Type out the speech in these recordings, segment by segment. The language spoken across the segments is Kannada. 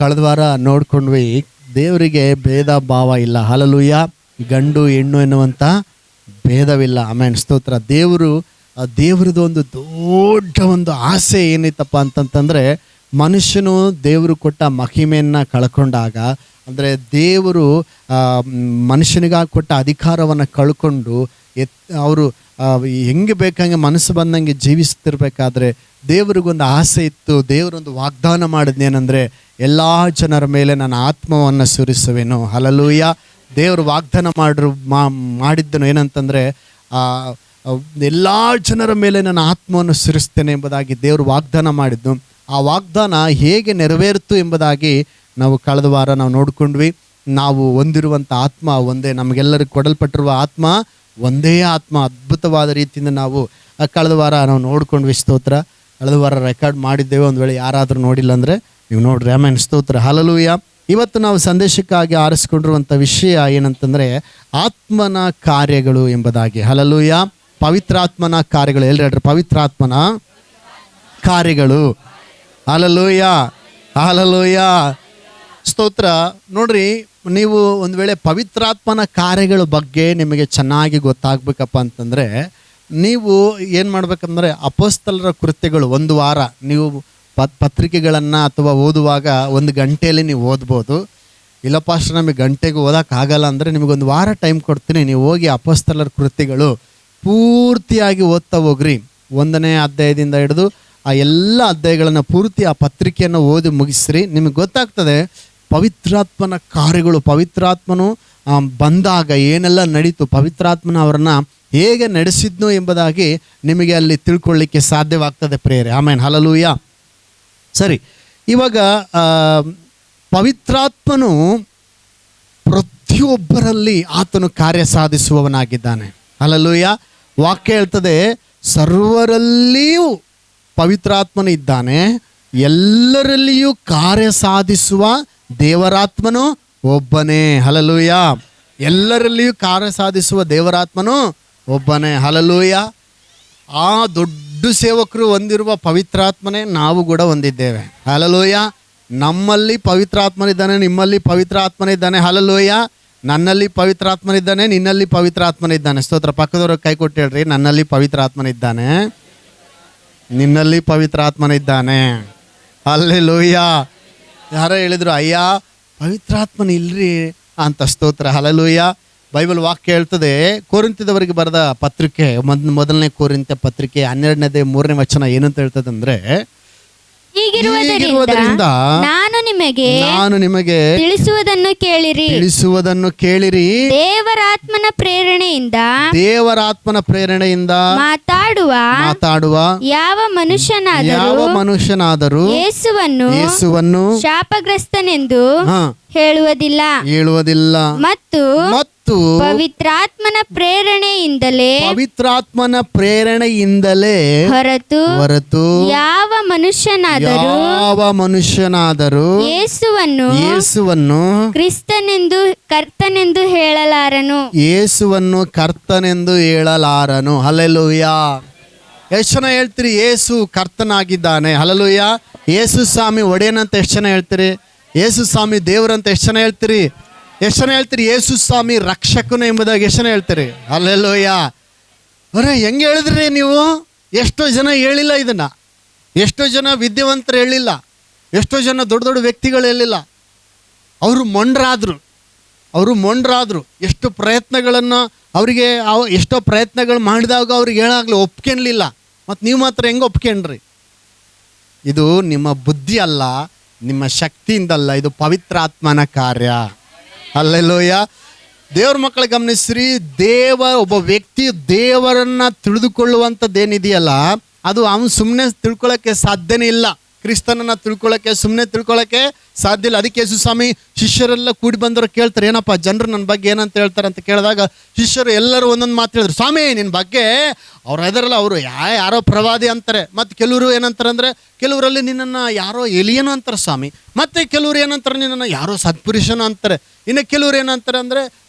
ಕಳೆದ ವಾರ ನೋಡ್ಕೊಂಡ್ವಿ, ದೇವರಿಗೆ ಭೇದ ಭಾವ ಇಲ್ಲ. ಹಲ್ಲೆಲೂಯಾ. ಗಂಡು ಹೆಣ್ಣು ಎನ್ನುವಂಥ ಭೇದವಿಲ್ಲ. ಆಮೆನ್, ಸ್ತೋತ್ರ. ದೇವರದು ಒಂದು ದೊಡ್ಡ ಒಂದು ಆಸೆ ಏನಿತ್ತಪ್ಪ ಅಂತಂತಂದರೆ, ಮನುಷ್ಯನು ದೇವರು ಕೊಟ್ಟ ಮಹಿಮೆಯನ್ನು ಕಳ್ಕೊಂಡಾಗ, ಅಂದರೆ ದೇವರು ಮನುಷ್ಯನಿಗಾಗಿ ಕೊಟ್ಟ ಅಧಿಕಾರವನ್ನು ಕಳ್ಕೊಂಡು ಅವರು ಹೆಂಗೆ ಬೇಕಂಗೆ ಮನಸ್ಸು ಬಂದಂಗೆ ಜೀವಿಸ್ತಿರ್ಬೇಕಾದ್ರೆ ದೇವ್ರಿಗೊಂದು ಆಸೆ ಇತ್ತು. ದೇವರೊಂದು ವಾಗ್ದಾನ ಮಾಡಿದ್ನೇನೆಂದರೆ, ಎಲ್ಲ ಜನರ ಮೇಲೆ ನನ್ನ ಆತ್ಮವನ್ನು ಸುರಿಸುವೆನು. ಹಲ್ಲೆಲೂಯಾ. ದೇವರು ವಾಗ್ದಾನ ಮಾಡಿದ್ದನು ಏನಂತಂದರೆ, ಎಲ್ಲ ಜನರ ಮೇಲೆ ನನ್ನ ಆತ್ಮವನ್ನು ಸುರಿಸ್ತೇನೆ ಎಂಬುದಾಗಿ ದೇವರು ವಾಗ್ದಾನ ಮಾಡಿದ್ದು. ಆ ವಾಗ್ದಾನ ಹೇಗೆ ನೆರವೇರಿತು ಎಂಬುದಾಗಿ ನಾವು ಕಳೆದ ವಾರ ನಾವು ನೋಡ್ಕೊಂಡ್ವಿ. ನಾವು ಹೊಂದಿರುವಂಥ ಆತ್ಮ ಒಂದೇ, ನಮಗೆಲ್ಲರಿಗೂ ಕೊಡಲ್ಪಟ್ಟಿರುವ ಆತ್ಮ ಒಂದೇ ಆತ್ಮ. ಅದ್ಭುತವಾದ ರೀತಿಯಿಂದ ನಾವು ಕಳೆದ ವಾರ ನಾವು ನೋಡ್ಕೊಂಡ್ವಿ. ಸ್ತೋತ್ರ. ಕಳೆದ ವಾರ ರೆಕಾರ್ಡ್ ಮಾಡಿದ್ದೇವೆ. ಒಂದು ವೇಳೆ ಯಾರಾದರೂ ನೋಡಿಲ್ಲ ಅಂದರೆ ನೀವು ನೋಡ್ರಿ. ಆಮೇನ್, ಸ್ತೋತ್ರ. ಹಲ್ಲೆಲೂಯಾ. ಇವತ್ತು ನಾವು ಸಂದೇಶಕ್ಕಾಗಿ ಆರಿಸ್ಕೊಂಡಿರುವಂಥ ವಿಷಯ ಏನಂತಂದರೆ, ಆತ್ಮನ ಕಾರ್ಯಗಳು ಎಂಬುದಾಗಿ. ಹಲ್ಲೆಲೂಯಾ. ಪವಿತ್ರಾತ್ಮನ ಕಾರ್ಯಗಳು. ಎಲ್ಲರೂ ಹೇಳ್ರಿ, ಪವಿತ್ರಾತ್ಮನ ಕಾರ್ಯಗಳು. ಹಲ್ಲೆಲೂಯಾ, ಹಲ್ಲೆಲೂಯಾ, ಸ್ತೋತ್ರ. ನೋಡ್ರಿ, ನೀವು ಒಂದು ವೇಳೆ ಪವಿತ್ರಾತ್ಮನ ಕಾರ್ಯಗಳ ಬಗ್ಗೆ ನಿಮಗೆ ಚೆನ್ನಾಗಿ ಗೊತ್ತಾಗಬೇಕಪ್ಪ ಅಂತಂದರೆ, ನೀವು ಏನು ಮಾಡ್ಬೇಕಂದ್ರೆ, ಅಪೊಸ್ತಲರ ಕೃತ್ಯಗಳು ಒಂದು ವಾರ ನೀವು ಪತ್ರಿಕೆಗಳನ್ನು ಅಥವಾ ಓದುವಾಗ 1 ಗಂಟೆಯಲ್ಲಿ ನೀವು ಓದ್ಬೋದು. ಇಲ್ಲಪ್ಪ ಅಷ್ಟು ನಮಗೆ ಗಂಟೆಗೆ ಓದೋಕ್ಕಾಗಲ್ಲ ಅಂದರೆ ನಿಮಗೊಂದು ವಾರ ಟೈಮ್ ಕೊಡ್ತೀನಿ. ನೀವು ಹೋಗಿ ಅಪೊಸ್ತಲರ ಕೃತ್ಯಗಳು ಪೂರ್ತಿಯಾಗಿ ಓದ್ತಾ ಹೋಗ್ರಿ. 1ನೇ ಅಧ್ಯಾಯದಿಂದ ಹಿಡಿದು ಆ ಎಲ್ಲ ಅಧ್ಯಾಯಗಳನ್ನು ಪೂರ್ತಿ ಆ ಪತ್ರಿಕೆಯನ್ನು ಓದಿ ಮುಗಿಸ್ರಿ. ನಿಮಗೆ ಗೊತ್ತಾಗ್ತದೆ ಪವಿತ್ರಾತ್ಮನ ಕಾರ್ಯಗಳು. ಪವಿತ್ರಾತ್ಮನು ಬಂದಾಗ ಏನೆಲ್ಲ ನಡೀತು, ಪವಿತ್ರಾತ್ಮನ ಅವರನ್ನು ಹೇಗೆ ನಡೆಸಿದ್ನು ಎಂಬುದಾಗಿ ನಿಮಗೆ ಅಲ್ಲಿ ತಿಳ್ಕೊಳ್ಳಿಕ್ಕೆ ಸಾಧ್ಯವಾಗ್ತದೆ ಪ್ರೇರೆ. ಆಮೇನ್, ಹಲ್ಲೆಲೂಯಾ. ಸರಿ, ಇವಾಗ ಪವಿತ್ರಾತ್ಮನು ಪ್ರತಿಯೊಬ್ಬರಲ್ಲಿ ಆತನು ಕಾರ್ಯ ಸಾಧಿಸುವವನಾಗಿದ್ದಾನೆ. ಹಲ್ಲೆಲೂಯಾ. ವಾಕ್ಯ ಹೇಳ್ತದೆ, ಸರ್ವರಲ್ಲಿಯೂ ಪವಿತ್ರಾತ್ಮನು ಇದ್ದಾನೆ, ಎಲ್ಲರಲ್ಲಿಯೂ ಕಾರ್ಯ ಸಾಧಿಸುವ ದೇವರಾತ್ಮನು ಒಬ್ಬನೇ. ಹಲ್ಲೆಲೂಯಾ. ಎಲ್ಲರಲ್ಲಿಯೂ ಕಾರ್ಯ ಸಾಧಿಸುವ ದೇವರಾತ್ಮನು ಒಬ್ಬನೇ. ಹಲ್ಲೆಲೂಯಾ. ಆ ದೊಡ್ಡ ಸೇವಕರು ಹೊಂದಿರುವ ಪವಿತ್ರಾತ್ಮನೇ ನಾವು ಕೂಡ ಹೊಂದಿದ್ದೇವೆ. ಹಲ್ಲೆಲೂಯಾ. ನಮ್ಮಲ್ಲಿ ಪವಿತ್ರಾತ್ಮನಿದ್ದಾನೆ, ನಿಮ್ಮಲ್ಲಿ ಪವಿತ್ರಾತ್ಮನಿದ್ದಾನೆ. ಹಲ್ಲೆಲೂಯಾ. ನನ್ನಲ್ಲಿ ಪವಿತ್ರಾತ್ಮನಿದ್ದಾನೆ, ನಿನ್ನಲ್ಲಿ ಪವಿತ್ರಾತ್ಮನಿದ್ದಾನೆ. ಸ್ತೋತ್ರ. ಪಕ್ಕದವ್ರಿಗೆ ಕೈ ಕೊಟ್ಟು ಹೇಳ್ರಿ, ನನ್ನಲ್ಲಿ ಪವಿತ್ರಾತ್ಮನಿದ್ದಾನೆ, ನಿನ್ನಲ್ಲಿ ಪವಿತ್ರಾತ್ಮನಿದ್ದಾನೆ. ಹಲ್ಲೆಲೂಯಾ. ಯಾರೋ ಹೇಳಿದ್ರು, ಅಯ್ಯ ಪವಿತ್ರಾತ್ಮನ ಇಲ್ರಿ ಅಂತ. ಸ್ತೋತ್ರ. ಹಲ್ಲೆಲೂಯಾ. ಬೈಬಲ್ ವಾಕ್ಯ ಹೇಳ್ತದೆ, ಕೊರಿಂಥದವರಿಗೆ ಬರೆದ ಪತ್ರಿಕೆ, ಮೊದಲನೇ ಕೊರಿಂಥ ಪತ್ರಿಕೆ 12ನೇ 3ನೇ ವಚನ ಏನಂತ ಹೇಳ್ತದೆ ಅಂದರೆ, ಹೀಗಿರುವುದರಿಂದ ನಾನು ನಿಮಗೆ ತಿಳಿಸುವುದನ್ನು ಕೇಳಿರಿ. ದೇವರಾತ್ಮನ ಪ್ರೇರಣೆಯಿಂದ ಮಾತಾಡುವ ಯಾವ ಮನುಷ್ಯನಾದರೂ ಯೇಸುವನ್ನು ಶಾಪಗ್ರಸ್ತನೆಂದು ಹೇಳುವುದಿಲ್ಲ. ಮತ್ತು ಪವಿತ್ರಾತ್ಮನ ಪ್ರೇರಣೆಯಿಂದಲೇ ಹೊರತು ಯಾವ ಮನುಷ್ಯನಾದರೂ ಯೇಸುವನ್ನು ಕರ್ತನೆಂದು ಹೇಳಲಾರನು. ಹಲ್ಲೆಲೂಯಾ. ಎಷ್ಟು ಜನ ಹೇಳ್ತೀರಿ ಯೇಸು ಕರ್ತನಾಗಿದ್ದಾನೆ? ಹಲ್ಲೆಲೂಯಾ. ಯೇಸು ಸ್ವಾಮಿ ಒಡೆಯನಂತ ಎಷ್ಟು ಜನ ಹೇಳ್ತೀರಿ? ಯೇಸು ಸ್ವಾಮಿ ದೇವರಂತ ಎಷ್ಟು ಜನ ಹೇಳ್ತೀರಿ? ಎಷ್ಟು ಜನ ಹೇಳ್ತೀರಿ ಯೇಸು ಸ್ವಾಮಿ ರಕ್ಷಕನು ಎಂಬುದಾಗಿ ಎಷ್ಟು ಜನ ಹೇಳ್ತೀರಿ? ಹಲ್ಲೆಲೂಯಾ. ಅರೆ ಹೆಂಗೆ ಹೇಳಿದ್ರಿ ನೀವು? ಎಷ್ಟೋ ಜನ ಹೇಳಿಲ್ಲ ಇದನ್ನು. ಎಷ್ಟೋ ಜನ ವಿದ್ಯಾವಂತರು ಹೇಳಿಲ್ಲ, ಎಷ್ಟೋ ಜನ ದೊಡ್ಡ ದೊಡ್ಡ ವ್ಯಕ್ತಿಗಳು ಹೇಳಿಲ್ಲ. ಅವರು ಮೊಂಡ್ರಾದ್ರು. ಎಷ್ಟು ಪ್ರಯತ್ನಗಳನ್ನು ಅವರಿಗೆ ಎಷ್ಟೋ ಪ್ರಯತ್ನಗಳು ಮಾಡಿದಾಗ ಅವ್ರಿಗೆ ಹೇಳಾಗಲಿ ಒಪ್ಕೊಳ್ಲಿಲ್ಲ. ಮತ್ತು ನೀವು ಮಾತ್ರ ಹೆಂಗೆ ಒಪ್ಕೊಂಡ್ರಿ? ಇದು ನಿಮ್ಮ ಬುದ್ಧಿ ಅಲ್ಲ, ನಿಮ್ಮ ಶಕ್ತಿಯಿಂದಲ್ಲ, ಇದು ಪವಿತ್ರಾತ್ಮನ ಕಾರ್ಯ. ಹಲ್ಲೆಲೂಯಾ. ದೇವ್ರ ಮಕ್ಕಳ ಗಮನಿಸ್ರಿ, ಒಬ್ಬ ವ್ಯಕ್ತಿ ದೇವರನ್ನು ತಿಳಿದುಕೊಳ್ಳುವಂಥದ್ದೇನಿದೆಯಲ್ಲ, ಅದು ಅವನು ಸುಮ್ಮನೆ ತಿಳ್ಕೊಳ್ಳೋಕ್ಕೆ ಸಾಧ್ಯನೇ ಇಲ್ಲ. ಕ್ರಿಸ್ತನನ್ನು ಸುಮ್ಮನೆ ತಿಳ್ಕೊಳ್ಳೋಕ್ಕೆ ಸಾಧ್ಯ ಇಲ್ಲ. ಅದಕ್ಕೆ ಯೇಸು ಸ್ವಾಮಿ ಶಿಷ್ಯರೆಲ್ಲ ಕೂಡಿ ಬಂದವರು ಕೇಳ್ತಾರೆ, ಏನಪ್ಪ ಜನರು ನನ್ನ ಬಗ್ಗೆ ಏನಂತ ಹೇಳ್ತಾರೆ ಅಂತ ಕೇಳಿದಾಗ ಶಿಷ್ಯರು ಎಲ್ಲರೂ ಒಂದೊಂದು ಮಾತು ಹೇಳಿದ್ರು. ಸ್ವಾಮಿ ನಿನ್ನ ಬಗ್ಗೆ ಅವ್ರು ಇದರಲ್ಲ, ಅವರು ಯಾರೋ ಪ್ರವಾದಿ ಅಂತಾರೆ. ಮತ್ತು ಕೆಲವರು ಏನಂತಾರೆ ಅಂದರೆ, ಕೆಲವರಲ್ಲಿ ನಿನ್ನನ್ನು ಯಾರೋ ಎಲಿಯನು ಅಂತಾರೆ ಸ್ವಾಮಿ. ಮತ್ತು ಕೆಲವರು ಏನಂತಾರೆ, ನಿನ್ನನ್ನು ಯಾರೋ ಸತ್ಪುರುಷನು ಅಂತಾರೆ. ಇನ್ನು ಕೆಲವರು ಏನಂತಾರೆ ಅಂದರೆ,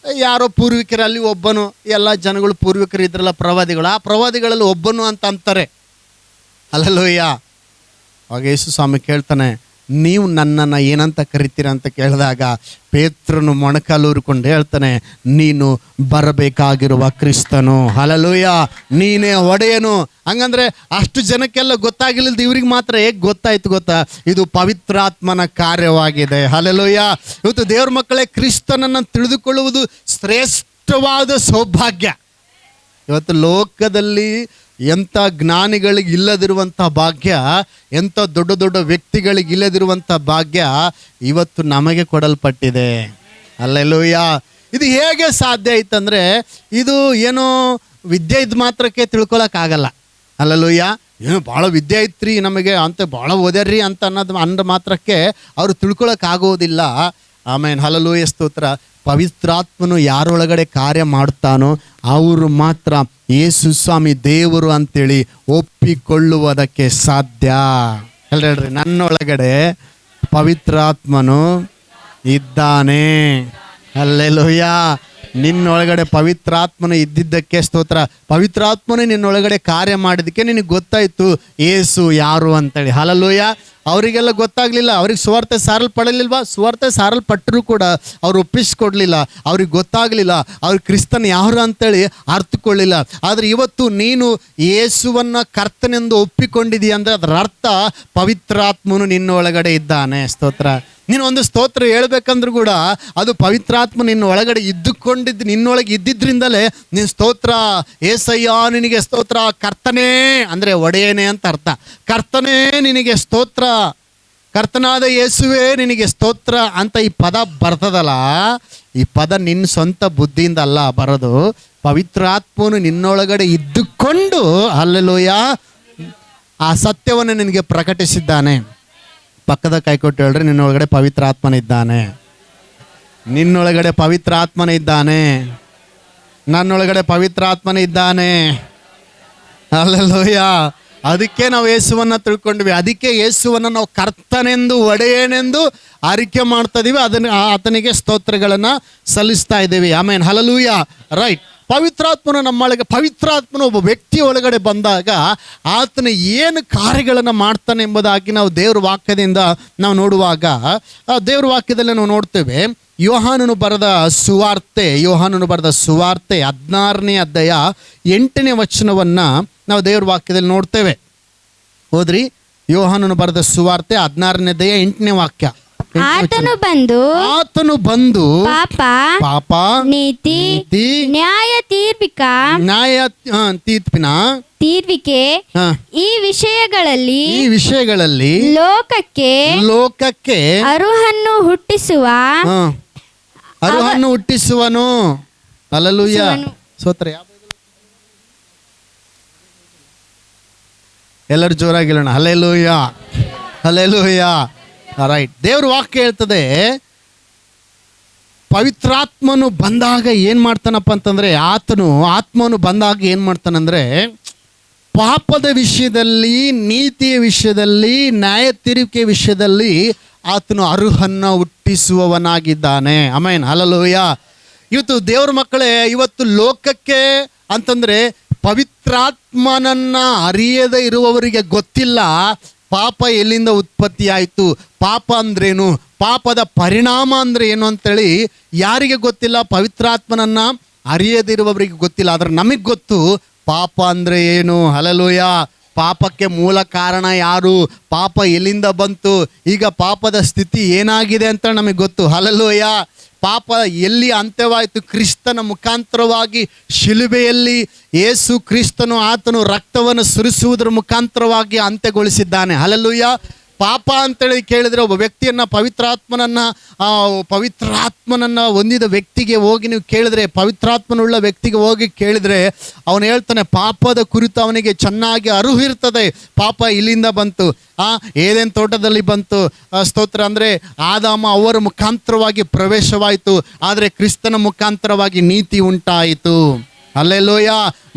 ಯಾರೋ ಪೂರ್ವಿಕರಲ್ಲಿ ಒಬ್ಬನು, ಎಲ್ಲ ಜನಗಳು ಪೂರ್ವಿಕರು ಇದ್ರಲ್ಲ ಪ್ರವಾದಿಗಳು, ಆ ಪ್ರವಾದಿಗಳಲ್ಲಿ ಒಬ್ಬನು ಅಂತ ಅಂತಾರೆ. ಹಲ್ಲೆಲೂಯಾ. ಆಗ ಯೇಸು ಸ್ವಾಮಿ ಕೇಳ್ತಾನೆ, ನೀವು ನನ್ನನ್ನು ಏನಂತ ಕರಿತೀರ ಅಂತ ಕೇಳಿದಾಗ ಪೇತ್ರನು ಮೊಣಕಾಲೂರಿಕೊಂಡು ಹೇಳ್ತಾನೆ, ನೀನು ಬರಬೇಕಾಗಿರುವ ಕ್ರಿಸ್ತನು, ಹಲ್ಲೆಲೂಯ, ನೀನೇ ಒಡೆಯನು. ಹಂಗಂದ್ರೆ ಅಷ್ಟು ಜನಕ್ಕೆಲ್ಲ ಗೊತ್ತಾಗಿಲ್ಲದ ಇವ್ರಿಗೆ ಮಾತ್ರ ಹೇಗೆ ಗೊತ್ತಾಯ್ತು ಗೊತ್ತಾ? ಇದು ಪವಿತ್ರಾತ್ಮನ ಕಾರ್ಯವಾಗಿದೆ. ಹಲ್ಲೆಲೂಯ. ಇವತ್ತು ದೇವ್ರ ಮಕ್ಕಳೇ, ಕ್ರಿಸ್ತನನ್ನು ತಿಳಿದುಕೊಳ್ಳುವುದು ಶ್ರೇಷ್ಠವಾದ ಸೌಭಾಗ್ಯ. ಇವತ್ತು ಲೋಕದಲ್ಲಿ ಎಂಥ ಜ್ಞಾನಿಗಳಿಗೆ ಇಲ್ಲದಿರುವಂಥ ಭಾಗ್ಯ, ಎಂಥ ದೊಡ್ಡ ದೊಡ್ಡ ವ್ಯಕ್ತಿಗಳಿಗೆ ಇಲ್ಲದಿರುವಂಥ ಭಾಗ್ಯ ಇವತ್ತು ನಮಗೆ ಕೊಡಲ್ಪಟ್ಟಿದೆ. ಹಲ್ಲೆಲೂಯ. ಇದು ಹೇಗೆ ಸಾಧ್ಯ ಆಯ್ತಂದರೆ, ಇದು ಏನೋ ವಿದ್ಯೆ ಇದ್ದು ಮಾತ್ರಕ್ಕೆ ತಿಳ್ಕೊಳಕ್ಕಾಗಲ್ಲ. ಹಲ್ಲೆಲೂಯ. ಏನು ಭಾಳ ವಿದ್ಯೆ ಐತ್ರಿ ನಮಗೆ ಅಂತ, ಭಾಳ ಓದ್ಯಾರ್ರಿ ಅಂತ ಅನ್ನೋದು ಮಾತ್ರಕ್ಕೆ ಅವರು ತಿಳ್ಕೊಳಕ್ಕಾಗೋದಿಲ್ಲ. ಆಮೇಲೆ ಹಲ್ಲೆಲೂಯ, ಸ್ತೋತ್ರ. ಪವಿತ್ರಾತ್ಮನು ಯಾರೊಳಗಡೆ ಕಾರ್ಯ ಮಾಡ್ತಾನೋ ಅವರು ಮಾತ್ರ ಯೇಸು ಸ್ವಾಮಿ ದೇವರು ಅಂತೇಳಿ ಒಪ್ಪಿಕೊಳ್ಳುವುದಕ್ಕೆ ಸಾಧ್ಯ. ಹೇಳ್ರಿ, ನನ್ನೊಳಗಡೆ ಪವಿತ್ರಾತ್ಮನು ಇದ್ದಾನೆ. ಹಲ್ಲೆಲೂಯ. ನಿನ್ನೊಳಗಡೆ ಪವಿತ್ರಾತ್ಮನು ಇದ್ದಿದ್ದಕ್ಕೆ ಸ್ತೋತ್ರ. ಪವಿತ್ರಾತ್ಮನು ನಿನ್ನೊಳಗಡೆ ಕಾರ್ಯ ಮಾಡಿದ್ದಕ್ಕೆ ನಿನಗೆ ಗೊತ್ತಾಯಿತು ಯೇಸು ಯಾರು ಅಂತೇಳಿ. ಹಲ್ಲೆಲೂಯ. ಅವರಿಗೆಲ್ಲ ಗೊತ್ತಾಗಲಿಲ್ಲ, ಅವ್ರಿಗೆ ಸುವಾರ್ತೆ ಸಾರಲ್ಪಡಲಿಲ್ವಾ? ಸುವಾರ್ತೆ ಸಾರಲ್ಪಟ್ಟರೂ ಕೂಡ ಅವ್ರು ಒಪ್ಪಿಸ್ಕೊಡ್ಲಿಲ್ಲ, ಅವ್ರಿಗೆ ಗೊತ್ತಾಗಲಿಲ್ಲ, ಅವ್ರಿಗೆ ಕ್ರಿಸ್ತನ್ ಯಾರು ಅಂತೇಳಿ ಅರ್ಥಕೊಳ್ಳಿಲ್ಲ. ಆದರೆ ಇವತ್ತು ನೀನು ಯೇಸುವನ್ನು ಕರ್ತನೆಂದು ಒಪ್ಪಿಕೊಂಡಿದೀಯ ಅಂದರೆ ಅದರ ಅರ್ಥ ಪವಿತ್ರಾತ್ಮನು ನಿನ್ನೊಳಗಡೆ ಇದ್ದಾನೆ. ಸ್ತೋತ್ರ. ನೀನು ಒಂದು ಸ್ತೋತ್ರ ಹೇಳ್ಬೇಕಂದ್ರೂ ಕೂಡ ಅದು ಪವಿತ್ರಾತ್ಮ ನಿನ್ನ ಒಳಗಡೆ ಇದ್ದುಕೊಂಡಿದ್ದು, ನಿನ್ನೊಳಗೆ ಇದ್ದಿದ್ರಿಂದಲೇ ನೀನು ಸ್ತೋತ್ರ. ಏಸಯ್ಯ ನಿನಗೆ ಸ್ತೋತ್ರ, ಕರ್ತನೇ ಅಂದರೆ ಒಡೆಯನೇ ಅಂತ ಅರ್ಥ. ಕರ್ತನೇ ನಿನಗೆ ಸ್ತೋತ್ರ, ಕರ್ತನಾದ ಯೇಸುವೇ ನಿನಗೆ ಸ್ತೋತ್ರ ಅಂತ ಈ ಪದ ಬರ್ತದಲ್ಲ, ಈ ಪದ ನಿನ್ನ ಸ್ವಂತ ಬುದ್ಧಿಯಿಂದ ಅಲ್ಲ ಬರೋದು, ಪವಿತ್ರಾತ್ಮನು ನಿನ್ನೊಳಗಡೆ ಇದ್ದುಕೊಂಡು ಹಲ್ಲೆಲೂಯ ಆ ಸತ್ಯವನ್ನು ನಿನಗೆ ಪ್ರಕಟಿಸಿದ್ದಾನೆ. ಪಕ್ಕದ ಕೈ ಕೊಟ್ಟು ಹೇಳ್ರಿ, ನಿನ್ನೊಳಗಡೆ ಪವಿತ್ರಾತ್ಮನ ಇದ್ದಾನೆ, ನಿನ್ನೊಳಗಡೆ ಪವಿತ್ರಾತ್ಮನ ಇದ್ದಾನೆ, ನನ್ನೊಳಗಡೆ ಪವಿತ್ರಾತ್ಮನ ಇದ್ದಾನೆ. ಹಲ್ಲೆಲೂಯ. ಅದಕ್ಕೆ ನಾವು ಯೇಸುವನ್ನು ತಿಳ್ಕೊಂಡ್ವಿ. ಅದಕ್ಕೆ ಯೇಸುವನ್ನು ನಾವು ಕರ್ತನೆಂದು ಒಡೆಯನೆಂದು ಆರಿಕೆ ಮಾಡ್ತಾ ಇದೀವಿ. ಆತನಿಗೆ ಸ್ತೋತ್ರಗಳನ್ನು ಸಲ್ಲಿಸ್ತಾ ಇದ್ದೀವಿ. ಆಮೇನ್. ಹಲ್ಲೆಲೂಯ. ರೈಟ್. ಪವಿತ್ರಾತ್ಮನು ನಮ್ಮೊಳಗೆ, ಪವಿತ್ರಾತ್ಮನು ಒಬ್ಬ ವ್ಯಕ್ತಿ ಒಳಗಡೆ ಬಂದಾಗ ಆತನ ಏನು ಕಾರ್ಯಗಳನ್ನು ಮಾಡ್ತಾನೆ ಎಂಬುದಾಗಿ ನಾವು ದೇವ್ರ ವಾಕ್ಯದಿಂದ ನಾವು ನೋಡುವಾಗ, ದೇವ್ರ ವಾಕ್ಯದಲ್ಲಿ ನಾವು ನೋಡ್ತೇವೆ. ಯೋಹಾನನು ಬರೆದ ಸುವಾರ್ತೆ 16ನೇ ಅಧ್ಯಾಯ 8ನೇ ವಚನವನ್ನು ನಾವು ದೇವ್ರ ವಾಕ್ಯದಲ್ಲಿ ನೋಡ್ತೇವೆ. ಹೋದ್ರಿ, ಯೋಹಾನನು ಬರೆದ ಸುವಾರ್ತೆ 16ನೇ ಅಧ್ಯಾಯ 8ನೇ ವಾಕ್ಯ. ಆತನು ಬಂದು ಪಾಪ ನೀತಿ ನ್ಯಾಯ ತೀರ್ಪಿಕೆ ಈ ವಿಷಯಗಳಲ್ಲಿ ಲೋಕಕ್ಕೆ ಅರುಹನ್ನು ಹುಟ್ಟಿಸುವನು. ಹಲ್ಲೆಲೂಯ. ಸ್ತೋತ್ರ. ಎಲ್ಲರೂ ಜೋರಾಗಿ ಹೇಳೋಣ, ಹಲ್ಲೆಲೂಯ, ಹಲ್ಲೆಲೂಯ. ರೈಟ್. ದೇವ್ರ ವಾಕ್ಯ ಹೇಳ್ತದೆ, ಪವಿತ್ರಾತ್ಮನು ಬಂದಾಗ ಏನು ಮಾಡ್ತಾನಪ್ಪ ಅಂತಂದರೆ, ಆತ್ಮನು ಬಂದಾಗ ಏನು ಮಾಡ್ತಾನಂದರೆ, ಪಾಪದ ವಿಷಯದಲ್ಲಿ, ನೀತಿಯ ವಿಷಯದಲ್ಲಿ, ನ್ಯಾಯ ತೀರ್ಪಿಕೆ ವಿಷಯದಲ್ಲಿ ಆತನು ಅರುಹನ್ನು ಹುಟ್ಟಿಸುವವನಾಗಿದ್ದಾನೆ. ಆಮೇನ್. ಹಲ್ಲೆಲೂಯ. ಇವತ್ತು ದೇವ್ರ ಮಕ್ಕಳೇ, ಇವತ್ತು ಲೋಕಕ್ಕೆ ಅಂತಂದರೆ ಪವಿತ್ರಾತ್ಮನನ್ನು ಅರಿಯದೇ ಇರುವವರಿಗೆ ಗೊತ್ತಿಲ್ಲ ಪಾಪ ಎಲ್ಲಿಂದ ಉತ್ಪತ್ತಿ ಆಯಿತು, ಪಾಪ ಅಂದ್ರೇನು, ಪಾಪದ ಪರಿಣಾಮ ಅಂದರೆ ಏನು ಅಂತೇಳಿ ಯಾರಿಗೆ ಗೊತ್ತಿಲ್ಲ. ಪವಿತ್ರಾತ್ಮನನ್ನು ಅರಿಯದಿರುವವರಿಗೆ ಗೊತ್ತಿಲ್ಲ. ಆದರೆ ನಮಗೆ ಗೊತ್ತು ಪಾಪ ಅಂದರೆ ಏನು. ಹಲ್ಲೆಲೂಯ. ಪಾಪಕ್ಕೆ ಮೂಲ ಕಾರಣ ಯಾರು, ಪಾಪ ಎಲ್ಲಿಂದ ಬಂತು, ಈಗ ಪಾಪದ ಸ್ಥಿತಿ ಏನಾಗಿದೆ ಅಂತ ನಮಗೆ ಗೊತ್ತು. ಹಲ್ಲೆಲೂಯ. ಪಾಪ ಎಲ್ಲಿ ಅಂತ್ಯವಾಯಿತು? ಕ್ರಿಸ್ತನ ಮುಖಾಂತರವಾಗಿ ಶಿಲುಬೆಯಲ್ಲಿ ಯೇಸು ಕ್ರಿಸ್ತನು ಆತನು ರಕ್ತವನ್ನು ಸುರಿಸುವುದರ ಮುಖಾಂತರವಾಗಿ ಅಂತ್ಯಗೊಳಿಸಿದ್ದಾನೆ. ಹಲ್ಲೆಲೂಯ. ಪಾಪ ಅಂತೇಳಿ ಕೇಳಿದರೆ ಒಬ್ಬ ವ್ಯಕ್ತಿಯನ್ನು, ಪವಿತ್ರಾತ್ಮನನ್ನು ಹೊಂದಿದ ವ್ಯಕ್ತಿಗೆ ಹೋಗಿ ನೀವು ಕೇಳಿದ್ರೆ, ಪವಿತ್ರಾತ್ಮನುಳ್ಳ ವ್ಯಕ್ತಿಗೆ ಹೋಗಿ ಕೇಳಿದರೆ ಅವನು ಹೇಳ್ತಾನೆ, ಪಾಪದ ಕುರಿತು ಅವನಿಗೆ ಚೆನ್ನಾಗಿ ಅರಿವು ಇರ್ತದೆ. ಪಾಪ ಇಲ್ಲಿಂದ ಬಂತು, ಏದೇನು ತೋಟದಲ್ಲಿ ಬಂತು. ಸ್ತೋತ್ರ. ಅಂದರೆ ಆದಾಮ ಅವರ ಮುಖಾಂತರವಾಗಿ ಪ್ರವೇಶವಾಯಿತು, ಆದರೆ ಕ್ರಿಸ್ತನ ಮುಖಾಂತರವಾಗಿ ನೀತಿ ಉಂಟಾಯಿತು. ಹಲ್ಲೆಲೂಯ.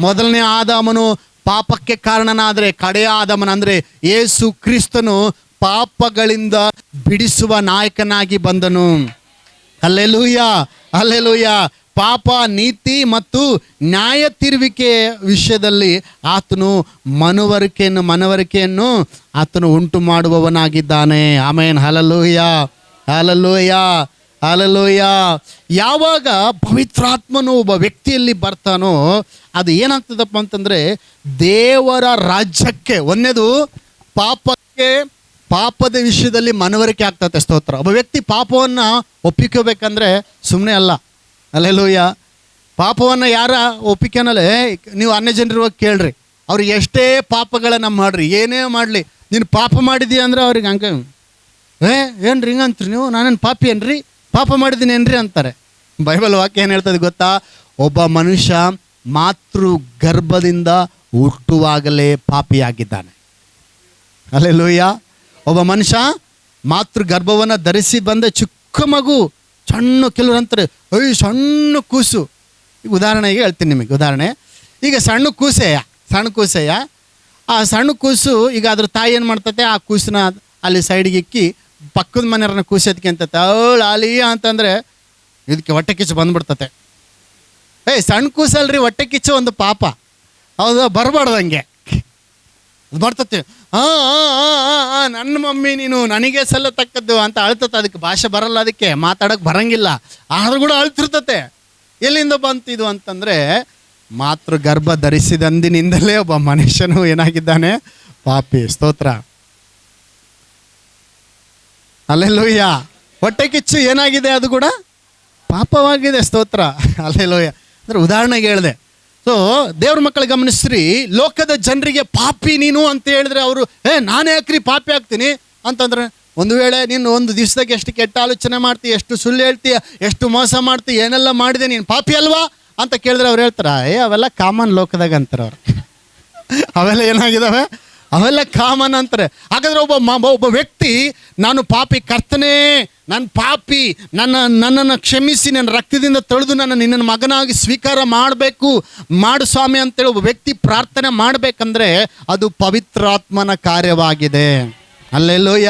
ಮೊದಲನೇ ಆದಾಮನು ಪಾಪಕ್ಕೆ ಕಾರಣನಾದರೆ, ಕಡೆಯ ಆದಾಮನ ಅಂದರೆ ಯೇಸು ಕ್ರಿಸ್ತನು ಪಾಪಗಳಿಂದ ಬಿಡಿಸುವ ನಾಯಕನಾಗಿ ಬಂದನು. Hallelujah, hallelujah. ಪಾಪ, ನೀತಿ ಮತ್ತು ನ್ಯಾಯ ತೀರುವಿಕೆ ವಿಷಯದಲ್ಲಿ ಆತನು ಮನವರಿಕೆಯನ್ನು ಆತನು ಉಂಟು ಮಾಡುವವನಾಗಿದ್ದಾನೆ. ಆಮೇನ್. ಹಲ್ಲೆಲೂಯ, ಹಲ್ಲೆಲೂಯ, ಹಲ್ಲೆಲೂಯ. ಯಾವಾಗ ಪವಿತ್ರಾತ್ಮನು ಒಬ್ಬ ವ್ಯಕ್ತಿಯಲ್ಲಿ ಬರ್ತಾನೋ ಅದು ಏನಾಗ್ತದಪ್ಪ ಅಂತಂದರೆ ದೇವರ ರಾಜ್ಯಕ್ಕೆ, ಒಂದೇದು ಪಾಪದ ವಿಷಯದಲ್ಲಿ ಮನವರಿಕೆ ಆಗ್ತದೆ. ಸ್ತೋತ್ರ. ಒಬ್ಬ ವ್ಯಕ್ತಿ ಪಾಪವನ್ನು ಒಪ್ಪಿಕೋಬೇಕಂದ್ರೆ ಸುಮ್ಮನೆ ಅಲ್ಲ. ಹಲ್ಲೆಲೂಯ. ಪಾಪವನ್ನು ಯಾರ ಒಪ್ಪಿಕೆನಲ್ಲ, ನೀವು ಅನ್ಯ ಜನರು ಕೇಳ್ರಿ, ಅವ್ರಿಗೆ ಎಷ್ಟೇ ಪಾಪಗಳನ್ನು ಮಾಡ್ರಿ, ಏನೇ ಮಾಡಲಿ, ನೀನು ಪಾಪ ಮಾಡಿದೀಯ ಅಂದ್ರೆ ಅವ್ರಿಗೆ ಹಂಗೆ ಏನ್ರಿ ಹಿಂಗಂತ್ರಿ ನೀವು, ನಾನೇನು ಪಾಪಿ ಏನ್ರಿ, ಪಾಪ ಮಾಡಿದ್ದೀನಿ ಏನ್ರಿ ಅಂತಾರೆ. ಬೈಬಲ್ ವಾಕ್ಯ ಏನು ಹೇಳ್ತದೆ ಗೊತ್ತಾ? ಒಬ್ಬ ಮನುಷ್ಯ ಮಾತೃ ಗರ್ಭದಿಂದ ಹುಟ್ಟುವಾಗಲೇ ಪಾಪಿಯಾಗಿದ್ದಾನೆ. ಹಲ್ಲೆಲೂಯ. ಒಬ್ಬ ಮನುಷ್ಯ ಮಾತೃ ಗರ್ಭವನ್ನು ಧರಿಸಿ ಬಂದ ಚಿಕ್ಕ ಮಗು, ಕೆಲವರು ಅಂತಾರೆ ಸಣ್ಣ ಕೂಸು. ಈಗ ಉದಾಹರಣೆಗೆ ಹೇಳ್ತೀನಿ ನಿಮಗೆ. ಉದಾಹರಣೆ, ಈಗ ಸಣ್ಣ ಕೂಸೆಯ ಆ ಸಣ್ಣ ಕೂಸು, ಈಗ ಅದ್ರ ತಾಯಿ ಏನು ಮಾಡ್ತತೆ, ಆ ಕೂಸನ್ನ ಅಲ್ಲಿ ಸೈಡ್ಗೆ ಇಕ್ಕಿ ಪಕ್ಕದ ಮನೆಯವ್ರನ್ನ ಕೂಸೋದಕ್ಕೆ ಅಂತತೆ ಅಲಿ ಅಂತಂದರೆ ಇದಕ್ಕೆ ಹೊಟ್ಟೆ ಕಿಚ್ಚು ಬಂದ್ಬಿಡ್ತತೆ. ಸಣ್ಣ ಕೂಸಲ್ರಿ, ಹೊಟ್ಟೆ ಕಿಚ್ಚು ಒಂದು ಪಾಪ. ಹೌದಾ? ಬರಬಾರ್ದಂಗೆ ಅದು ಬರ್ತತೆ. ನನ್ನ ಮಮ್ಮಿ ನೀನು ನನಗೆ ಸಲ್ಲತಕ್ಕದ್ದು ಅಂತ ಅಳ್ತತೆ. ಅದಕ್ಕೆ ಭಾಷೆ ಬರಲ್ಲ, ಅದಕ್ಕೆ ಮಾತಾಡೋಕ್ಕೆ ಬರಂಗಿಲ್ಲ, ಆದ್ರೂ ಕೂಡ ಅಳ್ತಿರ್ತತೆ. ಎಲ್ಲಿಂದ ಬಂತಿದು ಅಂತಂದರೆ ಮಾತೃ ಗರ್ಭ ಧರಿಸಿದಂದಿನಿಂದಲೇ ಒಬ್ಬ ಮನುಷ್ಯನು ಏನಾಗಿದ್ದಾನೆ? ಪಾಪಿ. ಸ್ತೋತ್ರ. ಹಲ್ಲೆಲೂಯ. ಹೊಟ್ಟೆ ಕಿಚ್ಚು ಏನಾಗಿದೆ? ಅದು ಕೂಡ ಪಾಪವಾಗಿದೆ. ಸ್ತೋತ್ರ. ಹಲ್ಲೆಲೂಯ. ಅಂದರೆ ಉದಾಹರಣೆಗೆ ಹೇಳಿದೆ. ಸೊ ದೇವ್ರ ಮಕ್ಕಳು ಗಮನಿಸ್ರಿ, ಲೋಕದ ಜನರಿಗೆ ಪಾಪಿ ನೀನು ಅಂತ ಹೇಳಿದ್ರೆ ಅವರು ನಾನೇ ಯಾಕ್ರಿ ಪಾಪಿ ಆಗ್ತೀನಿ ಅಂತಂದ್ರೆ, ಒಂದು ವೇಳೆ ನೀನು ಒಂದು ದಿವಸದಾಗ ಎಷ್ಟು ಕೆಟ್ಟ ಆಲೋಚನೆ ಮಾಡ್ತೀಯ, ಎಷ್ಟು ಸುಳ್ಳು ಹೇಳ್ತೀಯ, ಎಷ್ಟು ಮೋಸ ಮಾಡ್ತೀಯ, ಏನೆಲ್ಲ ಮಾಡಿದೆ, ನೀನು ಪಾಪಿ ಅಲ್ವಾ ಅಂತ ಕೇಳಿದ್ರೆ ಅವ್ರು ಹೇಳ್ತಾರೆ ಅವೆಲ್ಲ ಕಾಮನ್ ಲೋಕದಾಗ ಅಂತಾರೆ ಅವ್ರು. ಅವೆಲ್ಲ ಏನಾಗಿದ್ದಾವೆ? ಅವೆಲ್ಲ ಕಾಮನ್ ಅಂತಾರೆ. ಹಾಗಾದ್ರೆ ಒಬ್ಬ ವ್ಯಕ್ತಿ ನಾನು ಪಾಪಿ, ಕರ್ತನೇ ನಾನು ಪಾಪಿ, ನನ್ನನ್ನು ಕ್ಷಮಿಸಿ, ನನ್ನ ರಕ್ತದಿಂದ ತೊಳೆದು ನಿನ್ನನ್ನು ಮಗನಾಗಿ ಸ್ವೀಕಾರ ಮಾಡು ಸ್ವಾಮಿ ಅಂತೇಳಿ ಒಬ್ಬ ವ್ಯಕ್ತಿ ಪ್ರಾರ್ಥನೆ ಮಾಡಬೇಕಂದ್ರೆ ಅದು ಪವಿತ್ರಾತ್ಮನ ಕಾರ್ಯವಾಗಿದೆ. ಹಲ್ಲೆಲೂಯ.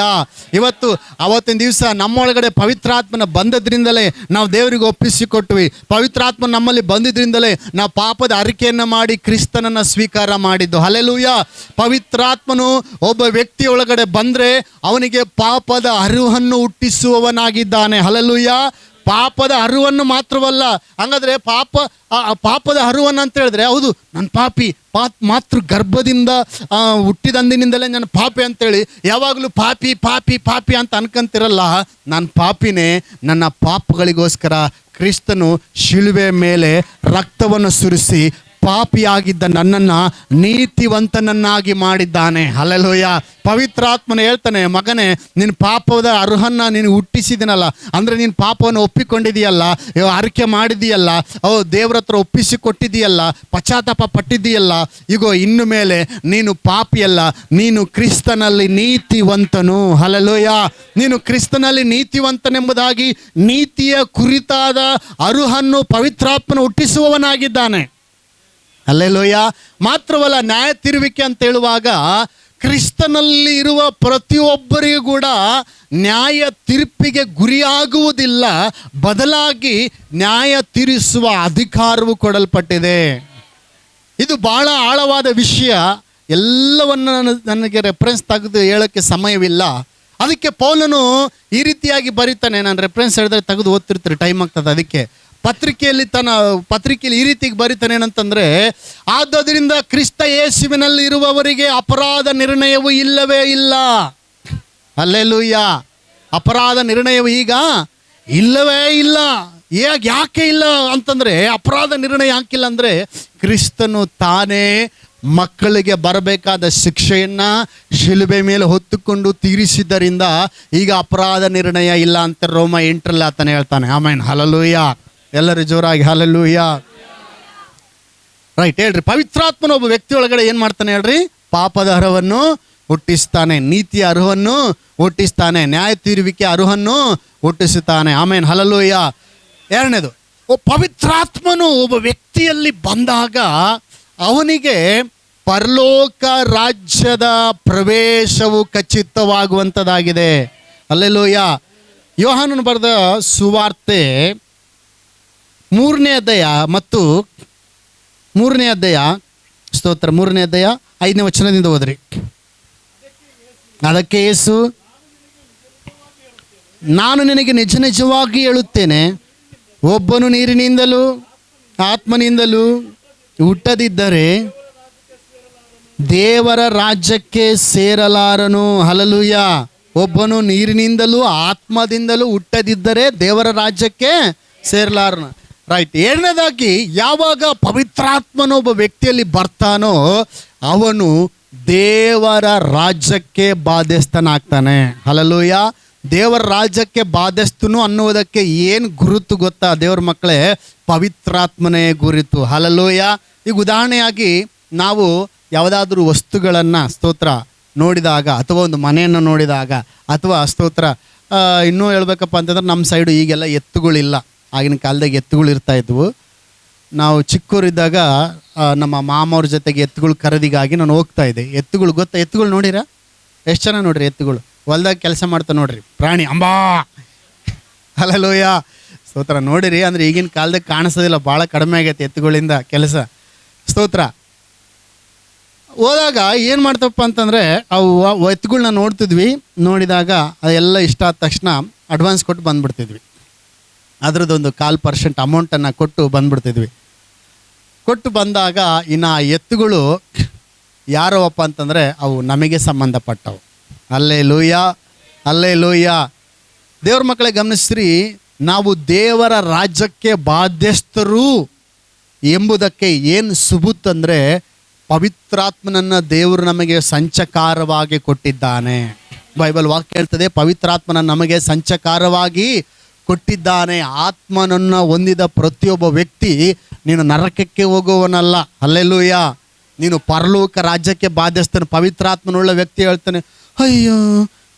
ಅವತ್ತಿನ ದಿವಸ ನಮ್ಮೊಳಗಡೆ ಪವಿತ್ರಾತ್ಮನ ಬಂದದ್ರಿಂದಲೇ ನಾವು ದೇವರಿಗೆ ಒಪ್ಪಿಸಿಕೊಟ್ವಿ. ಪವಿತ್ರಾತ್ಮ ನಮ್ಮಲ್ಲಿ ಬಂದಿದ್ರಿಂದಲೇ ನಾವು ಪಾಪದ ಅರಿಕೆಯನ್ನು ಮಾಡಿ ಕ್ರಿಸ್ತನನ್ನು ಸ್ವೀಕಾರ ಮಾಡಿದ್ದು. ಹಲ್ಲೆಲೂಯ. ಪವಿತ್ರಾತ್ಮನು ಒಬ್ಬ ವ್ಯಕ್ತಿ ಒಳಗಡೆ ಬಂದರೆ ಅವನಿಗೆ ಪಾಪದ ಅರಿವನ್ನು ಹುಟ್ಟಿಸುವವನಾಗಿದ್ದಾನೆ. ಹಲ್ಲೆಲೂಯ. ಪಾಪದ ಅರಿವನ್ನು ಮಾತ್ರವಲ್ಲ. ಹಾಗಾದರೆ ಪಾಪದ ಅರಿವನ್ನು ಅಂತ ಹೇಳಿದ್ರೆ, ಹೌದು ನಾನು ಪಾಪಿ, ಮಾತೃ ಗರ್ಭದಿಂದ ಹುಟ್ಟಿದಂದಿನಿಂದಲೇ ನಾನು ಪಾಪಿ ಅಂತೇಳಿ ಯಾವಾಗಲೂ ಪಾಪಿ ಪಾಪಿ ಪಾಪಿ ಅಂತ ಅನ್ಕೊಂತಿರಲ್ಲ. ನಾನು ಪಾಪಿನೇ. ನನ್ನ ಪಾಪಗಳಿಗೋಸ್ಕರ ಕ್ರಿಸ್ತನು ಶಿಲುಬೆ ಮೇಲೆ ರಕ್ತವನ್ನು ಸುರಿಸಿ ಪಾಪಿಯಾಗಿದ್ದ ನನ್ನನ್ನು ನೀತಿವಂತನನ್ನಾಗಿ ಮಾಡಿದ್ದಾನೆ. ಹಲ್ಲೆಲೂಯ. ಪವಿತ್ರಾತ್ಮನ ಹೇಳ್ತಾನೆ, ಮಗನೇ ನಿನ್ನ ಪಾಪದ ಅರ್ಹನ್ನು ನೀನು ಹುಟ್ಟಿಸಿದನಲ್ಲ, ಅಂದರೆ ನೀನು ಪಾಪವನ್ನು ಒಪ್ಪಿಕೊಂಡಿದೆಯಲ್ಲ, ಅರಿಕೆ ಮಾಡಿದೆಯಲ್ಲ, ದೇವ್ರ ಹತ್ರ ಒಪ್ಪಿಸಿಕೊಟ್ಟಿದೆಯಲ್ಲ, ಪಶ್ಚಾತ್ತಾಪ ಪಟ್ಟಿದ್ದೀಯಲ್ಲ, ಈಗ ಇನ್ನು ಮೇಲೆ ನೀನು ಪಾಪಿಯಲ್ಲ, ನೀನು ಕ್ರಿಸ್ತನಲ್ಲಿ ನೀತಿವಂತನು. ಹಲ್ಲೆಲೂಯ. ನೀನು ಕ್ರಿಸ್ತನಲ್ಲಿ ನೀತಿವಂತನೆಂಬುದಾಗಿ ನೀತಿಯ ಕುರಿತಾದ ಅರುಹನ್ನು ಪವಿತ್ರಾತ್ಮನ ಹುಟ್ಟಿಸುವವನಾಗಿದ್ದಾನೆ. ಹಲ್ಲೆಲೂಯ. ಮಾತ್ರವಲ್ಲ, ನ್ಯಾಯ ತೀರುವಿಕೆ ಅಂತ ಹೇಳುವಾಗ ಕ್ರಿಸ್ತನಲ್ಲಿ ಇರುವ ಪ್ರತಿಯೊಬ್ಬರಿಗೂ ಕೂಡ ನ್ಯಾಯ ತೀರ್ಪಿಗೆ ಗುರಿಯಾಗುವುದಿಲ್ಲ, ಬದಲಾಗಿ ನ್ಯಾಯ ತೀರಿಸುವ ಅಧಿಕಾರವು ಕೊಡಲ್ಪಟ್ಟಿದೆ. ಇದು ಬಹಳ ಆಳವಾದ ವಿಷಯ. ಎಲ್ಲವನ್ನು ನನಗೆ ರೆಫರೆನ್ಸ್ ತೆಗೆದು ಹೇಳೋಕ್ಕೆ ಸಮಯವಿಲ್ಲ. ಅದಕ್ಕೆ ಪೌಲನು ಈ ರೀತಿಯಾಗಿ ಬರೀತಾನೆ. ನಾನು ರೆಫರೆನ್ಸ್ ಹೇಳಿದ್ರೆ ತೆಗೆದು ಓದ್ತಿರ್ತೀರಿ, ಟೈಮ್ ಆಗ್ತದೆ. ಅದಕ್ಕೆ ಪತ್ರಿಕೆಯಲ್ಲಿ ಈ ರೀತಿಗೆ ಬರೀತಾನೆ ಏನಂತಂದರೆ, ಆದ್ದರಿಂದ ಕ್ರಿಸ್ತ ಯೇಸುವಿನಲ್ಲಿ ಇರುವವರಿಗೆ ಅಪರಾಧ ನಿರ್ಣಯವು ಇಲ್ಲವೇ ಇಲ್ಲ. ಹಲ್ಲೆಲೂಯ. ಅಪರಾಧ ನಿರ್ಣಯವು ಈಗ ಇಲ್ಲವೇ ಇಲ್ಲ. ಯಾಕೆ ಇಲ್ಲ ಅಂತಂದರೆ, ಅಪರಾಧ ನಿರ್ಣಯ ಯಾಕಿಲ್ಲ ಅಂದರೆ, ಕ್ರಿಸ್ತನು ತಾನೇ ಮಕ್ಕಳಿಗೆ ಬರಬೇಕಾದ ಶಿಕ್ಷೆಯನ್ನು ಶಿಲುಬೆ ಮೇಲೆ ಹೊತ್ತುಕೊಂಡು ತೀರಿಸಿದ್ದರಿಂದ ಈಗ ಅಪರಾಧ ನಿರ್ಣಯ ಇಲ್ಲ ಅಂತ ರೋಮ 8 ಆತನೇ ಹೇಳ್ತಾನೆ. ಆಮೇನ್. ಹಲ್ಲೆಲೂಯ. ಎಲ್ಲರೂ ಜೋರಾಗಿ ಹಲ್ಲೆಲೂಯ. ರೈಟ್, ಹೇಳ್ರಿ. ಪವಿತ್ರಾತ್ಮನ ಒಬ್ಬ ವ್ಯಕ್ತಿ ಒಳಗಡೆ ಏನು ಮಾಡ್ತಾನೆ ಹೇಳ್ರಿ? ಪಾಪದ ಅರ್ಹವನ್ನು ಹುಟ್ಟಿಸ್ತಾನೆ, ನೀತಿಯ ಅರ್ಹವನ್ನು ಹುಟ್ಟಿಸ್ತಾನೆ, ನ್ಯಾಯ ತೀರುವಿಕೆ ಅರ್ಹವನ್ನು ಹುಟ್ಟಿಸುತ್ತಾನೆ. ಆಮೇನ್. ಹಲ್ಲೆಲೂಯ. ಎರಡನೇದು, ಪವಿತ್ರಾತ್ಮನು ಒಬ್ಬ ವ್ಯಕ್ತಿಯಲ್ಲಿ ಬಂದಾಗ ಅವನಿಗೆ ಪರಲೋಕ ರಾಜ್ಯದ ಪ್ರವೇಶವು ಖಚಿತವಾಗುವಂಥದ್ದಾಗಿದೆ. ಹಲ್ಲೆಲೂಯ. ಯೋಹಾನನು ಬರೆದ ಸುವಾರ್ತೆ 3ನೇ ಅಧ್ಯಾಯ ಮತ್ತು 3ನೇ ಅಧ್ಯಾಯ, ಸ್ತೋತ್ರ, 3ನೇ ಅಧ್ಯಾಯ 5ನೇ ವಚನದಿಂದ ಓದ್ರಿ. ಅದಕ್ಕೆ ಯೇಸು, ನಾನು ನಿನಗೆ ನಿಜ ನಿಜವಾಗಿ ಹೇಳುತ್ತೇನೆ, ಒಬ್ಬನು ನೀರಿನಿಂದಲೂ ಆತ್ಮನಿಂದಲೂ ಹುಟ್ಟದಿದ್ದರೆ ದೇವರ ರಾಜ್ಯಕ್ಕೆ ಸೇರಲಾರನು. ಹಲ್ಲೆಲೂಯಾ. ಒಬ್ಬನು ನೀರಿನಿಂದಲೂ ಆತ್ಮದಿಂದಲೂ ಹುಟ್ಟದಿದ್ದರೆ ದೇವರ ರಾಜ್ಯಕ್ಕೆ ಸೇರಲಾರನು. ರೈಟ್. ಎರಡನೇದಾಗಿ, ಯಾವಾಗ ಪವಿತ್ರಾತ್ಮನ ಒಬ್ಬ ವ್ಯಕ್ತಿಯಲ್ಲಿ ಬರ್ತಾನೋ ಅವನು ದೇವರ ರಾಜ್ಯಕ್ಕೆ ಬಾಧ್ಯಸ್ಥನಾಗ್ತಾನೆ. ಹಲ್ಲೆಲೂಯಾ. ದೇವರ ರಾಜ್ಯಕ್ಕೆ ಬಾಧ್ಯಸ್ಥನು ಅನ್ನುವುದಕ್ಕೆ ಏನು ಗುರುತು ಗೊತ್ತಾ ದೇವರ ಮಕ್ಕಳೇ? ಪವಿತ್ರಾತ್ಮನೇ ಗುರುತು. ಹಲ್ಲೆಲೂಯಾ. ಈಗ ಉದಾಹರಣೆಯಾಗಿ ನಾವು ಯಾವುದಾದ್ರೂ ವಸ್ತುಗಳನ್ನು, ಸ್ತೋತ್ರ, ನೋಡಿದಾಗ ಅಥವಾ ಒಂದು ಮನೆಯನ್ನು ನೋಡಿದಾಗ ಅಥವಾ ಸ್ತೋತ್ರ ಇನ್ನೂ ಹೇಳ್ಬೇಕಪ್ಪ ಅಂತಂದ್ರೆ ನಮ್ಮ ಸೈಡು ಈಗೆಲ್ಲ ಎತ್ತುಗಳಿಲ್ಲ. ಆಗಿನ ಕಾಲದಾಗ ಎತ್ತುಗಳು ಇರ್ತಾಯಿದ್ವು. ನಾವು ಚಿಕ್ಕವರಿದ್ದಾಗ ನಮ್ಮ ಮಾಮವ್ರ ಜೊತೆಗೆ ಎತ್ತುಗಳು ಖರೀದಿಗಾಗಿ ನಾನು ಹೋಗ್ತಾಯಿದ್ದೆ. ಎತ್ತುಗಳು ಗೊತ್ತಾ? ಎತ್ತುಗಳು ನೋಡಿರಾ? ಎಷ್ಟು ಚೆನ್ನಾಗಿ ನೋಡ್ರಿ ಎತ್ತುಗಳು. ಹೊಲ್ದಾಗ ಕೆಲಸ ಮಾಡ್ತಾ ನೋಡ್ರಿ, ಪ್ರಾಣಿ ಅಂಬಾ. ಹಲ್ಲೆಲೂಯಾ. ಸ್ತೋತ್ರ. ನೋಡಿರಿ. ಅಂದರೆ ಈಗಿನ ಕಾಲದಾಗ ಕಾಣಿಸೋದಿಲ್ಲ, ಭಾಳ ಕಡಿಮೆ ಆಗೈತೆ ಎತ್ತುಗಳಿಂದ ಕೆಲಸ. ಸ್ತೋತ್ರ. ಹೋದಾಗ ಏನು ಮಾಡ್ತಪ್ಪ ಅಂತಂದರೆ ಅವು ಎತ್ತುಗಳನ್ನ ನೋಡ್ತಿದ್ವಿ. ನೋಡಿದಾಗ ಅದೆಲ್ಲ ಇಷ್ಟ ಆದ ತಕ್ಷಣ ಅಡ್ವಾನ್ಸ್ ಕೊಟ್ಟು ಬಂದುಬಿಡ್ತಿದ್ವಿ. ಅದರದ್ದೊಂದು 1/4% ಅಮೌಂಟನ್ನು ಕೊಟ್ಟು ಬಂದುಬಿಡ್ತಿದ್ವಿ. ಕೊಟ್ಟು ಬಂದಾಗ ಇನ್ನು ಆ ಎತ್ತುಗಳು ಯಾರವಪ್ಪ ಅಂತಂದರೆ ಅವು ನಮಗೆ ಸಂಬಂಧಪಟ್ಟವು. Hallelujah, hallelujah. ದೇವ್ರ ಮಕ್ಕಳೇ ಗಮನಿಸ್ರಿ, ನಾವು ದೇವರ ರಾಜ್ಯಕ್ಕೆ ಬಾಧ್ಯಸ್ಥರು ಎಂಬುದಕ್ಕೆ ಏನು ಸುಬುತ್ ಅಂದರೆ ಪವಿತ್ರಾತ್ಮನನ್ನು ದೇವರು ನಮಗೆ ಸಂಚಕಾರವಾಗಿ ಕೊಟ್ಟಿದ್ದಾನೆ. ಬೈಬಲ್ ವಾಕ್ಯ ಹೇಳ್ತದೆ, ಪವಿತ್ರಾತ್ಮನ ನಮಗೆ ಸಂಚಕಾರವಾಗಿ ಕೊಟ್ಟಿದ್ದಾನೆ. ಆತ್ಮನನ್ನು ಹೊಂದಿದ ಪ್ರತಿಯೊಬ್ಬ ವ್ಯಕ್ತಿ ನೀನು ನರಕಕ್ಕೆ ಹೋಗುವವನಲ್ಲ. ಹಲ್ಲೆಲೂಯಾ. ನೀನು ಪರಲೋಕ ರಾಜ್ಯಕ್ಕೆ ಬಾಧ್ಯಸ್ಥನು. ಪವಿತ್ರಾತ್ಮನುಳ್ಳ ವ್ಯಕ್ತಿ ಹೇಳ್ತಾನೆ, ಅಯ್ಯೋ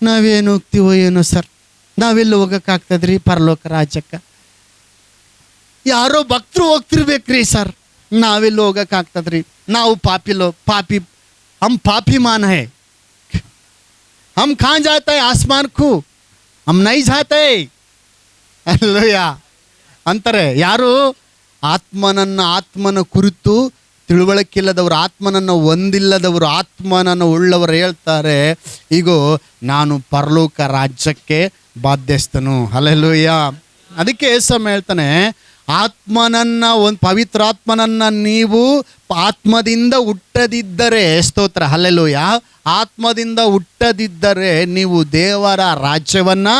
ನಾವೇನು ಹೋಗ್ತೀವೋ ಏನೋ ಸರ್, ನಾವೆಲ್ಲ ಹೋಗೋಕ್ಕಾಗ್ತದ್ರಿ ಪರಲೋಕ ರಾಜ್ಯಕ್ಕೆ? ಯಾರೋ ಭಕ್ತರು ಹೋಗ್ತಿರ್ಬೇಕ್ರಿ ಸರ್, ನಾವೆಲ್ಲ ಹೋಗೋಕ್ಕಾಗ್ತದ್ರಿ? ನಾವು ಪಾಪಿ ಹಮ್ ಪಾಪಿ ಮಾನ್ ಹೈ, ಹಮ್ ಖಾನ್ ಜಾತಾ ಹೈ ಆಸ್ಮಾನ್ ಖೂ, ಹಮ್ ನೈ ಜಾತಾ ಹೈ. ಅಲ್ಲಯ್ಯ ಅಂತಾರೆ. ಯಾರು? ಆತ್ಮನ ಕುರಿತು ತಿಳುವಳಿಕಿಲ್ಲದವರು, ಆತ್ಮನನ್ನು ಹೊಂದಿಲ್ಲದವರು, ಆತ್ಮನನ್ನು ಉಳ್ಳವರು ಹೇಳ್ತಾರೆ, ಈಗ ನಾನು ಪರಲೋಕ ರಾಜ್ಯಕ್ಕೆ ಬಾಧ್ಯಸ್ಥನು. ಹಲ್ಲೆಲೂಯಾ. ಅದಕ್ಕೆ ಯೇಸು ಹೇಳ್ತಾನೆ, ಆತ್ಮನನ್ನು ಒಂದು ಪವಿತ್ರಾತ್ಮನನ್ನು ನೀವು ಆತ್ಮದಿಂದ ಹುಟ್ಟದಿದ್ದರೆ, ಸ್ತೋತ್ರ, ಹಲ್ಲೆಲೂಯಾ, ಆತ್ಮದಿಂದ ಹುಟ್ಟದಿದ್ದರೆ ನೀವು ದೇವರ ರಾಜ್ಯವನ್ನು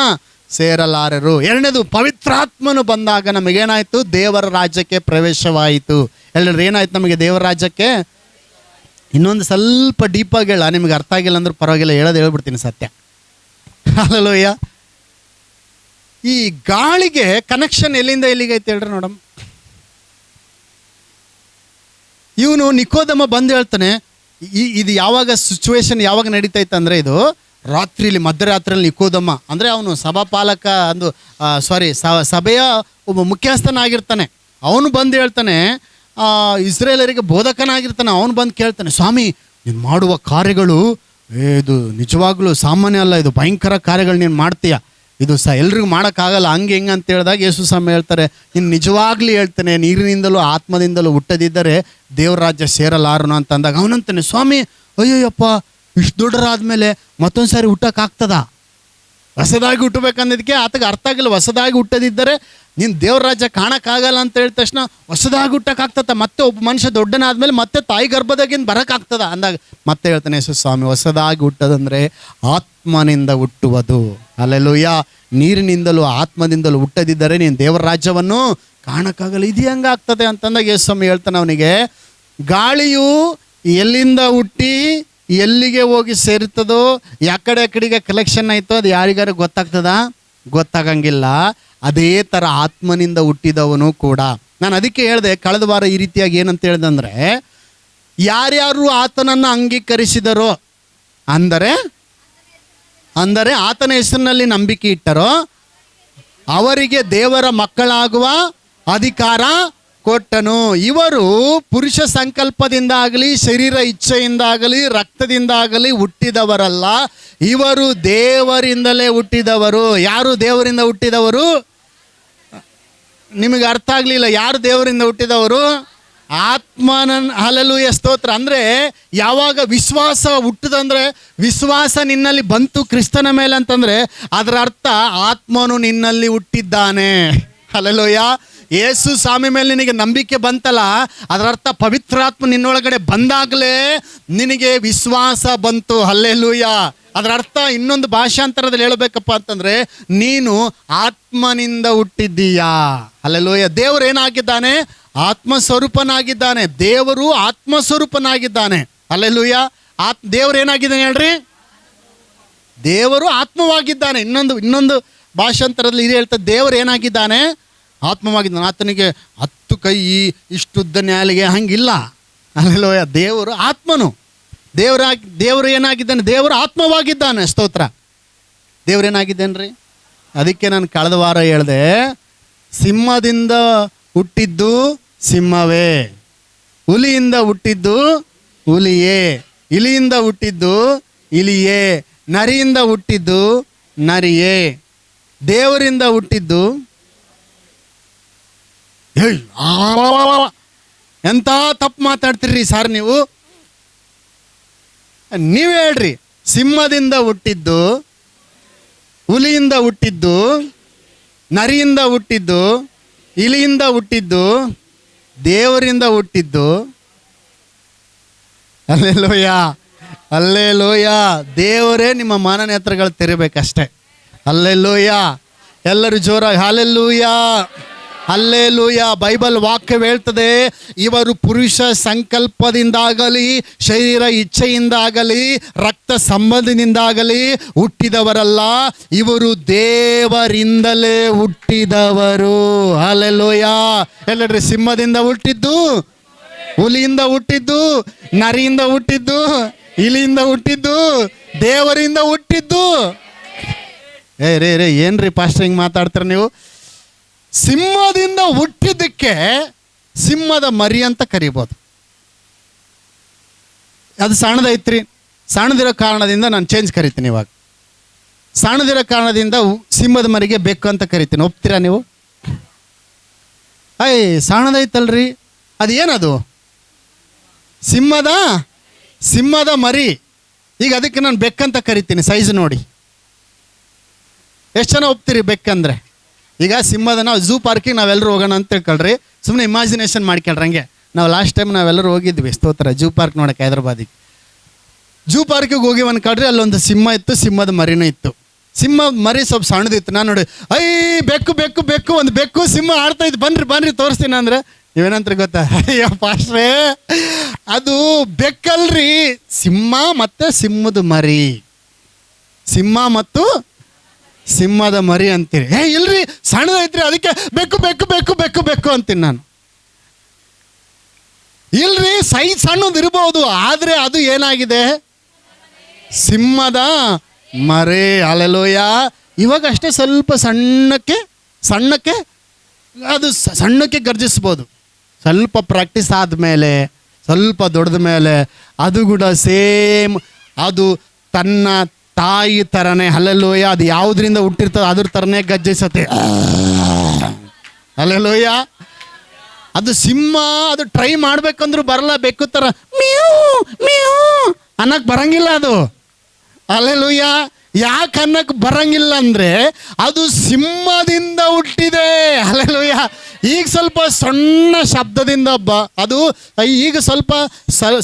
ಸೇರಲಾರರು. ಎರಡನೇದು, ಪವಿತ್ರಾತ್ಮನು ಬಂದಾಗ ನಮಗೇನಾಯಿತು? ದೇವರ ರಾಜ್ಯಕ್ಕೆ ಪ್ರವೇಶವಾಯಿತು. ಎಲ್ಲರೂ ಏನಾಯ್ತು ನಮಗೆ ದೇವರ ರಾಜ್ಯಕ್ಕೆ? ಇನ್ನೊಂದು ಸ್ವಲ್ಪ ಡೀಪಾಗಿ ಹೇಳ, ನಿಮಗೆ ಅರ್ಥ ಆಗಿಲ್ಲ ಅಂದ್ರೆ ಪರವಾಗಿಲ್ಲ, ಹೇಳ್ಬಿಡ್ತೀನಿ ಸತ್ಯ. ಹಲ್ಲೆಲೂಯಾ. ಈ ಗಾಳಿಗೆ ಕನೆಕ್ಷನ್ ಎಲ್ಲಿಂದ ಎಲ್ಲಿಗೆ ಐತೆ ಹೇಳ್ರಿ ನೋಡಮ್. ಇವನು ನಿಕೋದಮ ಬಂದು ಹೇಳ್ತಾನೆ, ಇದು ಯಾವಾಗ ಸಿಚುವೇಶನ್ ಯಾವಾಗ ನಡೀತೈತೆ ಅಂದರೆ, ಇದು ರಾತ್ರಿಲಿ ಮಧ್ಯರಾತ್ರಿಯಲ್ಲಿ ನಿಕೋದಮ ಅಂದರೆ ಅವನು ಸಭಾಪಾಲಕ ಸಭೆಯ ಒಬ್ಬ ಮುಖ್ಯಸ್ಥನಾಗಿರ್ತಾನೆ. ಅವನು ಬಂದು ಹೇಳ್ತಾನೆ, ಇಸ್ರೇಲರಿಗೆ ಬೋಧಕನಾಗಿರ್ತಾನೆ. ಅವನು ಬಂದು ಕೇಳ್ತಾನೆ, ಸ್ವಾಮಿ ನೀನು ಮಾಡುವ ಕಾರ್ಯಗಳು ಇದು ನಿಜವಾಗ್ಲೂ ಸಾಮಾನ್ಯ ಅಲ್ಲ, ಇದು ಭಯಂಕರ ಕಾರ್ಯಗಳು ನೀನು ಮಾಡ್ತೀಯ, ಇದು ಎಲ್ರಿಗೂ ಮಾಡೋಕ್ಕಾಗಲ್ಲ, ಹಂಗೆ ಹೆಂಗೆ ಅಂತ ಹೇಳಿದಾಗ ಯೇಸು ಸ್ವಾಮಿ ಹೇಳ್ತಾರೆ, ನೀನು ನಿಜವಾಗ್ಲೂ ಹೇಳ್ತಾನೆ, ನೀರಿನಿಂದಲೂ ಆತ್ಮದಿಂದಲೂ ಹುಟ್ಟದಿದ್ದರೆ ದೇವ್ರ ರಾಜ್ಯ ಸೇರಲಾರನು ಅಂತ ಅಂದಾಗ ಅವನಂತಾನೆ, ಸ್ವಾಮಿ ಅಯ್ಯೋಯ್ಯಪ್ಪ ಇಷ್ಟು ದೊಡ್ಡರಾದ್ಮೇಲೆ ಮತ್ತೊಂದು ಸಾರಿ ಹುಟ್ಟೋಕ್ಕಾಗ್ತದ? ಹೊಸದಾಗಿ ಹುಟ್ಟಬೇಕನ್ನೋದಕ್ಕೆ ಆತಗೆ ಅರ್ಥ ಆಗಿಲ್ಲ. ಹೊಸದಾಗಿ ಹುಟ್ಟದಿದ್ದರೆ ನೀನು ದೇವ್ರ ರಾಜ್ಯ ಕಾಣೋಕ್ಕಾಗಲ್ಲ ಅಂತ ಹೇಳಿದ ತಕ್ಷಣ ಹೊಸದಾಗಿ ಹುಟ್ಟೋಕ್ಕಾಗ್ತದ? ಮತ್ತೆ ಒಬ್ಬ ಮನುಷ್ಯ ದೊಡ್ಡನಾದ್ಮೇಲೆ ಮತ್ತೆ ತಾಯಿ ಗರ್ಭದಾಗಿಂದ ಬರೋಕ್ಕಾಗ್ತದ ಅಂದಾಗ ಮತ್ತೆ ಹೇಳ್ತಾನೆ ಯೇಸು ಸ್ವಾಮಿ, ಹೊಸದಾಗಿ ಹುಟ್ಟೋದಂದರೆ ಆತ್ಮನಿಂದ ಹುಟ್ಟುವುದು. ಹಲ್ಲೆಲೂಯಾ. ನೀರಿನಿಂದಲೂ ಆತ್ಮದಿಂದಲೂ ಹುಟ್ಟದಿದ್ದರೆ ನೀನು ದೇವರ ರಾಜ್ಯವನ್ನು ಕಾಣೋಕ್ಕಾಗಲ್ಲ. ಇದು ಹೆಂಗೆ ಆಗ್ತದೆ ಅಂತಂದಾಗ ಯೇಸು ಸ್ವಾಮಿ ಹೇಳ್ತಾನೆ ಅವನಿಗೆ, ಗಾಳಿಯು ಎಲ್ಲಿಂದ ಹುಟ್ಟಿ ಎಲ್ಲಿಗೆ ಹೋಗಿ ಸೇರ್ತದೋ, ಯಾಕಡೆಗೆ ಕಲೆಕ್ಷನ್ ಆಯಿತೋ ಅದು ಯಾರಿಗಾರು ಗೊತ್ತಾಗ್ತದ? ಗೊತ್ತಾಗಂಗಿಲ್ಲ. ಅದೇ ಥರ ಆತ್ಮನಿಂದ ಹುಟ್ಟಿದವನು ಕೂಡ. ನಾನು ಅದಕ್ಕೆ ಹೇಳಿದೆ ಕಳೆದ ವಾರ ಈ ರೀತಿಯಾಗಿ ಏನಂತ ಹೇಳ್ದಂದರೆ, ಯಾರ್ಯಾರು ಆತನನ್ನು ಅಂಗೀಕರಿಸಿದರೋ ಅಂದರೆ ಆತನ ಹೆಸರಿನಲ್ಲಿ ನಂಬಿಕೆ ಇಟ್ಟರೋ ಅವರಿಗೆ ದೇವರ ಮಕ್ಕಳಾಗುವ ಅಧಿಕಾರ ಕೊಟ್ಟನು. ಇವರು ಪುರುಷ ಸಂಕಲ್ಪದಿಂದಾಗಲಿ ಶರೀರ ಇಚ್ಛೆಯಿಂದಾಗಲಿ ರಕ್ತದಿಂದಾಗಲಿ ಹುಟ್ಟಿದವರಲ್ಲ, ಇವರು ದೇವರಿಂದಲೇ ಹುಟ್ಟಿದವರು. ಯಾರು ದೇವರಿಂದ ಹುಟ್ಟಿದವರು? ನಿಮಗೆ ಅರ್ಥ ಆಗಲಿಲ್ಲ. ಯಾರು ದೇವರಿಂದ ಹುಟ್ಟಿದವರು? ಆತ್ಮನ. ಹಲ್ಲೆಲೂಯಾ, ಸ್ತೋತ್ರ. ಅಂದರೆ ಯಾವಾಗ ವಿಶ್ವಾಸ ಹುಟ್ಟದಂದ್ರೆ, ವಿಶ್ವಾಸ ನಿನ್ನಲ್ಲಿ ಬಂತು ಕ್ರಿಸ್ತನ ಮೇಲೆ ಅಂತಂದರೆ ಅದರ ಅರ್ಥ ಆತ್ಮನು ನಿನ್ನಲ್ಲಿ ಹುಟ್ಟಿದ್ದಾನೆ. ಹಲ್ಲೆಲೂಯಾ. ಯೇಸು ಸ್ವಾಮಿ ಮೇಲೆ ನಿನಗೆ ನಂಬಿಕೆ ಬಂತಲ್ಲ, ಅದರ ಅರ್ಥ ಪವಿತ್ರಾತ್ಮ ನಿನ್ನೊಳಗಡೆ ಬಂದಾಗಲೇ ನಿನಗೆ ವಿಶ್ವಾಸ ಬಂತು. ಹಲ್ಲೆಲೂಯಾ. ಅದರ ಅರ್ಥ ಇನ್ನೊಂದು ಭಾಷಾಂತರದಲ್ಲಿ ಹೇಳಬೇಕಪ್ಪ ಅಂತಂದರೆ, ನೀನು ಆತ್ಮನಿಂದ ಹುಟ್ಟಿದ್ದೀಯಾ. ಹಲ್ಲೆಲೂಯಾ. ದೇವರು ಏನಾಗಿದ್ದಾನೆ? ಆತ್ಮಸ್ವರೂಪನಾಗಿದ್ದಾನೆ. ದೇವರು ಆತ್ಮಸ್ವರೂಪನಾಗಿದ್ದಾನೆ. ಹಲ್ಲೆಲೂಯಾ. ದೇವರು ಏನಾಗಿದ್ದಾನೆ ಹೇಳ್ರಿ? ದೇವರು ಆತ್ಮವಾಗಿದ್ದಾನೆ. ಇನ್ನೊಂದು ಭಾಷಾಂತರದಲ್ಲಿ ಇದು ಹೇಳ್ತಾರೆ, ದೇವರು ಏನಾಗಿದ್ದಾನೆ? ಆತ್ಮವಾಗಿದ್ದಾನೆ. ಆತನಿಗೆ 10 ಕೈ, ಇಷ್ಟುದ್ದ ನ್ಯಾಲಿಗೆ ಹಂಗಿಲ್ಲ. ಹಲ್ಲೆಲೂಯಾ. ದೇವರು ಆತ್ಮನು. ದೇವರು ಏನಾಗಿದ್ದಾನೆ? ದೇವರು ಆತ್ಮವಾಗಿದ್ದಾನೆ. ಸ್ತೋತ್ರ. ದೇವ್ರು ಏನಾಗಿದ್ದೇನ್ರಿ? ಅದಕ್ಕೆ ನಾನು ಕಳೆದ ವಾರ ಹೇಳಿದೆ, ಸಿಂಹದಿಂದ ಹುಟ್ಟಿದ್ದು ಸಿಂಹವೇ, ಹುಲಿಯಿಂದ ಹುಟ್ಟಿದ್ದು ಹುಲಿಯೇ, ಇಲಿಯಿಂದ ಹುಟ್ಟಿದ್ದು ಇಲಿಯೇ, ನರಿಯಿಂದ ಹುಟ್ಟಿದ್ದು ನರಿಯೇ, ದೇವರಿಂದ ಹುಟ್ಟಿದ್ದು. ಎಂಥ ತಪ್ಪು ಮಾತಾಡ್ತೀರಿ ಸರ್ ನೀವು. ನೀವು ಹೇಳ್ರಿ, ಸಿಂಹದಿಂದ ಹುಟ್ಟಿದ್ದು, ಹುಲಿಯಿಂದ ಹುಟ್ಟಿದ್ದು, ನರಿಯಿಂದ ಹುಟ್ಟಿದ್ದು, ಇಲಿಯಿಂದ ಹುಟ್ಟಿದ್ದು, ದೇವರಿಂದ ಹುಟ್ಟಿದ್ದು. Hallelujah, hallelujah. ದೇವರೇ ನಿಮ್ಮ ಮಾನನೇತ್ರಗಳು ತೆರಿಬೇಕಷ್ಟೆ. ಹಲ್ಲೆಲೂಯಾ. ಎಲ್ಲರೂ ಜೋರಾಗಿ ಹಲ್ಲೆಲೂಯಾ, ಹಲ್ಲೆಲೂಯಾ. ಬೈಬಲ್ ವಾಕ್ಯ ಹೇಳ್ತದೆ, ಇವರು ಪುರುಷ ಸಂಕಲ್ಪದಿಂದಾಗಲಿ, ಶರೀರ ಇಚ್ಛೆಯಿಂದಾಗಲಿ, ರಕ್ತ ಸಂಬಂಧದಿಂದಾಗಲಿ ಹುಟ್ಟಿದವರಲ್ಲ, ಇವರು ದೇವರಿಂದಲೇ ಹುಟ್ಟಿದವರು. ಹಲ್ಲೆಲೂಯಾ. ಎಲ್ಲರಿ, ಸಿಂಹದಿಂದ ಹುಟ್ಟಿದ್ದು, ಹುಲಿಯಿಂದ ಹುಟ್ಟಿದ್ದು, ನರಿಯಿಂದ ಹುಟ್ಟಿದ್ದು, ಇಲಿಯಿಂದ ಹುಟ್ಟಿದ್ದು, ದೇವರಿಂದ ಹುಟ್ಟಿದ್ದು. ರೇ ಏನ್ರಿ ಪಾಸ್ಟರ್ ಹಿಂಗೆ ಮಾತಾಡ್ತಾರೆ ನೀವು? ಸಿಂಹದಿಂದ ಹುಟ್ಟಿದ್ದಕ್ಕೆ ಸಿಂಹದ ಮರಿ ಅಂತ ಕರಿಬೋದು. ಅದು ಸಣ್ಣದೈತ್ರಿ. ಸಣ್ಣದಿರೋ ಕಾರಣದಿಂದ ನಾನು ಚೇಂಜ್ ಕರಿತೀನಿ. ಇವಾಗ ಸಣ್ಣದಿರೋ ಕಾರಣದಿಂದ ಸಿಂಹದ ಮರಿಗೆ ಬೆಕ್ಕು ಅಂತ ಕರಿತೀನಿ. ಒಪ್ತೀರಾ ನೀವು? ಸಣ್ಣದೈತಲ್ರಿ, ಅದು ಏನದು? ಸಿಂಹದ ಮರಿ. ಈಗ ಅದಕ್ಕೆ ನಾನು ಬೆಕ್ಕಂತ ಕರಿತೀನಿ, ಸೈಜ್ ನೋಡಿ. ಎಷ್ಟು ಜನ ಒಪ್ತೀರಿ ಬೆಕ್ಕಂದ್ರೆ? ಈಗ ಸಿಂಹದ, ನಾವು ಝೂ ಪಾರ್ಕಿಗೆ ನಾವೆಲ್ಲರೂ ಹೋಗೋಣ ಅಂತ ತಿಳ್ಕೊಳ್ರಿ. ಸುಮ್ಮನೆ ಇಮ್ಯಾಜಿನೇಷನ್ ಮಾಡ್ಕೊಳ್ರಿ. ಹಂಗೆ ನಾವು ಲಾಸ್ಟ್ ಟೈಮ್ ನಾವೆಲ್ಲರೂ ಹೋಗಿದ್ವಿ, ಸ್ತೋತ್ರ, ಝೂ ಪಾರ್ಕ್ ನೋಡೋಕೆ ಹೈದ್ರಾಬಾದಿಗೆ. ಝೂ ಪಾರ್ಕಿಗೆ ಹೋಗಿ ಅನ್ಕೊಳ್ರಿ, ಅಲ್ಲೊಂದು ಸಿಂಹ ಇತ್ತು, ಸಿಂಹದ ಮರಿನೂ ಇತ್ತು. ಸಿಂಹ ಮರಿ ಸ್ವಲ್ಪ ಸಣ್ಣದಿತ್ತು. ನಾನು ನೋಡಿ, ಬೆಕ್ಕು ಬೆಕ್ಕು ಬೆಕ್ಕು, ಒಂದು ಬೆಕ್ಕು ಸಿಂಹ ಆಡ್ತಾ ಇತ್ತು, ಬನ್ರಿ ತೋರಿಸ್ತೀನಿ ಅಂದರೆ ನೀವೇನಂತ ಗೊತ್ತಾ? ಅಯ್ಯೋ ಪಾಸ್ಟ್ರೇ, ಅದು ಬೆಕ್ಕಲ್ರಿ, ಸಿಂಹ ಮತ್ತು ಸಿಂಹದ ಮರಿ. ಸಿಂಹ ಮತ್ತು ಸಿಂಹದ ಮರಿ ಅಂತೀರಿ. ಇಲ್ರಿ, ಸಣ್ಣದೈತ್ರಿ, ಅದಕ್ಕೆ ಬೆಕ್ಕು ಬೆಕ್ಕು ಬೆಕ್ಕು ಬೆಕ್ಕು ಬೆಕ್ಕು ಅಂತೀನಿ ನಾನು. ಇಲ್ರಿ, ಸೈಜ್ ಸಣ್ಣದಿರ್ಬೋದು, ಆದರೆ ಅದು ಏನಾಗಿದೆ? ಸಿಂಹದ ಮರಿ. ಹಲ್ಲೆಲೂಯಾ. ಇವಾಗ ಅಷ್ಟೇ ಸ್ವಲ್ಪ ಸಣ್ಣಕ್ಕೆ ಅದು ಸಣ್ಣಕ್ಕೆ ಗರ್ಜಿಸ್ಬೋದು. ಸ್ವಲ್ಪ ಪ್ರಾಕ್ಟೀಸ್ ಆದಮೇಲೆ, ಸ್ವಲ್ಪ ದೊಡ್ಡದ ಮೇಲೆ ಅದು ಕೂಡ ಸೇಮ್, ಅದು ತನ್ನ ತಾಯಿ ಥರನೇ. ಹಲ್ಲೆಲೂಯಾ. ಅದು ಯಾವುದರಿಂದ ಹುಟ್ಟಿರ್ತದೆ ಅದ್ರ ಥರನೇ ಗರ್ಜಿಸತ್ತೆ. ಹಲ್ಲೆಲೂಯಾ. ಅದು ಸಿಂಹ, ಅದು ಟ್ರೈ ಮಾಡ್ಬೇಕಂದ್ರೂ ಬರಲ್ಲ. ಬೆಕ್ಕು ಥರ ಮ್ಯಾವ್ ಮ್ಯಾವ್ ಅನ್ನಕ್ಕೆ ಬರಂಗಿಲ್ಲ ಅದು. ಹಲ್ಲೆಲೂಯಾ. ಯಾಕೆ ಅನ್ನಕ್ಕೆ ಬರಂಗಿಲ್ಲ ಅಂದರೆ ಅದು ಸಿಂಹದಿಂದ ಹುಟ್ಟಿದೆ. ಹಲ್ಲೆಲೂಯಾ. ಈಗ ಸ್ವಲ್ಪ ಸಣ್ಣ ಶಬ್ದದಿಂದ ಅದು ಈಗ ಸ್ವಲ್ಪ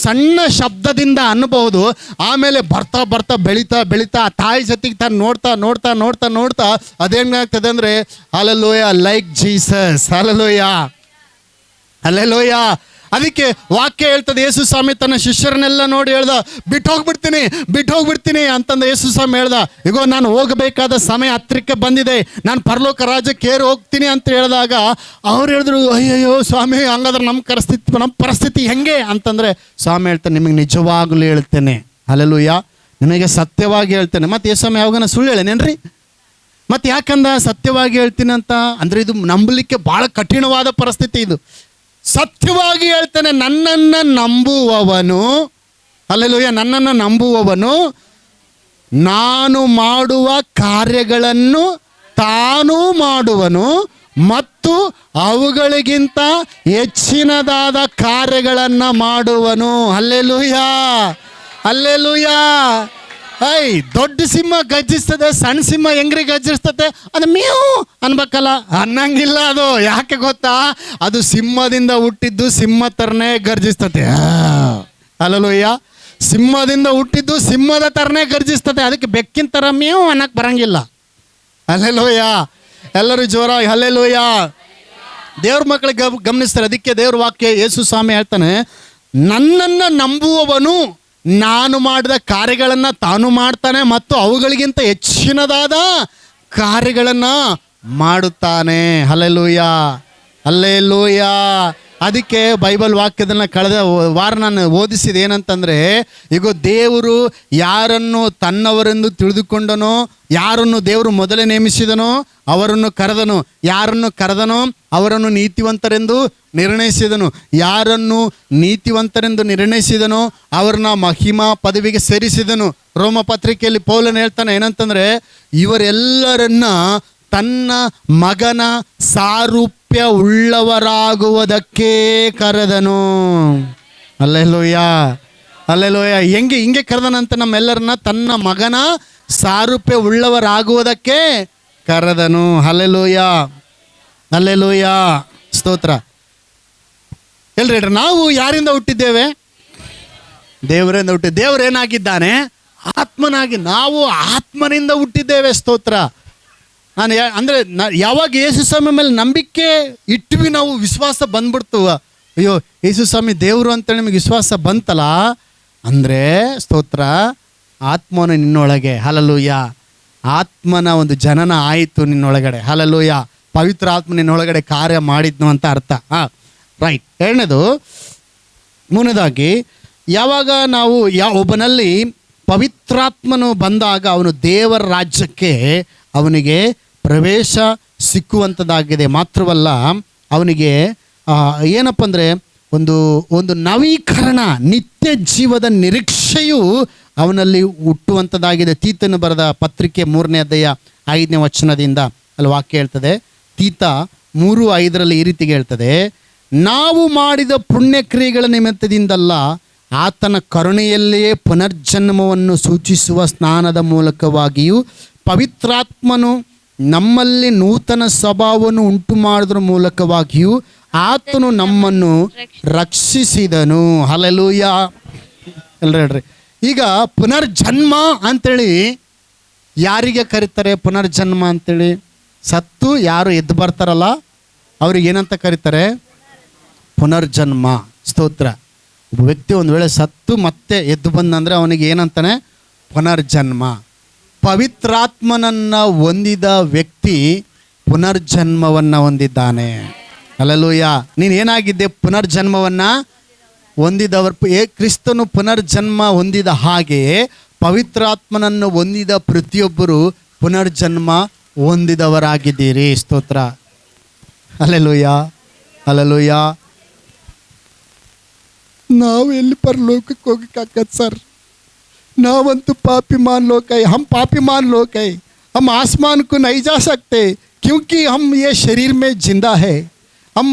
ಸಣ್ಣ ಶಬ್ದದಿಂದ ಅನ್ನಬಹುದು. ಆಮೇಲೆ ಬರ್ತಾ ಬೆಳೀತಾ ತಾಯಿ ಜೊತೆಗೆ ತಾನು ನೋಡ್ತಾ ಅದೇನಾಗ್ತದೆ ಅಂದರೆ, hallelujah, like Jesus. Hallelujah, hallelujah. ಅದಕ್ಕೆ ವಾಕ್ಯ ಹೇಳ್ತದೆ, ಯೇಸು ಸ್ವಾಮಿ ತನ್ನ ಶಿಷ್ಯರನ್ನೆಲ್ಲ ನೋಡಿ ಹೇಳ್ದ, ಬಿಟ್ಟು ಹೋಗ್ಬಿಡ್ತೀನಿ ಅಂತಂದು ಯೇಸು ಸ್ವಾಮಿ ಹೇಳ್ದ, ಇಗೋ ನಾನು ಹೋಗಬೇಕಾದ ಸಮಯ ಹತ್ತಿರಕ್ಕೆ ಬಂದಿದೆ, ನಾನು ಪರಲೋಕ ರಾಜ್ಯಕ್ಕೆ ಏರಿ ಹೋಗ್ತೀನಿ ಅಂತ ಹೇಳಿದಾಗ ಅವ್ರು ಹೇಳಿದ್ರು, ಅಯ್ಯಯ್ಯೋ ಸ್ವಾಮಿ, ಹಂಗಾದ್ರೆ ನಮ್ಮ ಪರಿಸ್ಥಿತಿ ಹೆಂಗೆ ಅಂತಂದರೆ ಸ್ವಾಮಿ ಹೇಳ್ತಾನೆ, ನಿಮಗೆ ನಿಜವಾಗ್ಲೂ ಹೇಳ್ತೇನೆ. ಹಲ್ಲೆಲೂಯಾ. ನಿಮಗೆ ಸತ್ಯವಾಗಿ ಹೇಳ್ತೇನೆ. ಮತ್ತು ಯೇಸು ಸ್ವಾಮಿ ಯಾವಾಗನ ಸುಳ್ಳು ಹೇಳೇನೇನ್ರಿ? ಮತ್ತು ಯಾಕಂದ ಸತ್ಯವಾಗಿ ಹೇಳ್ತೀನಿ ಅಂತ ಅಂದರೆ, ಇದು ನಂಬಲಿಕ್ಕೆ ಭಾಳ ಕಠಿಣವಾದ ಪರಿಸ್ಥಿತಿ. ಇದು ಸತ್ಯವಾಗಿ ಹೇಳ್ತಾನೆ, ನನ್ನನ್ನು ನಂಬುವವನು, ಹಲ್ಲೆಲೂಯಾ, ನನ್ನನ್ನು ನಂಬುವವನು ನಾನು ಮಾಡುವ ಕಾರ್ಯಗಳನ್ನು ತಾನೂ ಮಾಡುವನು, ಮತ್ತು ಅವುಗಳಿಗಿಂತ ಹೆಚ್ಚಿನದಾದ ಕಾರ್ಯಗಳನ್ನು ಮಾಡುವನು. Hallelujah, hallelujah. ದೊಡ್ಡ ಸಿಂಹ ಗರ್ಜಿಸ್ತದೆ, ಸಣ್ಣ ಸಿಂಹ ಹೆಂಗ್ರಿ ಗರ್ಜಿಸ್ತತೆ? ಅದು ಮೇವು ಅನ್ಬೇಕಲ್ಲ, ಅನ್ನಂಗಿಲ್ಲ. ಅದು ಯಾಕೆ ಗೊತ್ತಾ? ಅದು ಸಿಂಹದಿಂದ ಹುಟ್ಟಿದ್ದು ಸಿಂಹ ಥರನೇ ಗರ್ಜಿಸ್ತತೆ. ಹಲ್ಲೆಲೂಯಾ. ಸಿಂಹದಿಂದ ಹುಟ್ಟಿದ್ದು ಸಿಂಹದ ಥರನೇ ಗರ್ಜಿಸ್ತತೆ. ಅದಕ್ಕೆ ಬೆಕ್ಕಿನ ಥರ ಮೇವು ಅನ್ನಕ್ಕೆ ಬರಂಗಿಲ್ಲ. ಹಲ್ಲೆಲೂಯಾ. ಎಲ್ಲರೂ ಜೋರಾಗಿ ಹಲ್ಲೆಲೂಯಾ. ದೇವ್ರ ಮಕ್ಕಳಿಗೆ ಗಮನಿಸ್ತಾರೆ. ಅದಕ್ಕೆ ದೇವ್ರ ವಾಕ್ಯ ಯೇಸು ಸ್ವಾಮಿ ಹೇಳ್ತಾನೆ, ನನ್ನನ್ನು ನಂಬುವವನು ನಾನು ಮಾಡಿದ ಕಾರ್ಯಗಳನ್ನು ತಾನು ಮಾಡ್ತಾನೆ ಮತ್ತು ಅವುಗಳಿಗಿಂತ ಹೆಚ್ಚಿನದಾದ ಕಾರ್ಯಗಳನ್ನು ಮಾಡುತ್ತಾನೆ. Hallelujah, hallelujah. ಅದಕ್ಕೆ ಬೈಬಲ್ ವಾಕ್ಯದನ್ನು ಕಳೆದ ವಾರ ನಾನು ಓದಿಸಿದ ಏನಂತಂದರೆ, ಈಗ ದೇವರು ಯಾರನ್ನು ತನ್ನವರೆಂದು ತಿಳಿದುಕೊಂಡನೋ, ಯಾರನ್ನು ದೇವರು ಮೊದಲೇ ನೇಮಿಸಿದನೋ ಅವರನ್ನು ಕರೆದನು, ಯಾರನ್ನು ಕರೆದನೋ ಅವರನ್ನು ನೀತಿವಂತರೆಂದು ನಿರ್ಣಯಿಸಿದನು, ಯಾರನ್ನು ನೀತಿವಂತರೆಂದು ನಿರ್ಣಯಿಸಿದನೋ ಅವರನ್ನ ಮಹಿಮಾ ಪದವಿಗೆ ಸೇರಿಸಿದನು. ರೋಮ ಪತ್ರಿಕೆಯಲ್ಲಿ ಪೌಲನು ಹೇಳ್ತಾನೆ ಏನಂತಂದರೆ, ಇವರೆಲ್ಲರನ್ನ ತನ್ನ ಮಗನ ಸಾರೂಪ್ಯ ಉಳ್ಳವರಾಗುವುದಕ್ಕೆ ಕರೆದನು. Hallelujah, hallelujah. ಹಿಂಗೆ ಕರೆದನಂತ ನಮ್ಮೆಲ್ಲರನ್ನ ತನ್ನ ಮಗನ ಸಾರೂಪ್ಯ ಉಳ್ಳವರಾಗುವುದಕ್ಕೆ ಕರೆದನು. ಹಲ್ಲೆಲೂಯಾ, ಹಲ್ಲೆಲೂಯಾ, ಸ್ತೋತ್ರ. ಎಲ್ರಿ ನಾವು ಯಾರಿಂದ ಹುಟ್ಟಿದ್ದೇವೆ? ದೇವರಿಂದ ಹುಟ್ಟಿದ್ದೇವೆ. ದೇವರೇನಾಗಿದ್ದಾನೆ? ಆತ್ಮನಾಗಿ. ನಾವು ಆತ್ಮನಿಂದ ಹುಟ್ಟಿದ್ದೇವೆ. ಸ್ತೋತ್ರ. ನಾನು ಅಂದರೆ ಯಾವಾಗ ಯೇಸು ಸ್ವಾಮಿ ಮೇಲೆ ನಂಬಿಕೆ ಇಟ್ವಿ, ನಾವು ವಿಶ್ವಾಸ ಬಂದ್ಬಿಡ್ತು. ಅಯ್ಯೋ ಯೇಸು ಸ್ವಾಮಿ ದೇವರು ಅಂತೇಳಿ ನಿಮಗೆ ವಿಶ್ವಾಸ ಬಂತಲ್ಲ ಅಂದರೆ ಸ್ತೋತ್ರ, ಆತ್ಮನು ನಿನ್ನೊಳಗೆ. ಹಲ್ಲೆಲೂಯಾ. ಆತ್ಮನ ಒಂದು ಜನನ ಆಯಿತು ನಿನ್ನೊಳಗಡೆ. ಹಲ್ಲೆಲೂಯಾ. ಪವಿತ್ರ ಆತ್ಮ ನಿನ್ನೊಳಗಡೆ ಕಾರ್ಯ ಮಾಡಿದ್ನು ಅಂತ ಅರ್ಥ. ರೈಟ್. ಮೂರನೇದಾಗಿ, ಯಾವಾಗ ನಾವು ಒಬ್ಬನಲ್ಲಿ ಪವಿತ್ರಾತ್ಮನು ಬಂದಾಗ ಅವನು ದೇವರ ರಾಜ್ಯಕ್ಕೆ ಅವನಿಗೆ ಪ್ರವೇಶ ಸಿಕ್ಕುವಂಥದ್ದಾಗಿದೆ. ಮಾತ್ರವಲ್ಲ, ಅವನಿಗೆ ಏನಪ್ಪ ಅಂದರೆ ಒಂದು ನವೀಕರಣ, ನಿತ್ಯ ಜೀವದ ನಿರೀಕ್ಷೆಯು ಅವನಲ್ಲಿ ಹುಟ್ಟುವಂಥದ್ದಾಗಿದೆ. ತೀತನು ಬರೆದ ಪತ್ರಿಕೆ 3ನೇ ಅಧ್ಯಾಯ 5ನೇ ವಚನದಿಂದ ಅಲ್ಲಿ ವಾಕ್ಯ ಹೇಳ್ತದೆ. ತೀತ 3:5 ಈ ರೀತಿಗೆ ಹೇಳ್ತದೆ, ನಾವು ಮಾಡಿದ ಪುಣ್ಯಕ್ರಿಯೆಗಳ ನಿಮಿತ್ತದಿಂದಲ್ಲ, ಆತನ ಕರುಣೆಯಲ್ಲಿಯೇ ಪುನರ್ಜನ್ಮವನ್ನು ಸೂಚಿಸುವ ಸ್ನಾನದ ಮೂಲಕವಾಗಿಯೂ ಪವಿತ್ರಾತ್ಮನು ನಮ್ಮಲ್ಲಿ ನೂತನ ಸ್ವಭಾವವನ್ನು ಉಂಟು ಮಾಡೋದ್ರ ಮೂಲಕವಾಗಿಯೂ ಆತನು ನಮ್ಮನ್ನು ರಕ್ಷಿಸಿದನು. ಹಲ್ಲೆಲೂಯಾ. ಎಲ್ಲರೂ ಹೇಳ್ರಿ. ಈಗ ಪುನರ್ಜನ್ಮ ಅಂಥೇಳಿ ಯಾರಿಗೆ ಕರೀತಾರೆ? ಪುನರ್ಜನ್ಮ ಅಂಥೇಳಿ ಸತ್ತು ಯಾರು ಎದ್ದು ಬರ್ತಾರಲ್ಲ ಅವ್ರಿಗೆ ಏನಂತ ಕರೀತಾರೆ? ಪುನರ್ಜನ್ಮ. ಸ್ತೋತ್ರ. ಒಬ್ಬ ವ್ಯಕ್ತಿ ಒಂದು ವೇಳೆ ಸತ್ತು ಮತ್ತೆ ಎದ್ದು ಬಂದಂದರೆ ಅವನಿಗೆ ಏನಂತಾನೆ? ಪುನರ್ಜನ್ಮ. ಪವಿತ್ರಾತ್ಮನನ್ನು ಹೊಂದಿದ ವ್ಯಕ್ತಿ ಪುನರ್ಜನ್ಮವನ್ನು ಹೊಂದಿದ್ದಾನೆ. ಹಲ್ಲೆಲೂಯಾ. ನೀನು ಏನಾಗಿದ್ದೆ? ಪುನರ್ಜನ್ಮವನ್ನು ಹೊಂದಿದವರು. ಕ್ರಿಸ್ತನು ಪುನರ್ಜನ್ಮ ಹೊಂದಿದ ಹಾಗೆಯೇ ಪವಿತ್ರಾತ್ಮನನ್ನು ಹೊಂದಿದ ಪ್ರತಿಯೊಬ್ಬರು ಪುನರ್ಜನ್ಮ ಹೊಂದಿದವರಾಗಿದ್ದೀರಿ. ಸ್ತೋತ್ರ. Hallelujah, hallelujah. ನಾವು ಎಲ್ಲಿ ಪರಲೋಕಕ್ಕೆ ಹೋಗಕ್ಕಾಗತ್ತೆ ಸರ್? नावंतु पापीमान लोग है, हम पापीमान लोग है, हम आसमान को नहीं जा सकते क्योंकि हम ये शरीर में जिंदा है. हम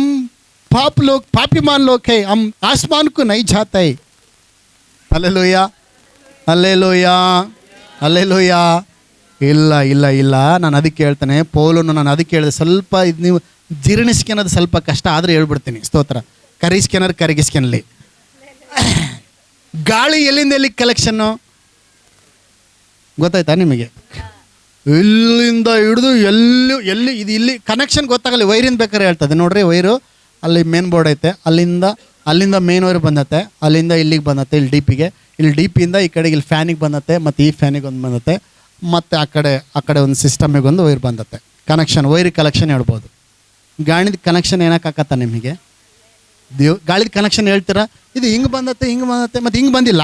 पापीमान लोग है, हम आसमान को नहीं जाते. Hallelujah, hallelujah, hallelujah. ಇಲ್ಲ ಇಲ್ಲ ಇಲ್ಲ, ನಾನು ಅದಕ್ಕೆ ಹೇಳ್ತೇನೆ, ಪೌಲನು ನಾನು ಅದಕ್ಕೆ ಹೇಳಿದೆ, ಸ್ವಲ್ಪ ಇದು ನೀವು ಜೀರ್ಣಿಸ್ಕೊಳೋದು ಸ್ವಲ್ಪ ಕಷ್ಟ ಆದರೆ ಹೇಳ್ಬಿಡ್ತೀನಿ. ಸ್ತೋತ್ರ. ಕರಗಿಸ್ಕೊನಲ್ಲಿ ಗಾಳಿ ಎಲ್ಲಿಂದ ಎಲ್ಲಿಗೆ ಕಲೆಕ್ಷನ್ನು ಗೊತ್ತಾಯ್ತಾ ನಿಮಗೆ? ಇಲ್ಲಿಂದ ಹಿಡಿದು ಎಲ್ಲಿ ಇದು ಇಲ್ಲಿ ಕನೆಕ್ಷನ್ ಗೊತ್ತಾಗಲ್ಲ. ವೈರಿಂದ ಬೇಕಾದ್ರೆ ಹೇಳ್ತದೆ ನೋಡ್ರಿ. ವೈರು ಅಲ್ಲಿ ಮೇನ್ ಬೋರ್ಡ್ ಐತೆ, ಅಲ್ಲಿಂದ ಮೇನ್ ವೈರ್ ಬಂದತ್ತೆ, ಅಲ್ಲಿಂದ ಇಲ್ಲಿಗೆ ಬಂದತ್ತೆ, ಇಲ್ಲಿ ಡಿಪಿಗೆ, ಇಲ್ಲಿ ಡಿಪಿಯಿಂದ ಈ ಕಡೆಗೆ ಇಲ್ಲಿ ಫ್ಯಾನಿಗೆ ಬಂದತ್ತೆ, ಮತ್ತು ಈ ಫ್ಯಾನಿಗೆ ಒಂದು ಬಂದತ್ತೆ, ಮತ್ತು ಆ ಕಡೆ ಒಂದು ಸಿಸ್ಟಮಿಗೆ ಒಂದು ವೈರ್ ಬಂದತ್ತೆ. ಕನೆಕ್ಷನ್, ವೈರಿಗೆ ಕಲೆಕ್ಷನ್ ಹೇಳ್ಬೋದು. ಗಾಳಿದ ಕನೆಕ್ಷನ್ ಏನಕ್ಕಾಗತ್ತ ನಿಮಗೆ? ಗಾಳಿದ ಕನೆಕ್ಷನ್ ಹೇಳ್ತೀರಾ? ಇದು ಹಿಂಗೆ ಬಂದತ್ತೆ, ಮತ್ತು ಹಿಂಗೆ ಬಂದಿಲ್ಲ.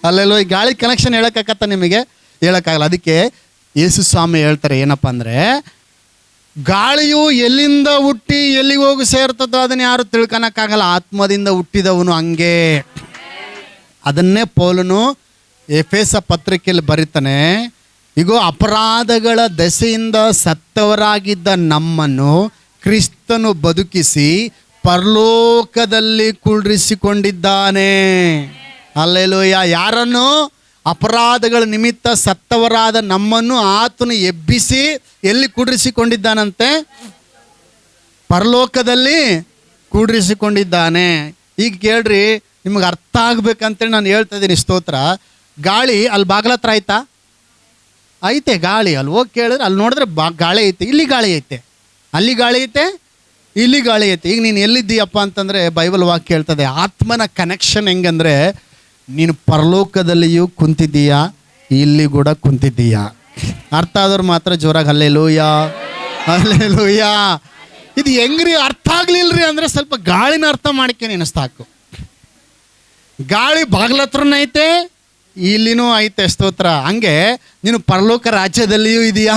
ಅಲ್ಲೆಲ್ಲೋ ಈ ಗಾಳಿ ಕನೆಕ್ಷನ್ ಹೇಳೋಕ್ಕಾಗತ್ತ ನಿಮಗೆ? ಹೇಳೋಕ್ಕಾಗಲ್ಲ. ಅದಕ್ಕೆ ಯೇಸು ಸ್ವಾಮಿ ಹೇಳ್ತಾರೆ ಏನಪ್ಪ ಅಂದರೆ, ಗಾಳಿಯು ಎಲ್ಲಿಂದ ಹುಟ್ಟಿ ಎಲ್ಲಿಗೆ ಹೋಗಿ ಸೇರ್ತದೋ ಅದನ್ನು ಯಾರು ತಿಳ್ಕೊಳಕ್ಕಾಗಲ್ಲ. ಆತ್ಮದಿಂದ ಹುಟ್ಟಿದವನು ಹಂಗೆ. ಅದನ್ನೇ ಪೌಲನು ಎಫೆಸ ಪತ್ರಿಕೆಯಲ್ಲಿ ಬರೀತಾನೆ. ಈಗ ಅಪರಾಧಗಳ ದೆಸೆಯಿಂದ ಸತ್ತವರಾಗಿದ್ದ ನಮ್ಮನ್ನು ಕ್ರಿಸ್ತನು ಬದುಕಿಸಿ ಪರಲೋಕದಲ್ಲಿ ಕುಳ್ಳಿರಿಸಿಕೊಂಡಿದ್ದಾನೆ. ಹಲ್ಲೆಲೂಯಾ. ಯಾರನ್ನು? ಅಪರಾಧಗಳ ನಿಮಿತ್ತ ಸತ್ತವರಾದ ನಮ್ಮನ್ನು ಆತನು ಎಬ್ಬಿಸಿ ಎಲ್ಲಿ ಕೂಡಿರಿಸಿಕೊಂಡಿದ್ದಾನಂತೆ? ಪರಲೋಕದಲ್ಲಿ ಕೂಡಿರಿಸಿಕೊಂಡಿದ್ದಾನೆ. ಈಗ ಕೇಳ್ರಿ, ನಿಮಗೆ ಅರ್ಥ ಆಗ್ಬೇಕಂತೇಳಿ ನಾನು ಹೇಳ್ತಾ ಇದ್ದೀನಿ. ಸ್ತೋತ್ರ. ಗಾಳಿ ಅಲ್ಲಿ ಬಾಗ್ಲ ಹತ್ರ ಆಯ್ತಾ? ಐತೆ ಗಾಳಿ. ಅಲ್ಲಿ ಹೋಗಿ ಕೇಳಿದ್ರೆ ಅಲ್ಲಿ ನೋಡಿದ್ರೆ ಗಾಳಿ ಐತೆ, ಇಲ್ಲಿ ಗಾಳಿ ಐತೆ, ಅಲ್ಲಿ ಗಾಳಿ ಐತೆ, ಇಲ್ಲಿ ಗಾಳಿ ಐತೆ. ಈಗ ನೀನು ಎಲ್ಲಿದ್ದೀಯಪ್ಪ ಅಂತಂದರೆ ಬೈಬಲ್ ವಾಕ್ಯ ಹೇಳ್ತದೆ, ಆತ್ಮನ ಕನೆಕ್ಷನ್ ಹೆಂಗಂದ್ರೆ ನೀನು ಪರಲೋಕದಲ್ಲಿಯೂ ಕುಂತಿದ್ದೀಯಾ, ಇಲ್ಲಿ ಕೂಡ ಕುಂತಿದ್ದೀಯಾ. ಅರ್ಥ ಆದವ್ರು ಮಾತ್ರ ಜೋರಾಗಿ ಹಲ್ಲೆಲೂಯಾ, ಹಲ್ಲೆಲೂಯಾ. ಇದು ಹೆಂಗ್ರಿ ಅರ್ಥ ಆಗ್ಲಿಲ್ರಿ ಅಂದರೆ ಸ್ವಲ್ಪ ಗಾಳಿನ ಅರ್ಥ ಮಾಡ್ಕೇನೆ ಸಾಕು. ಗಾಳಿ ಬಾಗ್ಲ ಹತ್ರನೂ ಐತೆ, ಇಲ್ಲಿನೂ ಐತೆ. ಸ್ತೋತ್ರ. ಹಂಗೆ ನೀನು ಪರಲೋಕ ರಾಜ್ಯದಲ್ಲಿಯೂ ಇದೆಯಾ,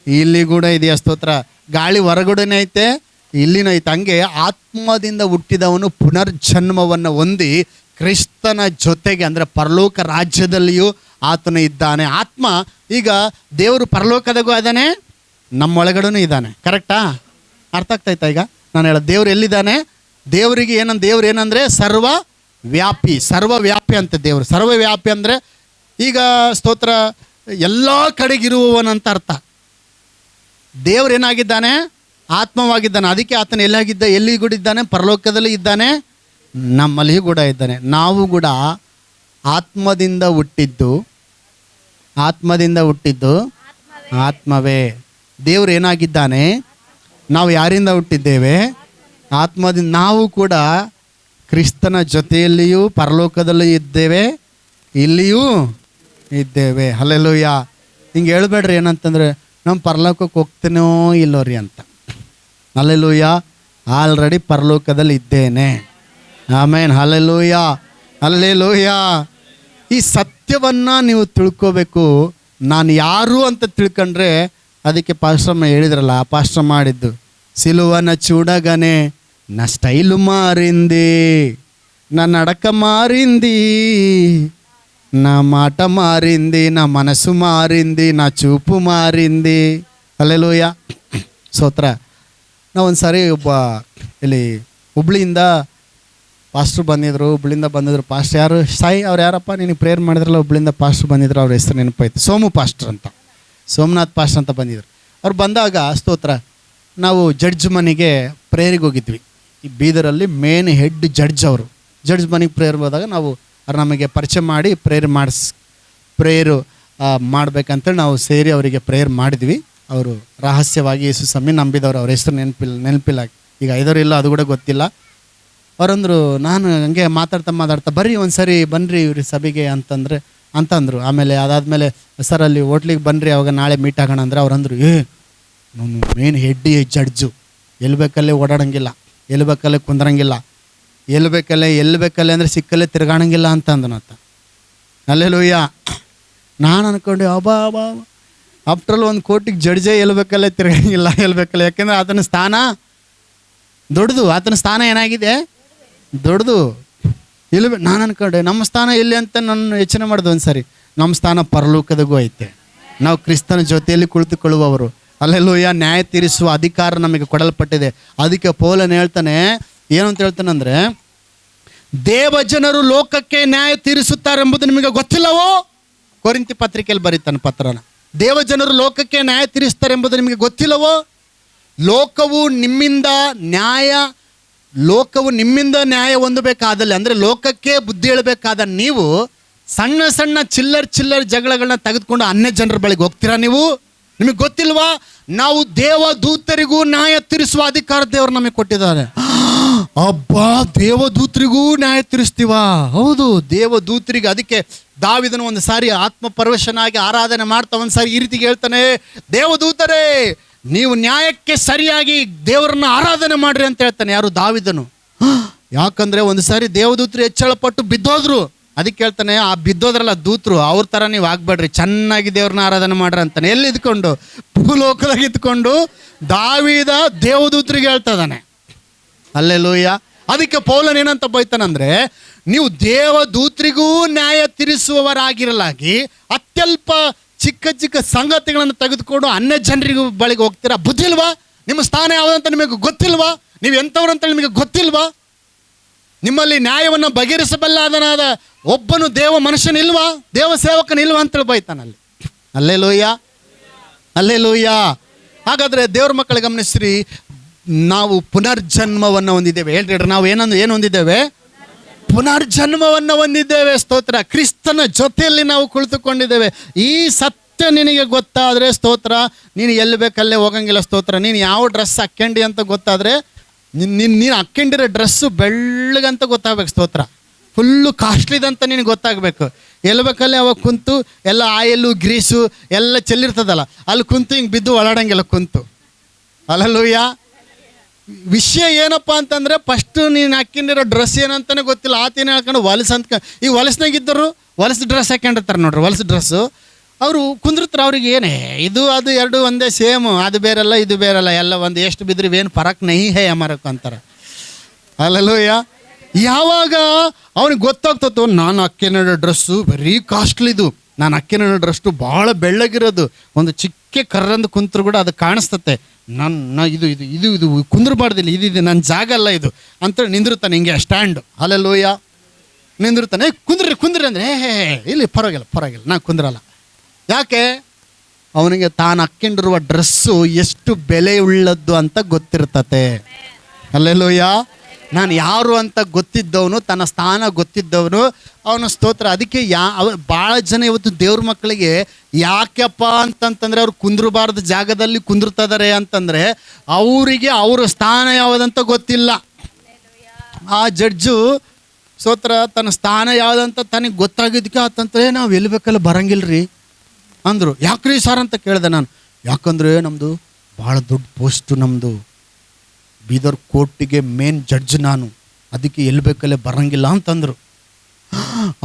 ಇಲ್ಲಿ ಕೂಡ ಇದೆಯಾ. ಸ್ತೋತ್ರ. ಗಾಳಿ ಹೊರಗಡೆನೇ ಐತೆ, ಇಲ್ಲಿನೂ ಐತೆ. ಹಂಗೆ ಆತ್ಮದಿಂದ ಹುಟ್ಟಿದವನು ಪುನರ್ಜನ್ಮವನ್ನು ಹೊಂದಿ ಕ್ರಿಸ್ತನ ಜೊತೆಗೆ ಅಂದರೆ ಪರಲೋಕ ರಾಜ್ಯದಲ್ಲಿಯೂ ಆತನು ಇದ್ದಾನೆ. ಆತ್ಮ ಈಗ ದೇವರು ಪರಲೋಕದಾಗೂ ಇದ್ದಾನೆ, ನಮ್ಮೊಳಗಡೆನೂ ಇದ್ದಾನೆ. ಕರೆಕ್ಟಾ? ಅರ್ಥ ಆಗ್ತಾಯ್ತಾ? ಈಗ ನಾನು ಹೇಳೋದು, ದೇವ್ರು ಎಲ್ಲಿದ್ದಾನೆ? ದೇವರಿಗೆ ದೇವ್ರು ಏನಂದರೆ ಸರ್ವವ್ಯಾಪಿ. ಸರ್ವವ್ಯಾಪಿ ಅಂತ ದೇವರು. ಸರ್ವವ್ಯಾಪಿ ಅಂದರೆ ಈಗ ಸ್ತೋತ್ರ ಎಲ್ಲ ಕಡೆಗಿರುವವನಂತ ಅರ್ಥ. ದೇವ್ರು ಏನಾಗಿದ್ದಾನೆ? ಆತ್ಮವಾಗಿದ್ದಾನೆ. ಅದಕ್ಕೆ ಆತನ ಎಲ್ಲಿ ಕೂಡ ಇದ್ದಾನೆ? ಪರಲೋಕದಲ್ಲಿ ಇದ್ದಾನೆ, ನಮ್ಮಲ್ಲಿಯೂ ಕೂಡ ಇದ್ದಾನೆ. ನಾವು ಕೂಡ ಆತ್ಮದಿಂದ ಹುಟ್ಟಿದ್ದು ಆತ್ಮವೇ. ದೇವ್ರು ಏನಾಗಿದ್ದಾನೆ? ನಾವು ಯಾರಿಂದ ಹುಟ್ಟಿದ್ದೇವೆ? ಆತ್ಮದಿಂದ. ನಾವು ಕೂಡ ಕ್ರಿಸ್ತನ ಜೊತೆಯಲ್ಲಿಯೂ ಪರಲೋಕದಲ್ಲೂ ಇದ್ದೇವೆ, ಇಲ್ಲಿಯೂ ಇದ್ದೇವೆ. ಹಲ್ಲೆಲೂಯಾ. ಹಿಂಗೆ ಹೇಳ್ಬೇಡ್ರಿ ಏನಂತಂದರೆ ನಮ್ಮ ಪರಲೋಕಕ್ಕೆ ಹೋಗ್ತೇನೋ ಇಲ್ಲೋ ರೀ ಅಂತ. ಹಲ್ಲೆಲೂಯಾ. ಆಲ್ರೆಡಿ ಪರಲೋಕದಲ್ಲಿ ಇದ್ದೇನೆ. ಆಮೇನ್. ಹಲ್ಲೆಲೂಯಾ, ಹಲ್ಲೆಲೂಯಾ. ಈ ಸತ್ಯವನ್ನು ನೀವು ತಿಳ್ಕೋಬೇಕು. ನಾನು ಯಾರು ಅಂತ ತಿಳ್ಕೊಂಡ್ರೆ ಅದಕ್ಕೆ ಪಾಶ್ರಮ ಹೇಳಿದ್ರಲ್ಲ, ಆ ಪಾಶ್ರಮ ಮಾಡಿದ್ದು, ಸಿಲುವನ ಚೂಡಗನೆ నా స్టైలు మారింది, నా నడక మారింది, నా మాట మారింది, నా మనసు మారింది, నా చూపు మారింది. ಹಲ್ಲೆಲೂಯಾ. ಸ್ತೋತ್ರ. ನಾವು ಒಂದು ಸಾರಿ ಇಲ್ಲಿ ಹುಬ್ಳಿಯಿಂದ ಪಾಸ್ಟ್ರು ಬಂದಿದ್ರು. ಪಾಸ್ಟ್ರು ಯಾರು? ಸಾಯಿ ಅವ್ರು ಯಾರಪ್ಪ? ನಿನಗೆ ಪ್ರೇಯರ್ ಮಾಡಿದ್ರಲ್ಲ, ಹುಬ್ಳಿಯಿಂದ ಪಾಸ್ಟ್ರು ಬಂದಿದ್ರು. ಅವ್ರ ಹೆಸರು ನೆನಪಾಯ್ತು, ಸೋಮು ಪಾಸ್ಟ್ರ್ ಅಂತ, ಸೋಮನಾಥ್ ಪಾಸ್ಟ್ರ್ ಅಂತ ಬಂದಿದ್ರು. ಅವ್ರು ಬಂದಾಗ ಸ್ತೋತ್ರ ನಾವು ಜಡ್ಜ್ ಮನೆಗೆ ಪ್ರೇಯರಿಗೆ ಹೋಗಿದ್ವಿ. ಈ ಬೀದರಲ್ಲಿ ಮೇನ್ ಹೆಡ್ ಜಡ್ಜ್ ಅವರು. ಜಡ್ಜ್ ಮನೆಗೆ ಪ್ರೇಯರ್ ಹೋದಾಗ ನಾವು ಅವ್ರು ನಮಗೆ ಪರಿಚಯ ಮಾಡಿ ಪ್ರೇಯರು ಮಾಡಬೇಕಂತೇಳಿ ನಾವು ಸೇರಿ ಅವರಿಗೆ ಪ್ರೇಯರ್ ಮಾಡಿದ್ವಿ. ಅವರು ರಹಸ್ಯವಾಗಿ ಯೇಸು ಸ್ವಾಮಿ ನಂಬಿದವರು. ಅವ್ರ ಹೆಸರು ನೆನಪಿಲ್ಲ ಈಗ, ಐದವರು ಇಲ್ಲ, ಅದು ಕೂಡ ಗೊತ್ತಿಲ್ಲ. ಅವರಂದರು, ನಾನು ಹಂಗೆ ಮಾತಾಡ್ತಾ ಬರ್ರಿ ಒಂದು ಸರಿ ಬನ್ನಿರಿ ಇವ್ರ ಸಭೆಗೆ ಅಂತಂದರು. ಆಮೇಲೆ ಅದಾದಮೇಲೆ ಸರ್ ಅಲ್ಲಿ ಹೋಟ್ಲಿಗೆ ಬನ್ನಿರಿ, ಅವಾಗ ನಾಳೆ ಮೀಟ್ ಆಗೋಣ ಅಂದರೆ ಅವ್ರಂದರು, ನಾನು ಮೇನ್ ಹೆಡ್ ಜಡ್ಜು, ಎಲ್ಲಿ ಬೇಕಲ್ಲೇ ಓಡಾಡಂಗಿಲ್ಲ, ಎಲ್ಲಿ ಬೇಕಲ್ಲೇ ಕುಂದ್ರಂಗಿಲ್ಲ, ಎಲ್ಲಿ ಬೇಕಲ್ಲೇ ಅಂದರೆ ಸಿಕ್ಕಲ್ಲೇ ತಿರ್ಗಾಣಂಗಿಲ್ಲ ಅಂತಂದನಂತ. ಹಲ್ಲೆಲೂಯಾ. ನಾನು ಅಂದ್ಕೊಂಡೆ ಅಬ್ಬಾ ಆಫ್ಟ್ರಲ್ ಒಂದು ಕೋಟಿಗೆ ಜಡ್ಜೇ ಎಲ್ಲಿ ಬೇಕಲ್ಲೇ ತಿರ್ಗಂಗಿಲ್ಲ, ಎಲ್ಲಿ ಬೇಕಲ್ಲ. ಯಾಕೆಂದರೆ ಆತನ ಸ್ಥಾನ ದೊಡ್ಡದು. ಆತನ ಸ್ಥಾನ ಏನಾಗಿದೆ? ದೊಡ್ಡದು. ನಾನು ಅನ್ಕೊಂಡೆ ನಮ್ಮ ಸ್ಥಾನ ಎಲ್ಲಿ ಅಂತ ನಾನು ಯೋಚನೆ ಮಾಡಿದೆ ಒಂದು ಸರಿ. ನಮ್ಮ ಸ್ಥಾನ ಪರಲೋಕದಾಗೂ ಐತೆ. ನಾವು ಕ್ರಿಸ್ತನ ಜೊತೆಯಲ್ಲಿ ಕುಳಿತುಕೊಳ್ಳುವವರು. ಹಲ್ಲೆಲೂಯಾ. ನ್ಯಾಯ ತೀರಿಸುವ ಅಧಿಕಾರ ನಮಗೆ ಕೊಡಲ್ಪಟ್ಟಿದೆ. ಅದಕ್ಕೆ ಪೌಲನು ಹೇಳ್ತಾನೆ, ಏನು ಅಂತ ಹೇಳ್ತಾನಂದರೆ, ದೇವಜನರು ಲೋಕಕ್ಕೆ ನ್ಯಾಯ ತೀರಿಸುತ್ತಾರೆ ಎಂಬುದು ನಿಮಗೆ ಗೊತ್ತಿಲ್ಲವೋ? ಕೊರಿಂಥಿ ಪತ್ರಿಕೆಯಲ್ಲಿ ಬರೀತಾನೆ ಪತ್ರನ. ದೇವಜನರು ಲೋಕಕ್ಕೆ ನ್ಯಾಯ ತೀರಿಸ್ತಾರೆ ಎಂಬುದು ನಿಮಗೆ ಗೊತ್ತಿಲ್ಲವೋ? ಲೋಕವು ನಿಮ್ಮಿಂದ ನ್ಯಾಯ ಹೊಂದಬೇಕಾದಲ್ಲಿ, ಅಂದರೆ ಲೋಕಕ್ಕೆ ಬುದ್ಧಿ ಹೇಳಬೇಕಾದ ನೀವು ಸಣ್ಣ ಸಣ್ಣ ಚಿಲ್ಲರ್ ಜಗಳಗಳನ್ನ ತೆಗೆದುಕೊಂಡು ಅನ್ಯ ಜನರ ಬಳಿಗೆ ಹೋಗ್ತೀರಾ? ನಿಮಗೆ ಗೊತ್ತಿಲ್ವಾ? ನಾವು ದೇವದೂತರಿಗೂ ನ್ಯಾಯ ತೀರಿಸುವ ಅಧಿಕಾರ ದೇವರು ನಮಗೆ ಕೊಟ್ಟಿದ್ದಾರೆ. ಅಬ್ಬಾ, ದೇವದೂತರಿಗೂ ನ್ಯಾಯ ತೀರಿಸ್ತೀವಾ? ಹೌದು, ದೇವದೂತರಿಗೆ. ಅದಕ್ಕೆ ದಾವಿದನು ಒಂದು ಸಾರಿ ಆತ್ಮಪರವಶನಾಗಿ ಆರಾಧನೆ ಮಾಡ್ತಾ ಒಂದು ಸಾರಿ ಈ ರೀತಿಗೆ ಹೇಳ್ತಾನೆ, ದೇವದೂತರೇ ನೀವು ನ್ಯಾಯಕ್ಕೆ ಸರಿಯಾಗಿ ದೇವರನ್ನ ಆರಾಧನೆ ಮಾಡ್ರಿ ಅಂತ ಹೇಳ್ತಾನೆ. ಯಾರು? ದಾವಿದನು. ಯಾಕಂದರೆ ಒಂದು ಸಾರಿ ದೇವದೂತರು ಹೆಚ್ಚಳಪಟ್ಟು ಬಿದ್ದೋದ್ರು. ಅದಕ್ಕೆ ಹೇಳ್ತಾನೆ, ಆ ಬಿದ್ದೋದ್ರಲ್ಲ ದೂತರು, ಅವ್ರ ಥರ ನೀವು ಆಗ್ಬೇಡ್ರಿ, ಚೆನ್ನಾಗಿ ದೇವ್ರನ್ನ ಆರಾಧನೆ ಮಾಡ್ರಿ ಅಂತಾನೆ. ಎಲ್ಲಿ ಇದ್ಕೊಂಡು? ಭೂಲೋಕದಾಗ ಇದ್ಕೊಂಡು ದಾವಿದ ದೇವದೂತರಿಗೆ ಹೇಳ್ತದಾನೆ. ಹಲ್ಲೆಲೂಯಾ. ಅದಕ್ಕೆ ಪೌಲನ್ ಏನಂತ ಬೈತಾನಂದ್ರೆ, ನೀವು ದೇವದೂತರಿಗೂ ನ್ಯಾಯ ತೀರಿಸುವವರಾಗಿರಲಾಗಿ ಅತ್ಯಲ್ಪ ಚಿಕ್ಕ ಚಿಕ್ಕ ಸಂಗತಿಗಳನ್ನು ತೆಗೆದುಕೊಂಡು ಅನ್ಯ ಜನರಿಗೆ ಬಳಿಗೆ ಹೋಗ್ತೀರಾ? ಬುದ್ಧಿ ಇಲ್ವಾ? ನಿಮ್ಮ ಸ್ಥಾನ ಯಾವುದಂತ ನಿಮಗೆ ಗೊತ್ತಿಲ್ವಾ? ನೀವು ಎಂಥವ್ರು ಅಂತ ನಿಮಗೆ ಗೊತ್ತಿಲ್ವಾ? ನಿಮ್ಮಲ್ಲಿ ನ್ಯಾಯವನ್ನು ಬಗೆಹರಿಸಬಲ್ಲಾದನಾದ ಒಬ್ಬನು ದೇವ ಮನುಷ್ಯನಿಲ್ವಾ? ದೇವ ಸೇವಕನಿಲ್ವಾ ಅಂತೇಳಿ ಬೈತಾನಲ್ಲಿ. ಅಲ್ಲೇಲೂಯ್ಯ, ಅಲ್ಲೇಲೂಯ್ಯ. ಹಾಗಾದರೆ ದೇವ್ರ ಮಕ್ಕಳಿಗೆ ಗಮನಿಸ್ರಿ, ನಾವು ಪುನರ್ಜನ್ಮವನ್ನು ಹೊಂದಿದ್ದೇವೆ. ಹೇಳ್ರಿ, ನಾವು ಏನು ಹೊಂದಿದ್ದೇವೆ? ಪುನರ್ಜನ್ಮವನ್ನು ಹೊಂದಿದ್ದೇವೆ. ಸ್ತೋತ್ರ. ಕ್ರಿಸ್ತನ ಜೊತೆಯಲ್ಲಿ ನಾವು ಕುಳಿತುಕೊಂಡಿದ್ದೇವೆ. ಈ ಸತ್ಯ ನಿನಗೆ ಗೊತ್ತಾದರೆ ಸ್ತೋತ್ರ, ನೀನು ಎಲ್ಲಿ ಬೇಕಲ್ಲೇ ಹೋಗಂಗಿಲ್ಲ. ಸ್ತೋತ್ರ. ನೀನು ಯಾವ ಡ್ರೆಸ್ ಹಾಕ್ಕೊಂಡಿ ಅಂತ ಗೊತ್ತಾದರೆ, ನೀನು ಹಾಕ್ಕೊಂಡಿರೋ ಡ್ರೆಸ್ಸು ಬೆಳ್ಳಗಂತ ಗೊತ್ತಾಗಬೇಕು. ಸ್ತೋತ್ರ. ಫುಲ್ಲು ಕಾಸ್ಟ್ಲಿದಂತ ನಿನಗೆ ಗೊತ್ತಾಗಬೇಕು. ಎಲ್ಲಿ ಬೇಕಲ್ಲೇ ಅವಾಗ ಕುಂತು ಎಲ್ಲ ಆಯಿಲು ಗ್ರೀಸು ಎಲ್ಲ ಚೆಲ್ಲಿರ್ತದಲ್ಲ, ಅಲ್ಲಿ ಕುಂತು ಹಿಂಗೆ ಬಿದ್ದು ಒಳಾಡಂಗಿಲ್ಲ ಕುಂತು. ಅಲ್ಲೂಯ್ಯ. ವಿಷಯ ಏನಪ್ಪ ಅಂತಂದರೆ, ಫಸ್ಟು ನೀನು ಹಾಕೊಂಡಿರೋ ಡ್ರೆಸ್ ಏನಂತಾನೆ ಗೊತ್ತಿಲ್ಲ. ಆತೇನು ಹೇಳ್ಕೊಂಡು ಹೊಲಸು ಅಂತ, ಈಗ ಹೊಲಸ್ನಾಗಿದ್ದರು ಹೊಲಸು ಡ್ರೆಸ್ ಹಾಕೊಂಡಿರ್ತಾರೆ ನೋಡ್ರಿ. ಹೊಲಸು ಡ್ರೆಸ್ಸು ಅವರು ಕುಂದಿರ್ತಾರೆ. ಅವ್ರಿಗೆ ಏನೇ ಇದು ಅದು ಎರಡು ಒಂದೇ ಸೇಮು, ಅದು ಬೇರೆಲ್ಲ ಇದು ಬೇರೆಲ್ಲ, ಎಲ್ಲ ಒಂದು ಎಷ್ಟು ಬಿದ್ದರೆ ಏನು ಫರಕ್ ನಹಿ ಹೇ ಅಮರಕ್ಕೆ ಅಂತಾರೆ. ಅಲ್ಲೂಯ್ಯ. ಯಾವಾಗ ಅವ್ನಿಗೆ ಗೊತ್ತಾಗ್ತತ್ತು, ನಾನು ಹಾಕ್ಕೊಂಡಿರೋ ಡ್ರೆಸ್ಸು ವೆರಿ ಕಾಸ್ಟ್ಲಿದು, ನಾನು ಹಾಕ್ಕೊಂಡಿರೋ ಡ್ರೆಸ್ಸು ಭಾಳ ಬೆಳ್ಳಗಿರೋದು, ಒಂದು ಚಿಕ್ಕ ಕರ್ರಂದು ಕುಂತರು ಕೂಡ ಅದು ಕಾಣಿಸ್ತತೆ. ನನ್ನ ಇದು ಇದು ಇದು ಇದು ಕುಂದ್ರಬಾರ್ದಿಲ್ಲ, ಇದು ನನ್ನ ಜಾಗ ಅಲ್ಲ ಇದು ಅಂತೇಳಿ ನಿಂದಿರ್ತಾನೆ. ಹಿಂಗೆ ಸ್ಟ್ಯಾಂಡು. ಅಲ್ಲೆಲ್ಲೂಯ್ಯ. ನಿಂದಿರ್ತಾನೆ. ಕುಂದ್ರಿ ಅಂದರೆ ಹೇ ಇಲ್ಲಿ ಪರವಾಗಿಲ್ಲ ನಾನು ಕುಂದ್ರಲ್ಲ. ಯಾಕೆ? ಅವನಿಗೆ ತಾನು ಹಾಕ್ಕೊಂಡಿರುವ ಡ್ರೆಸ್ಸು ಎಷ್ಟು ಬೆಲೆ ಉಳ್ಳದ್ದು ಅಂತ ಗೊತ್ತಿರ್ತತೆ. ಅಲ್ಲೆಲ್ಲೂಯ್ಯ. ನಾನು ಯಾರು ಅಂತ ಗೊತ್ತಿದ್ದವನು, ತನ್ನ ಸ್ಥಾನ ಗೊತ್ತಿದ್ದವನು ಅವನ ಸ್ತೋತ್ರ. ಅದಕ್ಕೆ ಭಾಳ ಜನ ಇವತ್ತು ದೇವ್ರ ಮಕ್ಕಳಿಗೆ ಯಾಕೆಪ್ಪ ಅಂತಂತಂದರೆ, ಅವ್ರು ಕುಂದ್ರಬಾರ್ದು ಜಾಗದಲ್ಲಿ ಕುಂದಿರ್ತಿದ್ದಾರೆ ಅಂತಂದರೆ ಅವರಿಗೆ ಅವ್ರ ಸ್ಥಾನ ಯಾವುದಂತ ಗೊತ್ತಿಲ್ಲ. ಆ ಜಡ್ಜು ಸ್ತೋತ್ರ ತನ್ನ ಸ್ಥಾನ ಯಾವುದಂತ ತನಗೆ ಗೊತ್ತಾಗಿದ್ದಕ್ಕೆ ಆತಂದ್ರೆ, ನಾವು ಎಲ್ಲಿ ಬೇಕಲ್ಲ ಬರಂಗಿಲ್ರಿ ಅಂದರು. ಯಾಕ್ರಿ ಸರ್ ಅಂತ ಕೇಳಿದೆ ನಾನು. ಯಾಕಂದರೆ ನಮ್ಮದು ಭಾಳ ದೊಡ್ಡ ಪೋಸ್ಟು, ನಮ್ಮದು ಬೀದರ್ ಕೋರ್ಟಿಗೆ ಮೇನ್ ಜಡ್ಜ್ ನಾನು, ಅದಕ್ಕೆ ಎಲ್ಲಿ ಬೇಕಲ್ಲೇ ಬರಂಗಿಲ್ಲ ಅಂತಂದರು.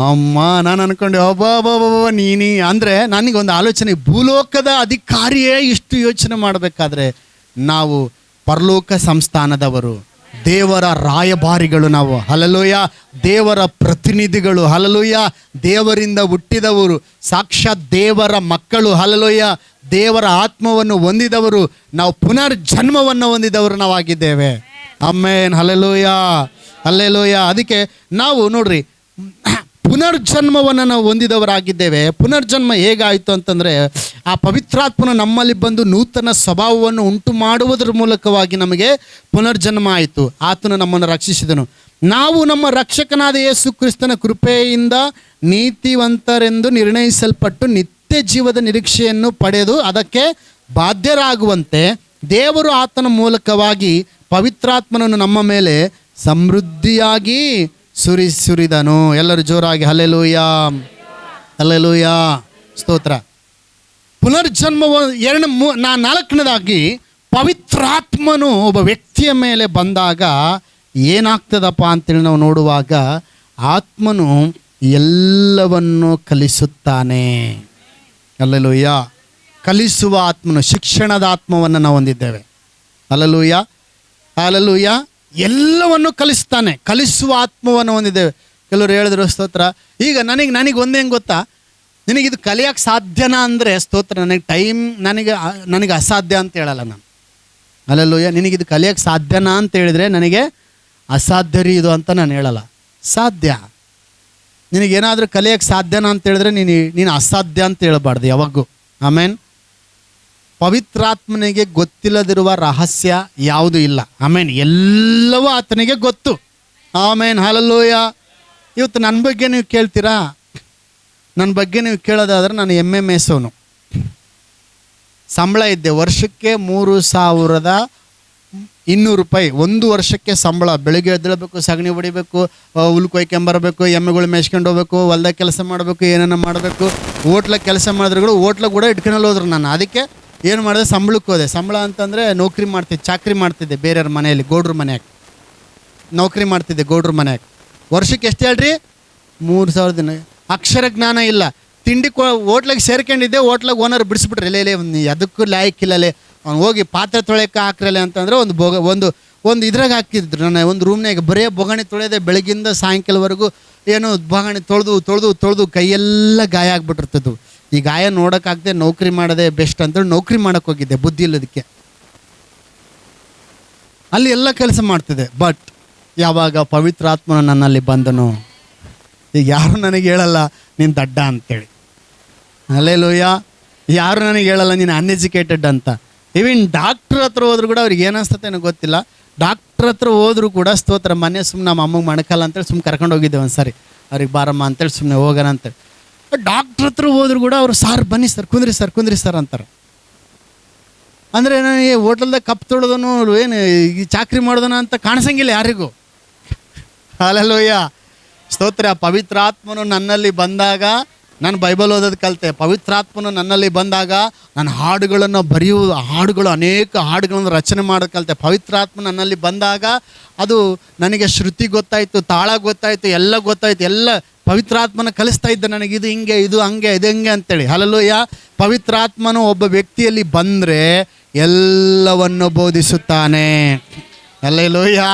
ಅಮ್ಮ, ನಾನು ಅನ್ಕೊಂಡೆ ಒಬ್ಬ ನೀನಿ ಅಂದರೆ ನನಗೊಂದು ಆಲೋಚನೆ, ಭೂಲೋಕದ ಅಧಿಕಾರಿಯೇ ಇಷ್ಟು ಯೋಚನೆ ಮಾಡಬೇಕಾದ್ರೆ ನಾವು ಪರಲೋಕ ಸಂಸ್ಥಾನದವರು, ದೇವರ ರಾಯಭಾರಿಗಳು ನಾವು. ಹಲ್ಲೆಲೂಯಾ. ದೇವರ ಪ್ರತಿನಿಧಿಗಳು. ಹಲ್ಲೆಲೂಯಾ. ದೇವರಿಂದ ಹುಟ್ಟಿದವರು, ಸಾಕ್ಷಾತ್ ದೇವರ ಮಕ್ಕಳು. ಹಲ್ಲೆಲೂಯಾ. ದೇವರ ಆತ್ಮವನ್ನು ಹೊಂದಿದವರು ನಾವು, ಪುನರ್ಜನ್ಮವನ್ನು ಹೊಂದಿದವರು ನಾವಾಗಿದ್ದೇವೆ. ಆಮೆನ್. Hallelujah, hallelujah. ಅದಕ್ಕೆ ನಾವು ನೋಡ್ರಿ, ಪುನರ್ಜನ್ಮವನ್ನು ನಾವು ಹೊಂದಿದವರಾಗಿದ್ದೇವೆ. ಪುನರ್ಜನ್ಮ ಹೇಗಾಯಿತು ಅಂತಂದರೆ, ಆ ಪವಿತ್ರಾತ್ಮನು ನಮ್ಮಲ್ಲಿ ಬಂದು ನೂತನ ಸ್ವಭಾವವನ್ನು ಉಂಟು ಮಾಡುವುದರ ಮೂಲಕವಾಗಿ ನಮಗೆ ಪುನರ್ಜನ್ಮ ಆಯಿತು. ಆತನು ನಮ್ಮನ್ನು ರಕ್ಷಿಸಿದನು. ನಾವು ನಮ್ಮ ರಕ್ಷಕನಾದ ಯೇಸು ಕ್ರಿಸ್ತನ ಕೃಪೆಯಿಂದ ನೀತಿವಂತರೆಂದು ನಿರ್ಣಯಿಸಲ್ಪಟ್ಟು ನಿತ್ಯ ಜೀವದ ನಿರೀಕ್ಷೆಯನ್ನು ಪಡೆದು ಅದಕ್ಕೆ ಬಾಧ್ಯರಾಗುವಂತೆ ದೇವರು ಆತನ ಮೂಲಕವಾಗಿ ಪವಿತ್ರಾತ್ಮನನ್ನು ನಮ್ಮ ಮೇಲೆ ಸಮೃದ್ಧಿಯಾಗಿ ಸುರಿದನು. ಎಲ್ಲರೂ ಜೋರಾಗಿ ಹಲ್ಲೆಲೂಯಾ, ಹಲ್ಲೆಲೂಯಾ, ಸ್ತೋತ್ರ. ಪುನರ್ಜನ್ಮ ನಾಲ್ಕನೇದಾಗಿ, ಪವಿತ್ರಾತ್ಮನು ಒಬ್ಬ ವ್ಯಕ್ತಿಯ ಮೇಲೆ ಬಂದಾಗ ಏನಾಗ್ತದಪ್ಪ ಅಂತೇಳಿ ನಾವು ನೋಡುವಾಗ, ಆತ್ಮನು ಎಲ್ಲವನ್ನು ಕಲಿಸುತ್ತಾನೆ. ಹಲ್ಲೆಲೂಯಾ. ಕಲಿಸುವ ಆತ್ಮನು, ಶಿಕ್ಷಣದ ಆತ್ಮವನ್ನು ನಾವು ಹೊಂದಿದ್ದೇವೆ. Hallelujah, hallelujah. ಎಲ್ಲವನ್ನು ಕಲಿಸ್ತಾನೆ, ಕಲಿಸುವ ಆತ್ಮವನ್ನು ಹೊಂದಿದ್ದೇವೆ. ಕೆಲವರು ಹೇಳಿದ್ರು ಸ್ತೋತ್ರ. ಈಗ ನನಗೆ ಒಂದೇನು ಗೊತ್ತಾ, ನಿನಗಿದು ಕಲಿಯೋಕ್ಕೆ ಸಾಧ್ಯನಾ ಅಂದರೆ ಸ್ತೋತ್ರ, ನನಗೆ ಅಸಾಧ್ಯ ಅಂತ ಹೇಳಲ್ಲ ನಾನು. ಹಲ್ಲೆಲೂಯಾ. ನಿನಗಿದು ಕಲಿಯೋಕ್ಕೆ ಸಾಧ್ಯನಾ ಅಂತ ಹೇಳಿದರೆ ನನಗೆ ಅಸಾಧ್ಯ ರೀ ಇದು ಅಂತ ನಾನು ಹೇಳಲ್ಲ. ಸಾಧ್ಯ. ನಿನಗೇನಾದರೂ ಕಲಿಯೋಕ್ಕೆ ಸಾಧ್ಯನಾ ಅಂತ ಹೇಳಿದ್ರೆ ನೀನು ಅಸಾಧ್ಯ ಅಂತ ಹೇಳಬಾರ್ದು ಯಾವಾಗೂ. ಆಮೇನ್. ಪವಿತ್ರಾತ್ಮನಿಗೆ ಗೊತ್ತಿಲ್ಲದಿರುವ ರಹಸ್ಯ ಯಾವುದೂ ಇಲ್ಲ. ಆಮೇನ್. ಎಲ್ಲವೂ ಆತನಿಗೆ ಗೊತ್ತು. ಆಮೇನ್. ಹಲ್ಲೆಲೂಯಾ. ಇವತ್ತು ನನ್ನ ಬಗ್ಗೆ ನೀವು ಕೇಳ್ತೀರಾ? ನನ್ನ ಬಗ್ಗೆ ನೀವು ಕೇಳೋದಾದ್ರೆ, ನಾನು ಎಮ್ಮೆ ಮೇಸೋನು, ಸಂಬಳ ಇದ್ದೆ. ವರ್ಷಕ್ಕೆ 3,200 ರೂಪಾಯಿ ಒಂದು ವರ್ಷಕ್ಕೆ ಸಂಬಳ. ಬೆಳಿಗ್ಗೆ ಎದ್ದೇಳಬೇಕು, ಸಗಣಿ ಹೊಡಿಬೇಕು, ಹುಲ್ ಕೊಯ್ಕೊಂಬರಬೇಕು, ಎಮ್ಮೆಗಳು ಮೇಯ್ಸ್ಕೊಂಡು ಹೋಗ್ಬೇಕು, ಹೊಲ್ದಾಗ ಕೆಲಸ ಮಾಡಬೇಕು, ಏನೇನೋ ಮಾಡಬೇಕು. ಹೋಟ್ಲಾಗ ಕೆಲಸ ಮಾಡಿದ್ರುಗಳು ಹೋಟ್ಲಾಗ ಕೂಡ ಇಟ್ಕೊಂಡು ಹೋದ್ರು. ನಾನು ಅದಕ್ಕೆ ಏನು ಮಾಡಿದೆ, ಸಂಬಳಕ್ಕೆ ಹೋದೆ. ಸಂಬಳ ಅಂತಂದರೆ ನೌಕರಿ ಮಾಡ್ತಿದ್ದೆ, ಚಾಕ್ರಿ ಮಾಡ್ತಿದ್ದೆ ಬೇರೆಯವ್ರ ಮನೆಯಲ್ಲಿ, ಗೌಡ್ರ ಮನ್ಯಾಗ ನೌಕರಿ ಮಾಡ್ತಿದ್ದೆ, ಗೌಡ್ರ ಮನ್ಯಾಗ. ವರ್ಷಕ್ಕೆ ಎಷ್ಟು ಹೇಳ್ರಿ? 3,000 ದಿನ. ಅಕ್ಷರ ಜ್ಞಾನ ಇಲ್ಲ. ತಿಂಡಿ ಹೋಟ್ಲಾಗ ಸೇರ್ಕೊಂಡಿದ್ದೆ, ಹೋಟ್ಲಾಗ ಓನರ್ ಬಿಡಿಸ್ಬಿಟ್ರೆ, ಲೇ ಅದಕ್ಕೂ ಲಾಯಕ್ಕಿಲ್ಲಲೇ, ಅವ್ನು ಹೋಗಿ ಪಾತ್ರೆ ತೊಳೆಯೋಕೆ ಹಾಕ್ರಲೆ ಅಂತಂದರೆ ಒಂದು ಇದ್ರಾಗ ಹಾಕಿದ್ರು. ನನ್ನ ಒಂದು ರೂಮ್ನಾಗ ಬರೇ ಬೊಗಣಿ ತೊಳೆಯೋದೆ, ಬೆಳಗಿಂದ ಸಾಯಂಕಾಲವರೆಗೂ ಏನು ಬೊಗಣಿ ತೊಳೆದು ಕೈಯೆಲ್ಲ ಗಾಯ ಆಗ್ಬಿಟ್ಟಿರ್ತದ್ದು. ಈ ಗಾಯ ನೋಡೋಕ್ಕಾಗದೆ ನೌಕರಿ ಮಾಡೋದೇ ಬೆಸ್ಟ್ ಅಂತೇಳಿ ನೌಕರಿ ಮಾಡೋಕ್ಕೆ ಹೋಗಿದ್ದೆ, ಬುದ್ಧಿ ಇಲ್ಲದಕ್ಕೆ. ಅಲ್ಲಿ ಎಲ್ಲ ಕೆಲಸ ಮಾಡ್ತಿದ್ದೆ. ಬಟ್ ಯಾವಾಗ ಪವಿತ್ರಾತ್ಮನು ನನ್ನಲ್ಲಿ ಬಂದನು, ಈಗ ಯಾರು ನನಗೆ ಹೇಳಲ್ಲ ನೀನು ದಡ್ಡ ಅಂತೇಳಿ. ಹಲ್ಲೆಲೂಯಾ. ಯಾರು ನನಗೆ ಹೇಳಲ್ಲ ನೀನು ಅನ್ಎಜುಕೇಟೆಡ್ ಅಂತ. ಈವನ್ ಡಾಕ್ಟ್ರ್ ಹತ್ರ ಹೋದ್ರು ಕೂಡ ಅವ್ರಿಗೆ ಏನಿಸ್ತತೆ ನನಗೆ ಗೊತ್ತಿಲ್ಲ. ಡಾಕ್ಟ್ರ್ ಹತ್ರ ಹೋದ್ರು ಕೂಡ ಸ್ತೋತ್ರ, ಮನೆ ಸುಮ್ಮನೆ ನಮ್ಮ ಅಮ್ಮಗೆ ಮಣಕಲ್ಲ ಅಂತೇಳಿ ಸುಮ್ಮನೆ ಕರ್ಕೊಂಡು ಹೋಗಿದ್ದೆ ಒಂದು ಸಾರಿ, ಅವ್ರಿಗೆ ಬಾರಮ್ಮ ಅಂತೇಳಿ ಸುಮ್ಮನೆ ಹೋಗೋಣ ಅಂತೇಳಿ. ಡಾಕ್ಟ್ರ್ ಹತ್ರ ಹೋದ್ರು ಕೂಡ ಅವರು ಸಾರ್ ಬನ್ನಿ ಸರ್, ಕುಂದ್ರಿ ಸರ್ ಅಂತಾರೆ. ಅಂದರೆ ನನಗೆ ಹೋಟೆಲ್ದಾಗ ಕಪ್ ತೊಳೆದನು ಏನು ಈ ಚಾಕ್ರಿ ಮಾಡೋದನ ಅಂತ ಕಾಣಿಸಂಗಿಲ್ಲ ಯಾರಿಗೂ. ಹಲ್ಲೆಲೂಯಾ. ಸ್ತೋತ್ರ. ಪವಿತ್ರಾತ್ಮನು ನನ್ನಲ್ಲಿ ಬಂದಾಗ ನಾನು ಬೈಬಲ್ ಓದೋದು ಕಲಿತೆ. ಪವಿತ್ರಾತ್ಮನು ನನ್ನಲ್ಲಿ ಬಂದಾಗ ನಾನು ಹಾಡುಗಳನ್ನು ಹಾಡುಗಳು ಅನೇಕ ಹಾಡುಗಳನ್ನು ರಚನೆ ಮಾಡೋದು ಕಲಿತೆ. ಪವಿತ್ರಾತ್ಮ ನನ್ನಲ್ಲಿ ಬಂದಾಗ ಅದು ನನಗೆ ಶ್ರುತಿ ಗೊತ್ತಾಯಿತು, ತಾಳ ಗೊತ್ತಾಯಿತು, ಎಲ್ಲ ಗೊತ್ತಾಯಿತು. ಎಲ್ಲ ಪವಿತ್ರಾತ್ಮನ ಕಲಿಸ್ತಾ ಇದ್ದೆ ನನಗೆ, ಇದು ಹಿಂಗೆ, ಇದು ಹಂಗೆ, ಇದು ಹೆಂಗೆ ಅಂತೇಳಿ. ಹಲ್ಲೆಲೂಯಾ. ಪವಿತ್ರಾತ್ಮನು ಒಬ್ಬ ವ್ಯಕ್ತಿಯಲ್ಲಿ ಬಂದರೆ ಎಲ್ಲವನ್ನು ಬೋಧಿಸುತ್ತಾನೆ. ಹಲ್ಲೆಲೂಯಾ.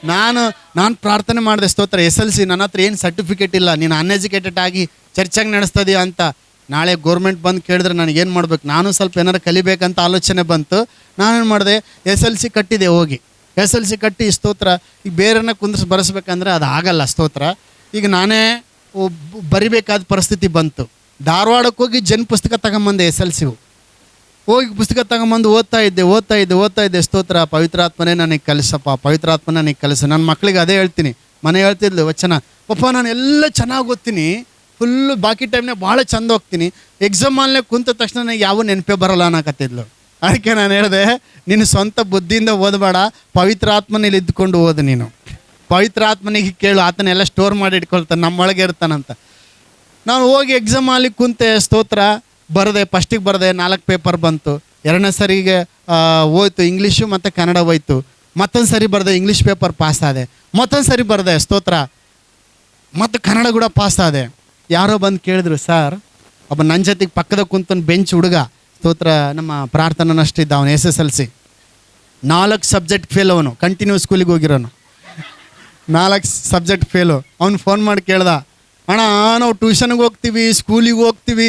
ನಾನು ಪ್ರಾರ್ಥನೆ ಮಾಡಿದೆ ಸ್ತೋತ್ರ. SLC ನನ್ನ ಹತ್ರ ಏನು ಸರ್ಟಿಫಿಕೇಟ್ ಇಲ್ಲ, ನೀನು ಅನ್ಎಜುಕೇಟೆಡ್ ಆಗಿ ಚರ್ಚಾಗಿ ನಡೆಸ್ತದೀಯ ಅಂತ. ನಾಳೆ ಗೋರ್ಮೆಂಟ್ ಬಂದು ಕೇಳಿದ್ರೆ ನನಗೇನು ಮಾಡ್ಬೇಕು, ನಾನು ಸ್ವಲ್ಪ ಏನಾರು ಕಲಿಬೇಕಂತ ಆಲೋಚನೆ ಬಂತು. ನಾನೇನು ಮಾಡಿದೆ, SLC ಕಟ್ಟಿದೆ. ಹೋಗಿ SLC ಕಟ್ಟಿ ಸ್ತೋತ್ರ ಈಗ ಬೇರೆಯನ್ನ ಬರೆಸ್ಬೇಕಂದ್ರೆ ಅದು ಆಗಲ್ಲ ಸ್ತೋತ್ರ. ಈಗ ನಾನೇ ಬರಿಬೇಕಾದ ಪರಿಸ್ಥಿತಿ ಬಂತು. ಧಾರವಾಡಕ್ಕೆ ಹೋಗಿ ಪುಸ್ತಕ ತಗೊಂಬಂದೆ. SLC ಹೋಗಿ ಪುಸ್ತಕ ತಗೊಂಬಂದು ಓದ್ತಾ ಇದ್ದೆ ಸ್ತೋತ್ರ. ಪವಿತ್ರಾತ್ಮನೇ ನನಗೆ ಕಲಿಸಪ್ಪ, ಪವಿತ್ರಾತ್ಮ ನನಗೆ ಕಲಿಸ. ನನ್ನ ಮಕ್ಕಳಿಗೆ ಅದೇ ಹೇಳ್ತೀನಿ, ಮನೆ ಹೇಳ್ತಿದ್ಲು ವಚನ, ಪಪ್ಪ ನಾನು ಎಲ್ಲ ಚೆನ್ನಾಗಿ ಓದ್ತೀನಿ, ಫುಲ್ಲು ಬಾಕಿ ಟೈಮ್ನಾಗ ಭಾಳ ಚಂದ ಹೋಗ್ತೀನಿ, ಎಕ್ಸಾಮ್ ಅಲ್ಲೇ ಕುಂತ ತಕ್ಷಣ ನನಗೆ ಯಾವ ನೆನಪೇ ಬರೋಲ್ಲ ಅನ್ನಕತ್ತಿದ್ಲು. ಅದಕ್ಕೆ ನಾನು ಹೇಳಿದೆ, ನೀನು ಸ್ವಂತ ಬುದ್ಧಿಯಿಂದ ಓದಬೇಡ, ಪವಿತ್ರಾತ್ಮನಲ್ಲಿ ಇದ್ದುಕೊಂಡು ಓದು. ನೀನು ಪವಿತ್ರಾತ್ಮನಿಗೆ ಕೇಳು, ಆತನೆಲ್ಲ ಸ್ಟೋರ್ ಮಾಡಿ ಇಟ್ಕೊಳ್ತಾನೆ, ನಮ್ಮೊಳಗೆ ಇರ್ತಾನಂತ. ನಾನು ಹೋಗಿ ಎಕ್ಸಾಮ್ ಅಲ್ಲಿ ಕುಂತೆ ಸ್ತೋತ್ರ. ಬರದೆ, ಫಸ್ಟಿಗೆ ಬರದೆ 4 ಪೇಪರ್ ಬಂತು. 2ನೇ ಸರಿಗೆ ಹೋಯ್ತು ಇಂಗ್ಲೀಷು ಮತ್ತು ಕನ್ನಡ ಹೋಯ್ತು. ಮತ್ತೊಂದು ಸರಿ ಬರದೆ ಇಂಗ್ಲೀಷ್ ಪೇಪರ್ ಪಾಸ್ ಆದೆ. ಮತ್ತೊಂದು ಸರಿ ಬರದೆ ಸ್ತೋತ್ರ, ಮತ್ತು ಕನ್ನಡ ಕೂಡ ಪಾಸ್ ಆದೆ. ಯಾರೋ ಬಂದು ಕೇಳಿದ್ರು, ಸರ್ ಒಬ್ಬ ನನ್ನ ಜೊತೆಗೆ ಪಕ್ಕದ ಕುಂತನ ಬೆಂಚ್ ಹುಡುಗ ಸ್ತೋತ್ರ, ನಮ್ಮ ಪ್ರಾರ್ಥನಷ್ಟೇ ಅವನು SSLC 4 ಸಬ್ಜೆಕ್ಟ್ ಫೇಲ್. ಅವನು ಕಂಟಿನ್ಯೂ ಸ್ಕೂಲಿಗೆ ಹೋಗಿರೋನು, 4 ಸಬ್ಜೆಕ್ಟ್ ಫೇಲು. ಅವ್ನು ಫೋನ್ ಮಾಡಿ ಕೇಳ್ದ, ಅಣ್ಣ ನಾವು ಟ್ಯೂಷನ್ಗೆ ಹೋಗ್ತೀವಿ, ಸ್ಕೂಲಿಗೆ ಹೋಗ್ತೀವಿ,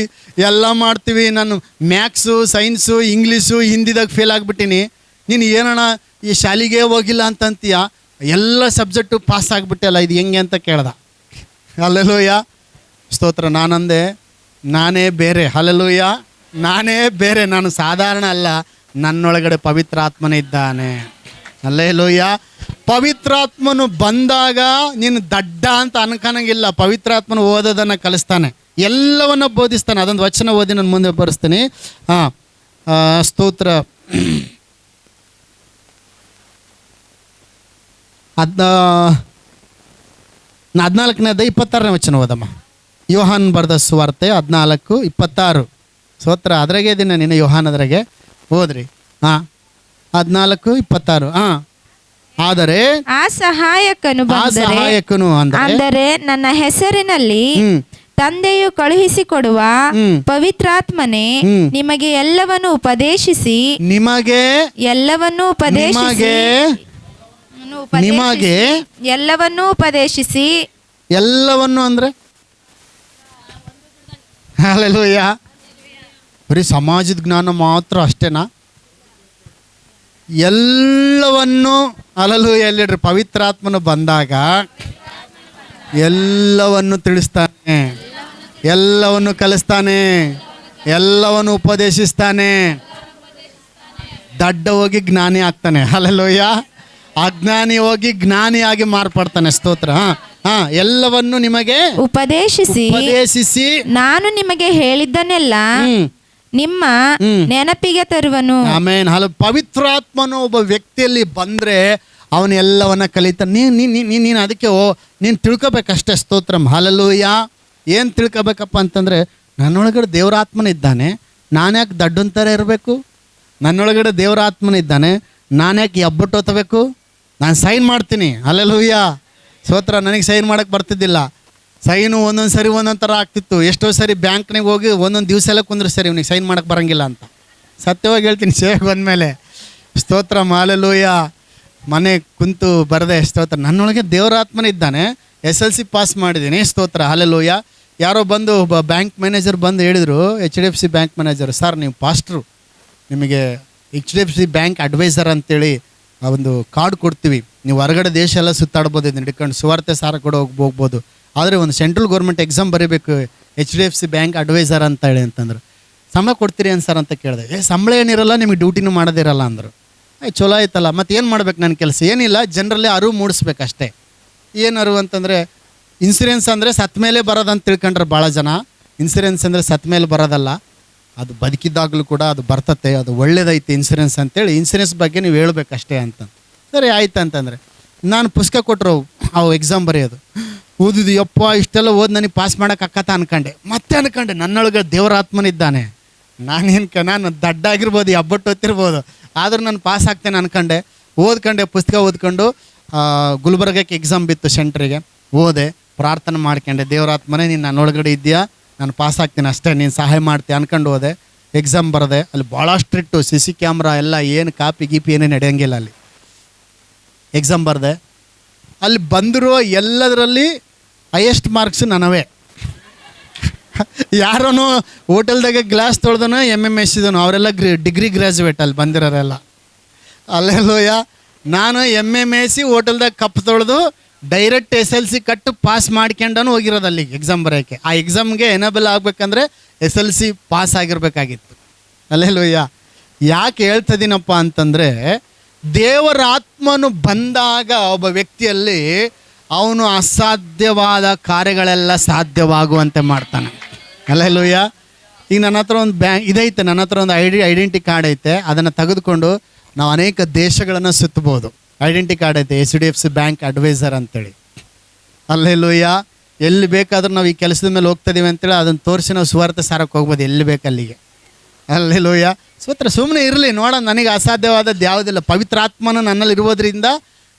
ಎಲ್ಲ ಮಾಡ್ತೀವಿ, ನಾನು ಮ್ಯಾಥ್ಸು, ಸೈನ್ಸು, ಇಂಗ್ಲೀಷು, ಹಿಂದಿದಾಗ ಫೇಲ್ ಆಗಿಬಿಟ್ಟಿನಿ, ನೀನು ಏನಣ್ಣ ಈ ಶಾಲೆಗೆ ಹೋಗಿಲ್ಲ ಅಂತಂತೀಯ, ಎಲ್ಲ ಸಬ್ಜೆಕ್ಟು ಪಾಸ್ ಆಗಿಬಿಟ್ಟಲ್ಲ, ಇದು ಹೆಂಗೆ ಅಂತ ಕೇಳ್ದ. ಹಲ್ಲೆಲೂಯಾ. ಸ್ತೋತ್ರ. ನಾನಂದೆ, ನಾನೇ ಬೇರೆ. ಹಲ್ಲೆಲೂಯಾ. ನಾನೇ ಬೇರೆ, ನಾನು ಸಾಧಾರಣ ಅಲ್ಲ, ನನ್ನೊಳಗಡೆ ಪವಿತ್ರಾತ್ಮನೇ ಇದ್ದಾನೆ. ಹಲ್ಲೆಲೂಯಾ. ಪವಿತ್ರಾತ್ಮನು ಬಂದಾಗ ನೀನು ದಡ್ಡ ಅಂತ ಅನ್ಕನಂಗಿಲ್ಲ. ಪವಿತ್ರಾತ್ಮನು ಓದೋದನ್ನು ಕಲಿಸ್ತಾನೆ, ಎಲ್ಲವನ್ನ ಬೋಧಿಸ್ತಾನೆ. ಅದೊಂದು ವಚನ ಓದಿ ನಾನು ಮುಂದೆ ಬರೆಸ್ತೀನಿ. ಸ್ತೋತ್ರ. 14ನೇದ 26ನೇ ವಚನ ಓದಮ್ಮ. ಯೋಹಾನ್ ಬರೆದ ಸುವಾರ್ತೆ 14:26. ಸ್ತೋತ್ರ. ಅದ್ರಾಗೆ ದಿನ ನೀನು ಯೋಹಾನ್ ಅದ್ರಾಗೆ ಓದ್ರಿ. 14:26. ಆದರೆ ಆ ಸಹಾಯಕನು ಅಂದರೆ ನನ್ನ ಹೆಸರಿನಲ್ಲಿ ತಂದೆಯು ಕಳುಹಿಸಿಕೊಡುವ ಪವಿತ್ರಾತ್ಮನೇ ನಿಮಗೆ ಎಲ್ಲವನ್ನು ಉಪದೇಶಿಸಿ ಎಲ್ಲವನ್ನೂ ಅಂದ್ರೆ ಹಲ್ಲೆಲೂಯಾ. ಬರೀ ಸಮಾಜದ ಜ್ಞಾನ ಮಾತ್ರ ಅಷ್ಟೇನಾ? ಎಲ್ಲವನ್ನು ಹಲ್ಲೆಲೂಯಾ. ಎಲ್ಲಿಡ್ರಿ, ಪವಿತ್ರಾತ್ಮನು ಬಂದಾಗ ಎಲ್ಲವನ್ನು ತಿಳಿಸ್ತಾನೆ, ಎಲ್ಲವನ್ನು ಕಲಿಸ್ತಾನೆ, ಎಲ್ಲವನ್ನು ಉಪದೇಶಿಸ್ತಾನೆ. ದಡ್ಡ ಹೋಗಿ ಜ್ಞಾನಿ ಆಗ್ತಾನೆ. ಹಲ್ಲೆಲೂಯಾ. ಅಜ್ಞಾನಿ ಹೋಗಿ ಜ್ಞಾನಿಯಾಗಿ ಮಾರ್ಪಡ್ತಾನೆ. ಸ್ತೋತ್ರ. ಎಲ್ಲವನ್ನು ನಿಮಗೆ ಉಪದೇಶಿಸಿ ನಾನು ನಿಮಗೆ ಹೇಳಿದ್ದನ್ನೆಲ್ಲ ನಿಮ್ಮ ನೆನಪಿಗೆ ತರುವನು. ಆಮೇನ್. ಪವಿತ್ರಾತ್ಮನು ಒಬ್ಬ ವ್ಯಕ್ತಿಯಲ್ಲಿ ಬಂದ್ರೆ ಅವನು ಎಲ್ಲವನ್ನ ಕಲಿತಾನೆ. ನೀನು ಅದಕ್ಕೆ ನೀನು ತಿಳ್ಕೊಬೇಕಷ್ಟೇ. ಸ್ತೋತ್ರಂ. ಹಲ್ಲೆಲೂಯಾ. ಏನು ತಿಳ್ಕೊಬೇಕಪ್ಪ ಅಂತಂದರೆ, ನನ್ನೊಳಗಡೆ ದೇವರಾತ್ಮನಿದ್ದಾನೆ, ನಾನ್ಯಾಕೆ ದಡ್ಡಂತರ ಇರಬೇಕು? ನನ್ನೊಳಗಡೆ ದೇವರಾತ್ಮನಿದ್ದಾನೆ, ನಾನ್ಯಾಕೆ ಎಬ್ಬಟ್ಟೋತಬೇಕು? ನಾನು ಸೈನ್ ಮಾಡ್ತೀನಿ. ಹಲ್ಲೆಲೂಯಾ. ಸ್ತೋತ್ರ. ನನಗೆ ಸೈನ್ ಮಾಡೋಕ್ಕೆ ಬರ್ತಿದ್ದಿಲ್ಲ. ಸೈನು ಒಂದೊಂದು ಸರಿ ಒಂದೊಂದು ಥರ ಆಗ್ತಿತ್ತು. ಎಷ್ಟೋ ಸರಿ ಬ್ಯಾಂಕ್ನಾಗ ಹೋಗಿ ಒಂದೊಂದು ದಿವಸ ಎಲ್ಲ ಕುಂದ್ರೆ ಸರಿ ಇವನಿಗೆ ಸೈನ್ ಮಾಡೋಕ್ಕೆ ಬರೋಂಗಿಲ್ಲ ಅಂತ ಸತ್ಯವಾಗಿ ಹೇಳ್ತೀನಿ. ಸೇವೆಗೆ ಬಂದಮೇಲೆ ಸ್ತೋತ್ರ. ಹಲ್ಲೆಲೂಯಾ. ಮನೆ ಕುಂತು ಬರದೆ ಸ್ತೋತ್ರ. ನನ್ನೊಳಗೆ ದೇವರಾತ್ಮನ ಇದ್ದಾನೆ. SLC ಪಾಸ್ ಮಾಡಿದ್ದೀನಿ. ಸ್ತೋತ್ರ. ಹಲ್ಲೆಲೂಯಾ. ಯಾರೋ ಬಂದು ಒಬ್ಬ ಬ್ಯಾಂಕ್ ಮ್ಯಾನೇಜರ್ ಬಂದು ಹೇಳಿದರು, HDFC ಬ್ಯಾಂಕ್ ಮ್ಯಾನೇಜರ್, ಸರ್ ನೀವು ಪಾಸ್ಟ್ರು, ನಿಮಗೆ HDFC ಬ್ಯಾಂಕ್ ಅಡ್ವೈಸರ್ ಅಂತೇಳಿ ಆ ಒಂದು ಕಾರ್ಡ್ ಕೊಡ್ತೀವಿ, ನೀವು ಹೊರಗಡೆ ದೇಶ ಎಲ್ಲ ಸುತ್ತಾಡ್ಬೋದು, ಇದನ್ನ ಹಿಡ್ಕೊಂಡು ಸುವಾರ್ತೆ ಸಾರ ಕೂಡ ಹೋಗ್ಬೋದು, ಆದರೆ ಒಂದು ಸೆಂಟ್ರಲ್ ಗೌರ್ಮೆಂಟ್ ಎಕ್ಸಾಮ್ ಬರೀಬೇಕು HDFC ಬ್ಯಾಂಕ್ ಅಡ್ವೈಸರ್ ಅಂತ ಹೇಳಿ ಅಂತಂದ್ರು. ಸಂಬಳ ಕೊಡ್ತೀರಿ ಏನು ಸರ್ ಅಂತ ಕೇಳಿದೆ. ಸಂಬಳ ಏನಿರಲ್ಲ, ನಿಮಗೆ ಡ್ಯೂಟಿನೂ ಮಾಡೋದಿರಲ್ಲ ಅಂದರು. ಚಲೋ ಆಯ್ತಲ್ಲ, ಮತ್ತು ಏನು ಮಾಡ್ಬೇಕು ನನ್ನ ಕೆಲಸ? ಏನಿಲ್ಲ, ಜನರಲ್ಲಿ ಅರಿವು ಮೂಡಿಸ್ಬೇಕಷ್ಟೇ. ಏನು ಅರಿವು ಅಂತಂದರೆ, ಇನ್ಸೂರೆನ್ಸ್ ಅಂದರೆ ಸತ್ತ ಮೇಲೆ ಬರೋದಂತ ತಿಳ್ಕೊಂಡ್ರೆ ಭಾಳ ಜನ. ಇನ್ಸೂರೆನ್ಸ್ ಅಂದರೆ ಸತ್ತ ಮೇಲೆ ಬರೋದಲ್ಲ, ಅದು ಬದುಕಿದ್ದಾಗಲೂ ಕೂಡ ಅದು ಬರ್ತತೆ, ಅದು ಒಳ್ಳೇದೈತೆ ಇನ್ಸೂರೆನ್ಸ್ ಅಂತೇಳಿ ಇನ್ಸೂರೆನ್ಸ್ ಬಗ್ಗೆ ನೀವು ಹೇಳ್ಬೇಕಷ್ಟೇ ಅಂತ. ಸರಿ ಆಯ್ತು ಅಂತಂದರೆ ನಾನು ಪುಸ್ತಕ ಕೊಟ್ಟರು ಅವು ಎಕ್ಸಾಮ್ ಬರೆಯೋದು. ಓದಿದ್ದು ಯಪ್ಪ ಇಷ್ಟೆಲ್ಲ ಓದಿ ನನಗೆ ಪಾಸ್ ಮಾಡೋಕ್ಕಾಗತ್ತ ಅನ್ಕೊಂಡೆ. ಮತ್ತೆ ಅನ್ಕೊಂಡೆ ನನ್ನೊಳಗೆ ದೇವರ ಆತ್ಮನಿದ್ದಾನೆ, ನಾನು ದಡ್ಡಾಗಿರ್ಬೋದು, ಹಬ್ಬಟ್ಟು ಹೊತ್ತಿರ್ಬೋದು, ಆದರೂ ನಾನು ಪಾಸ್ ಆಗ್ತೇನೆ ಅನ್ಕೊಂಡೆ. ಓದ್ಕೊಂಡೆ, ಪುಸ್ತಕ ಓದ್ಕೊಂಡು ಗುಲ್ಬರ್ಗಕ್ಕೆ ಎಕ್ಸಾಮ್ ಬಿತ್ತು ಸೆಂಟ್ರಿಗೆ. ಓದೆ, ಪ್ರಾರ್ಥನೆ ಮಾಡ್ಕೊಂಡೆ, ದೇವರಾತ್ಮನೇ ನೀನು ನನ್ನೊಳಗಡೆ ಇದೆಯಾ, ನಾನು ಪಾಸ್ ಆಗ್ತೀನಿ ಅಷ್ಟೇ, ನೀನು ಸಹಾಯ ಮಾಡ್ತೀಯ ಅನ್ಕೊಂಡು ಹೋದೆ. ಎಕ್ಸಾಮ್ ಬರದೆ. ಅಲ್ಲಿ ಭಾಳ ಸ್ಟ್ರಿಕ್ಟು, CC ಕ್ಯಾಮ್ರಾ ಎಲ್ಲ, ಏನು ಕಾಪಿ ಗೀಪಿ ಏನೇ ನಡೆಯೋಂಗಿಲ್ಲ ಅಲ್ಲಿ. ಎಕ್ಸಾಮ್ ಬರದೆ. ಅಲ್ಲಿ ಬಂದಿರೋ ಎಲ್ಲದರಲ್ಲಿ ಹೈಯೆಸ್ಟ್ ಮಾರ್ಕ್ಸು ನನವೇ. ಯಾರೂ ಹೋಟೆಲ್ದಾಗ ಗ್ಲಾಸ್ ತೊಳ್ದನು, MMS ಇದನು, ಅವರೆಲ್ಲ ಡಿಗ್ರಿ ಗ್ರ್ಯಾಜುಯೇಟ್ ಅಲ್ಲಿ ಬಂದಿರೋರೆಲ್ಲ. ಅಲ್ಲೆಲ್ಲೋಯ ನಾನು MMS ಹೋಟೆಲ್ದಾಗ ಕಪ್ ತೊಳೆದು ಡೈರೆಕ್ಟ್ SLC ಕಟ್ಟು ಪಾಸ್ ಮಾಡ್ಕೊಂಡನು ಹೋಗಿರೋದು ಅಲ್ಲಿಗೆ ಎಕ್ಸಾಮ್ ಬರೋಕ್ಕೆ. ಆ ಎಕ್ಸಾಮ್ಗೆ ಎನೇಬಲ್ ಆಗಬೇಕಂದ್ರೆ SLC ಪಾಸ್ ಆಗಿರಬೇಕಾಗಿತ್ತು. ಅಲ್ಲೆಲ್ಲೋಯ್ಯ ಯಾಕೆ ಹೇಳ್ತಿದ್ದೀನಪ್ಪ ಅಂತಂದರೆ, ದೇವರ ಆತ್ಮನು ಬಂದಾಗ ಒಬ್ಬ ವ್ಯಕ್ತಿಯಲ್ಲಿ ಅವನು ಅಸಾಧ್ಯವಾದ ಕಾರ್ಯಗಳೆಲ್ಲ ಸಾಧ್ಯವಾಗುವಂತೆ ಮಾಡ್ತಾನೆ. ಅಲ್ಲೆಲ್ಲೂಯ್ಯ. ಈಗ ನನ್ನ ಹತ್ರ ಒಂದು ಇದೈತೆ, ನನ್ನ ಹತ್ರ ಒಂದು ಐಡೆಂಟಿ ಕಾರ್ಡ್ ಐತೆ, ಅದನ್ನು ತೆಗೆದುಕೊಂಡು ನಾವು ಅನೇಕ ದೇಶಗಳನ್ನು ಸುತ್ತಬೋದು. ಐಡೆಂಟಿ ಕಾರ್ಡ್ ಐತೆ, HDFC ಬ್ಯಾಂಕ್ ಅಡ್ವೈಸರ್ ಅಂತೇಳಿ. ಅಲ್ಲೆಲ್ಲೂಯ್ಯ. ಎಲ್ಲಿ ಬೇಕಾದ್ರೂ ನಾವು ಈ ಕೆಲಸದ ಮೇಲೆ ಹೋಗ್ತಿದ್ದೀವಿ ಅಂತೇಳಿ ಅದನ್ನು ತೋರಿಸಿ ನಾವು ಸುವಾರ್ತೆ ಸಾರಕ್ಕೆ ಹೋಗ್ಬೋದು, ಎಲ್ಲಿ ಬೇಕಲ್ಲಿಗೆ. ಅಲ್ಲೆಲ್ಲೂಯ್ಯ. ಸುಮ್ಮನೆ ಇರಲಿ, ನೋಡೋಣ, ನನಗೆ ಅಸಾಧ್ಯವಾದದ್ದು ಯಾವುದಿಲ್ಲ. ಪವಿತ್ರಾತ್ಮನು ನನ್ನಲ್ಲಿ ಇರುವುದರಿಂದ,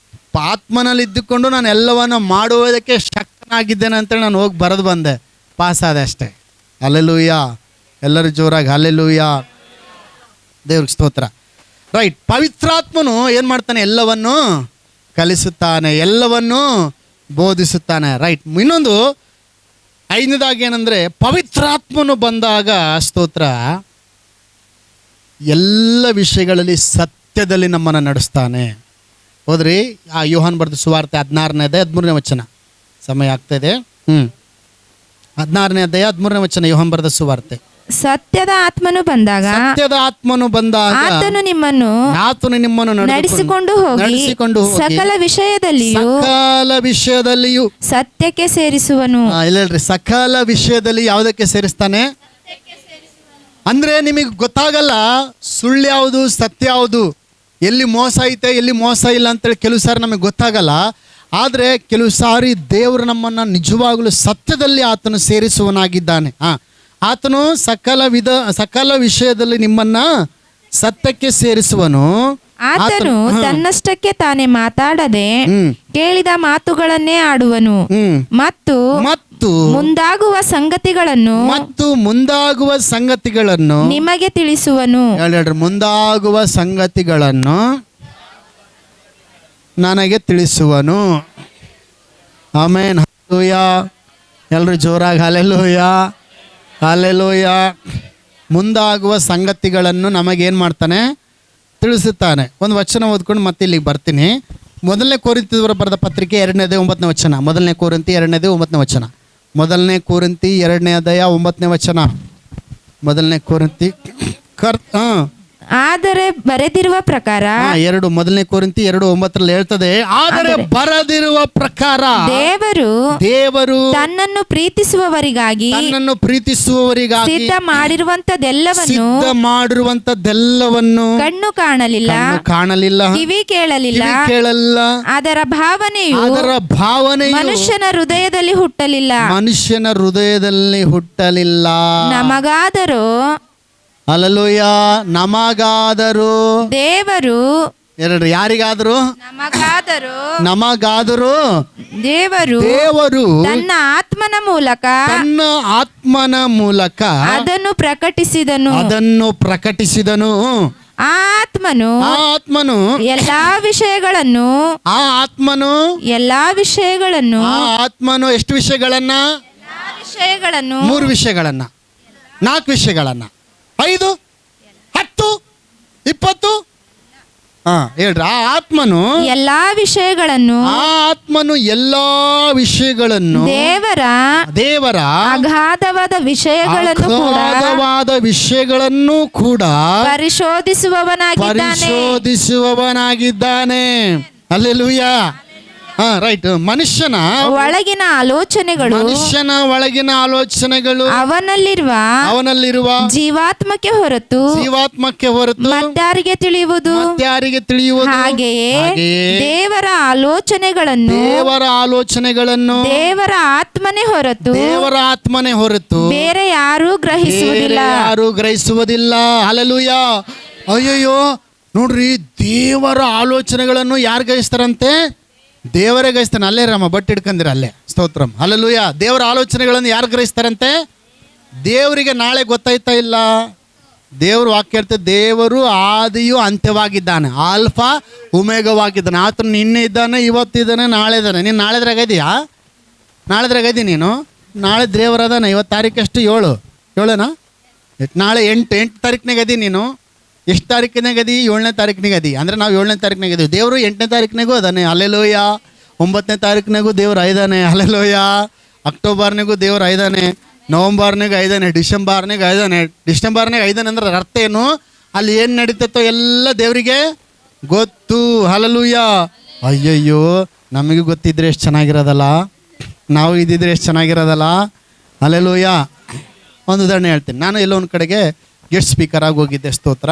ಆತ್ಮನಲ್ಲಿ ಇದ್ದುಕೊಂಡು ನಾನು ಎಲ್ಲವನ್ನು ಮಾಡುವುದಕ್ಕೆ ಶಕ್ತನಾಗಿದ್ದೇನೆ ಅಂತೇಳಿ ನಾನು ಹೋಗಿ ಬರೆದು ಬಂದೆ, ಪಾಸ್ ಆದೆ ಅಷ್ಟೇ. ಅಲ್ಲೆಲ್ಲೂಯ್ಯ. ಎಲ್ಲರೂ ಜೋರಾಗಿ ಅಲ್ಲೆಲ್ಲೂಯ್ಯ, ದೇವ್ರಿಗೆ ಸ್ತೋತ್ರ. ರೈಟ್. ಪವಿತ್ರಾತ್ಮನು ಏನು ಮಾಡ್ತಾನೆ? ಎಲ್ಲವನ್ನು ಕಲಿಸುತ್ತಾನೆ, ಎಲ್ಲವನ್ನು ಬೋಧಿಸುತ್ತಾನೆ. ರೈಟ್. ಇನ್ನೊಂದು 5ನೇದಾಗಿ ಏನಂದರೆ, ಪವಿತ್ರಾತ್ಮನು ಬಂದಾಗ ಸ್ತೋತ್ರ ಎಲ್ಲ ವಿಷಯಗಳಲ್ಲಿ ಸತ್ಯದಲ್ಲಿ ನಮ್ಮನ್ನು ನಡೆಸ್ತಾನೆ. ಹೋದ್ರಿ ಆ ಯೋಹಾನ್ ಬರೆದ ಸುವಾರ್ತೆ 16ನೇ ಅಧ್ಯಾಯ 13ನೇ ವಚನ. ಸಮಯ ಆಗ್ತಾಯಿದೆ. 16ನೇ ಅಧ್ಯಾಯ 13ನೇ ವಚನ, ಯೋಹಾನ್ ಬರೆದ ಸುವಾರ್ತೆ. ಸತ್ಯದ ಆತ್ಮನು ಬಂದಾಗ ಆತನು ನಿಮ್ಮನ್ನು ನಡೆಸಿಕೊಂಡು ಹೋಗಿ ಸಕಲ ವಿಷಯದಲ್ಲಿಯೂ ಸತ್ಯಕ್ಕೆ ಸೇರಿಸುವನು. ಇಲ್ಲಲ್ರಿ, ಸಕಲ ವಿಷಯದಲ್ಲಿ ಯಾವುದಕ್ಕೆ ಸೇರಿಸ್ತಾನೆ ಅಂದ್ರೆ ನಿಮಗೆ ಗೊತ್ತಾಗಲ್ಲ ಸುಳ್ಳು ಯಾವುದು ಸತ್ಯ ಯಾವುದು, ಎಲ್ಲಿ ಮೋಸ ಐತೆ ಎಲ್ಲಿ ಮೋಸ ಇಲ್ಲ ಅಂತೇಳಿ ಕೆಲವು ಸಾರಿ ನಮಗೆ ಗೊತ್ತಾಗಲ್ಲ. ಆದರೆ ಕೆಲವು ಸಾರಿ ದೇವರು ನಮ್ಮನ್ನು ನಿಜವಾಗಲೂ ಸತ್ಯದಲ್ಲಿ ಆತನು ಸೇರಿಸುವನಾಗಿದ್ದಾನೆ. ಆತನು ಸಕಲ ವಿಷಯದಲ್ಲಿ ನಿಮ್ಮನ್ನ ಸತ್ಯಕ್ಕೆ ಸೇರಿಸುವನು. ಆತನು ತನ್ನಷ್ಟಕ್ಕೆ ತಾನೇ ಮಾತಾಡದೆ ಕೇಳಿದ ಮಾತುಗಳನ್ನೇ ಆಡುವನು ಮತ್ತು ಮುಂದಾಗುವ ಸಂಗತಿಗಳನ್ನು ನಿಮಗೆ ತಿಳಿಸುವನು. ಮುಂದಾಗುವ ಸಂಗತಿಗಳನ್ನು ನನಗೆ ತಿಳಿಸುವನು. ಆಮೇನ್. ಹಲ್ಲೆಲೂಯಾ. ಎಲ್ಲರೂ ಜೋರಾಗಿ ಹಲ್ಲೆಲೂಯಾ, ಹಲ್ಲೆಲೂಯಾ. ಮುಂದಾಗುವ ಸಂಗತಿಗಳನ್ನು ನಮಗೇನು ಮಾಡ್ತಾನೆ? ತಿಳಿಸುತ್ತಾನೆ. ಒಂದು ವಚನ ಓದ್ಕೊಂಡು ಮತ್ತೆ ಇಲ್ಲಿಗೆ ಬರ್ತೀನಿ. 1ನೇ ಕೊರಿಂಥದವರ ಬರೆದ ಪತ್ರಿಕೆ 2ನೇ ಅಧ್ಯಾಯ 9ನೇ ವಚನ. 1ನೇ ಕೊರಿಂಥಿ 2ನೇ ಅಧ್ಯಾಯ 9ನೇ ವಚನ. 1ನೇ ಕೊರಿಂಥಿ 2ನೇ ಅಧ್ಯಾಯ 9ನೇ ವಚನ. 1ನೇ ಕೊರಿಂಥಿ ಆದರೆ ಬರೆದಿರುವ ಪ್ರಕಾರ 1ನೇ ಕೊರಿಂಥಿ 2:9 ಹೇಳ್ತದೆ, ಆದರೆ ಬರೆದಿರುವ ಪ್ರಕಾರ ದೇವರು ತನ್ನನ್ನು ಪ್ರೀತಿಸುವವರಿಗಾಗಿ ಸಿದ್ಧ ಮಾಡಿರುವಂತದ್ದೆಲ್ಲವನ್ನು ಕಣ್ಣು ಕಾಣಲಿಲ್ಲ, ಕಿವಿ ಕೇಳಲಿಲ್ಲ, ಅದರ ಭಾವನೆಯು ಮನುಷ್ಯನ ಹೃದಯದಲ್ಲಿ ಹುಟ್ಟಲಿಲ್ಲ. ನಮಗಾದರೂ ಹಲ್ಲೆಲೂಯಾ. ನಮಗಾದರೂ ದೇವರು ಯಾರಿಗಾದರೂ ನಮಗಾದರೂ ದೇವರು ತನ್ನ ಆತ್ಮನ ಮೂಲಕ ಅದನ್ನು ಪ್ರಕಟಿಸಿದನು. ಆ ಆತ್ಮನು ಎಲ್ಲಾ ವಿಷಯಗಳನ್ನು ಎಷ್ಟು ವಿಷಯಗಳನ್ನ ವಿಷಯಗಳನ್ನು 3 ವಿಷಯಗಳನ್ನ, 4 ವಿಷಯಗಳನ್ನ, 5, 10, 20. ಹೇಳ್ರಿ. ಆ ಆತ್ಮನು ಎಲ್ಲಾ ವಿಷಯಗಳನ್ನು ಎಲ್ಲಾ ವಿಷಯಗಳನ್ನು ದೇವರ ಅಗಾಧವಾದ ವಿಷಯಗಳನ್ನು ಕೂಡ ಪರಿಶೋಧಿಸುವವನಾಗಿದ್ದಾನೆ. ಹಲ್ಲೆಲೂಯಾ. ರೈಟ್. ಮನುಷ್ಯನ ಒಳಗಿನ ಆಲೋಚನೆಗಳು ಅವನಲ್ಲಿರುವ ಜೀವಾತ್ಮಕ್ಕೆ ಹೊರತು ಮತ್ತಾರಿಗೆ ತಿಳಿಯುವುದು. ಹಾಗೆಯೇ ದೇವರ ಆಲೋಚನೆಗಳನ್ನು ದೇವರ ಆತ್ಮನೇ ಹೊರತು ಬೇರೆ ಯಾರೂ ಗ್ರಹಿಸುವುದಿಲ್ಲ. ಹಲ್ಲೆಲೂಯಾ. ಅಯ್ಯಯ್ಯೋ, ನೋಡ್ರಿ, ದೇವರ ಆಲೋಚನೆಗಳನ್ನು ಯಾರು ಗ್ರಹಿಸ್ತಾರಂತೆ? ದೇವರೇ ಗ್ರಹಿಸ್ತಾನೆ. ಅಲ್ಲೇ ರಾಮ ಬಟ್ ಹಿಡ್ಕಂದಿರ ಅಲ್ಲೇ. ಸ್ತೋತ್ರಂ. ಹಲ್ಲೆಲೂಯಾ. ದೇವರ ಆಲೋಚನೆಗಳನ್ನು ಯಾರು ಗ್ರಹಿಸ್ತಾರಂತೆ? ದೇವರಿಗೆ ನಾಳೆ ಗೊತ್ತಾಯ್ತಾ ಇಲ್ಲ? ದೇವರು ವಾಕ್ಯ ಹೇಳ್ತಾರೆ, ದೇವರು ಆದಿಯು ಅಂತ್ಯವಾಗಿದ್ದಾನೆ, ಆಲ್ಫಾ ಉಮೇಗವಾಗಿದ್ದಾನೆ. ಆತನು ನಿನ್ನೆ ಇದ್ದಾನೆ, ಇವತ್ತಿದ್ದಾನೆ, ನಾಳೆ ಇದ್ದಾನೆ. ನೀನು ನಾಳೆದ್ರಾಗ ಇದೀಯ ನೀನು. ನಾಳೆ ದೇವರದಾನೆ. 7 ತಾರೀಕಷ್ಟು 7 ನಾಳೆ 8 ತಾರೀಕಿನಾಗ ಅದಿ ನೀನು. ಎಷ್ಟು ತಾರೀಕಿನಾಗ ಅದಿ? 7ನೇ ತಾರೀಕಿನಾಗ ಅದಿ. ಅಂದರೆ ನಾವು 7ನೇ ತಾರೀಕಿನಾಗ ಇದೀವಿ. ದೇವರು 8ನೇ ತಾರೀಕಿನಾಗೂ ಅದಾನೆ. ಹಲ್ಲೆಲೂಯಾ. 9ನೇ ತಾರೀಕಿನಾಗೂ ದೇವರು ಐದಾನೆ. ಹಲ್ಲೆಲೂಯಾ. ಅಕ್ಟೋಬರ್ನಾಗೂ ದೇವರು ಐದಾನೆ, ನವಂಬರ್ನಾಗ ಐದಾನೆ, ಡಿಸೆಂಬರ್ನಾಗ ಐದಾನೆ. ಅಂದ್ರೆ ಅರ್ಥ ಏನು? ಅಲ್ಲಿ ಏನು ನಡೀತೈತೋ ಎಲ್ಲ ದೇವರಿಗೆ ಗೊತ್ತು. ಹಲ್ಲೆಲೂಯಾ. ಅಯ್ಯಯ್ಯೋ, ನಮಗೆ ಗೊತ್ತಿದ್ರೆ ಎಷ್ಟು ಚೆನ್ನಾಗಿರೋದಲ್ಲ, ನಾವು ಇದ್ದಿದ್ರೆ ಎಷ್ಟು ಚೆನ್ನಾಗಿರೋದಲ್ಲ. ಹಲ್ಲೆಲೂಯಾ. ಒಂದು ಉದಾಹರಣೆ ಹೇಳ್ತೀನಿ. ನಾನು ಎಲ್ಲೋ ಒಂದು ಕಡೆಗೆ ಗೆಸ್ಟ್ ಸ್ಪೀಕರ್ ಆಗಿ ಹೋಗಿದ್ದೆ. ಸ್ತೋತ್ರ.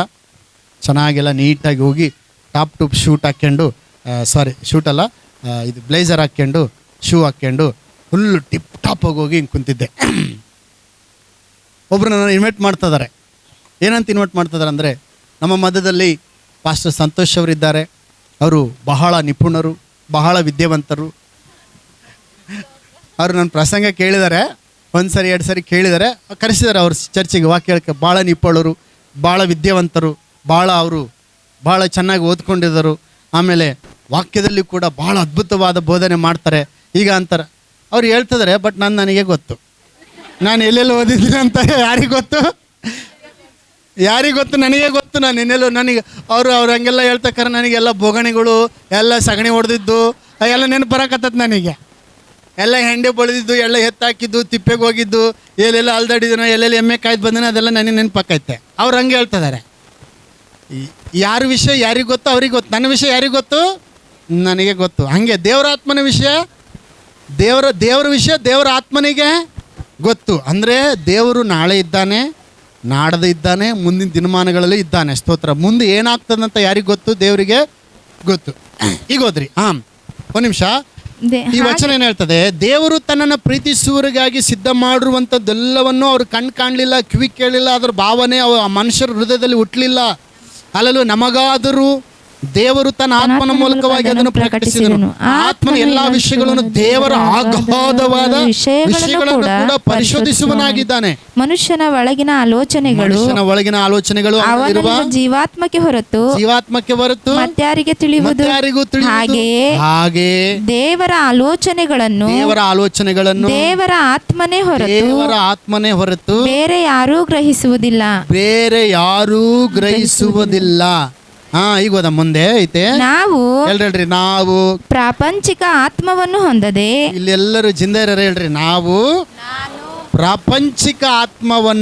ಚೆನ್ನಾಗೆಲ್ಲ ನೀಟಾಗಿ ಹೋಗಿ ಟಾಪ್ ಟು ಶೂಟ್ ಹಾಕ್ಕೊಂಡು, ಶೂಟ್ ಅಲ್ಲ, ಇದು ಬ್ಲೇಸರ್ ಹಾಕ್ಕೊಂಡು, ಶೂ ಹಾಕ್ಕೊಂಡು ಫುಲ್ಲು ಟಿಪ್ ಟಾಪ್ ಹೋಗಿ ಹಿಂಗೆ ಕುಂತಿದ್ದೆ. ಒಬ್ಬರು ನನ್ನ ಇನ್ವೈಟ್ ಮಾಡ್ತಿದ್ದಾರೆ. ಏನಂತ ಇನ್ವೈಟ್ ಮಾಡ್ತಿದ್ದಾರೆ ಅಂದರೆ, ನಮ್ಮ ಮಧ್ಯದಲ್ಲಿ ಪಾಸ್ಟರ್ ಸಂತೋಷ್ ಅವರಿದ್ದಾರೆ. ಅವರು ಬಹಳ ನಿಪುಣರು, ಬಹಳ ವಿದ್ಯಾವಂತರು. ಅವರು ನನ್ನ ಪ್ರಸಂಗ ಕೇಳಿದ್ದಾರೆ. 1 ಸರಿ 2 ಸರಿ ಕೇಳಿದ್ದಾರೆ. ಕರೆಸಿದ್ದಾರೆ ಅವ್ರ ಚರ್ಚಿಗೆ ವಾಕ್ಯ ಹೇಳಕ್ಕೆ. ಭಾಳ ನಿಪುಣರು, ಭಾಳ ವಿದ್ಯಾವಂತರು, ಅವರು ಭಾಳ ಚೆನ್ನಾಗಿ ಓದ್ಕೊಂಡಿದ್ದರು. ಆಮೇಲೆ ವಾಕ್ಯದಲ್ಲಿ ಕೂಡ ಭಾಳ ಅದ್ಭುತವಾದ ಬೋಧನೆ ಮಾಡ್ತಾರೆ. ಈಗ ಅಂತಾರೆ ಅವ್ರು ಹೇಳ್ತಿದ್ದಾರೆ. ಬಟ್ ನನಗೆ ಗೊತ್ತು, ನಾನು ಎಲ್ಲೆಲ್ಲಿ ಓದಿದ್ದೀನಿ ಅಂತ. ಯಾರಿಗೆ ಗೊತ್ತು? ನನಗೆ ಗೊತ್ತು. ನಾನು ಇನ್ನೆಲ್ಲೋ ನನಗೆ ಅವ್ರು ಹಂಗೆಲ್ಲ ಹೇಳ್ತಕ್ಕಾರ ನನಗೆಲ್ಲ ಬೋಗಣಿಗಳು ಎಲ್ಲ ಸಗಣಿ ಹೊಡೆದಿದ್ದು ಎಲ್ಲ ನೆನಪು ಬರಕತ್ತದ. ನನಗೆ ಎಲ್ಲ ಹೆಂಡೆ ಬಳಿದಿದ್ದು, ಎಲ್ಲ ಎತ್ತಾಕಿದ್ದು, ತಿಪ್ಪೆಗೆ ಹೋಗಿದ್ದು, ಎಲ್ಲೆಲ್ಲ ಅಲ್ದಾಡಿದನೋ, ಎಲ್ಲೆಲ್ಲಿ ಎಮ್ಮೆ ಕಾಯ್ದು ಬಂದನೋ, ಅದೆಲ್ಲ ನನಗೆ ನೆನಪಾಕೈತೆ. ಅವ್ರು ಹಂಗೆ ಹೇಳ್ತಿದ್ದಾರೆ. ಯಾರ ವಿಷಯ ಯಾರಿಗೆ ಗೊತ್ತು? ಅವ್ರಿಗೆ ಗೊತ್ತು. ನನ್ನ ವಿಷಯ ಯಾರಿಗೆ ಗೊತ್ತು? ನನಗೆ ಗೊತ್ತು. ಹಾಗೆ ದೇವರ ಆತ್ಮನ ವಿಷಯ, ದೇವರ ವಿಷಯ ದೇವರ ಆತ್ಮನಿಗೆ ಗೊತ್ತು. ಅಂದರೆ ದೇವರು ನಾಳೆ ಇದ್ದಾನೆ, ನಾಡದು ಇದ್ದಾನೆ, ಮುಂದಿನ ದಿನಮಾನಗಳಲ್ಲಿ ಇದ್ದಾನೆ. ಸ್ತೋತ್ರ. ಮುಂದೆ ಏನಾಗ್ತದಂತ ಯಾರಿಗೆ ಗೊತ್ತು? ದೇವರಿಗೆ ಗೊತ್ತು. ಈಗ ಹೋದ್ರಿ. ಒಂದು ನಿಮಿಷ. ಈ ವಚನ ಏನು ಹೇಳ್ತದೆ? ದೇವರು ತನ್ನನ್ನು ಪ್ರೀತಿಸುವವರಿಗಾಗಿ ಸಿದ್ಧ ಮಾಡಿರುವಂಥದ್ದೆಲ್ಲವನ್ನು ಅವ್ರು ಕಣ್ಣು ಕಾಣಲಿಲ್ಲ, ಕಿವಿ ಕೇಳಲಿಲ್ಲ, ಅದರ ಭಾವನೆ ಆ ಮನುಷ್ಯರ ಹೃದಯದಲ್ಲಿ ಹುಟ್ಟಲಿಲ್ಲ. ಅಲ್ಲೂ ನಮಗಾದರೂ ದೇವರು ತನ್ನ ಆತ್ಮನ ಮೂಲಕವಾಗಿ ಅದನ್ನು ಪ್ರಕಟಿಸಿದನು. ಆತ್ಮನ ಎಲ್ಲಾ ವಿಷಯಗಳನ್ನು ದೇವರ ಅಗಾಧವಾದ ವಿಷಯಗಳನ್ನು ಕೂಡ ಪರಿಶೋಧಿಸುವನಾಗಿದ್ದಾನೆ. ಮನುಷ್ಯನ ಒಳಗಿನ ಆಲೋಚನೆಗಳು ಜೀವಾತ್ಮಕ್ಕೆ ಹೊರತು ಮತ್ತಾರಿಗೆ ತಿಳಿಯುವುದು. ಹಾಗೆಯೇ ದೇವರ ಆಲೋಚನೆಗಳನ್ನು ದೇವರ ಆತ್ಮನೇ ಹೊರತು ಬೇರೆ ಯಾರೂ ಗ್ರಹಿಸುವುದಿಲ್ಲ. ಈಗ ಹೋದ ಮುಂದೆ ಐತೆ. ನಾವು ಪ್ರಾಪಂಚಿಕ ಆತ್ಮವನ್ನು ಹೊಂದದೆ. ಇಲ್ಲೆಲ್ಲರೂ ಜಿಂದ ಹೇಳ್ರಿ. ನಾವು ಪ್ರಾಪಂಚಿಕ ಆತ್ಮವನ್ನು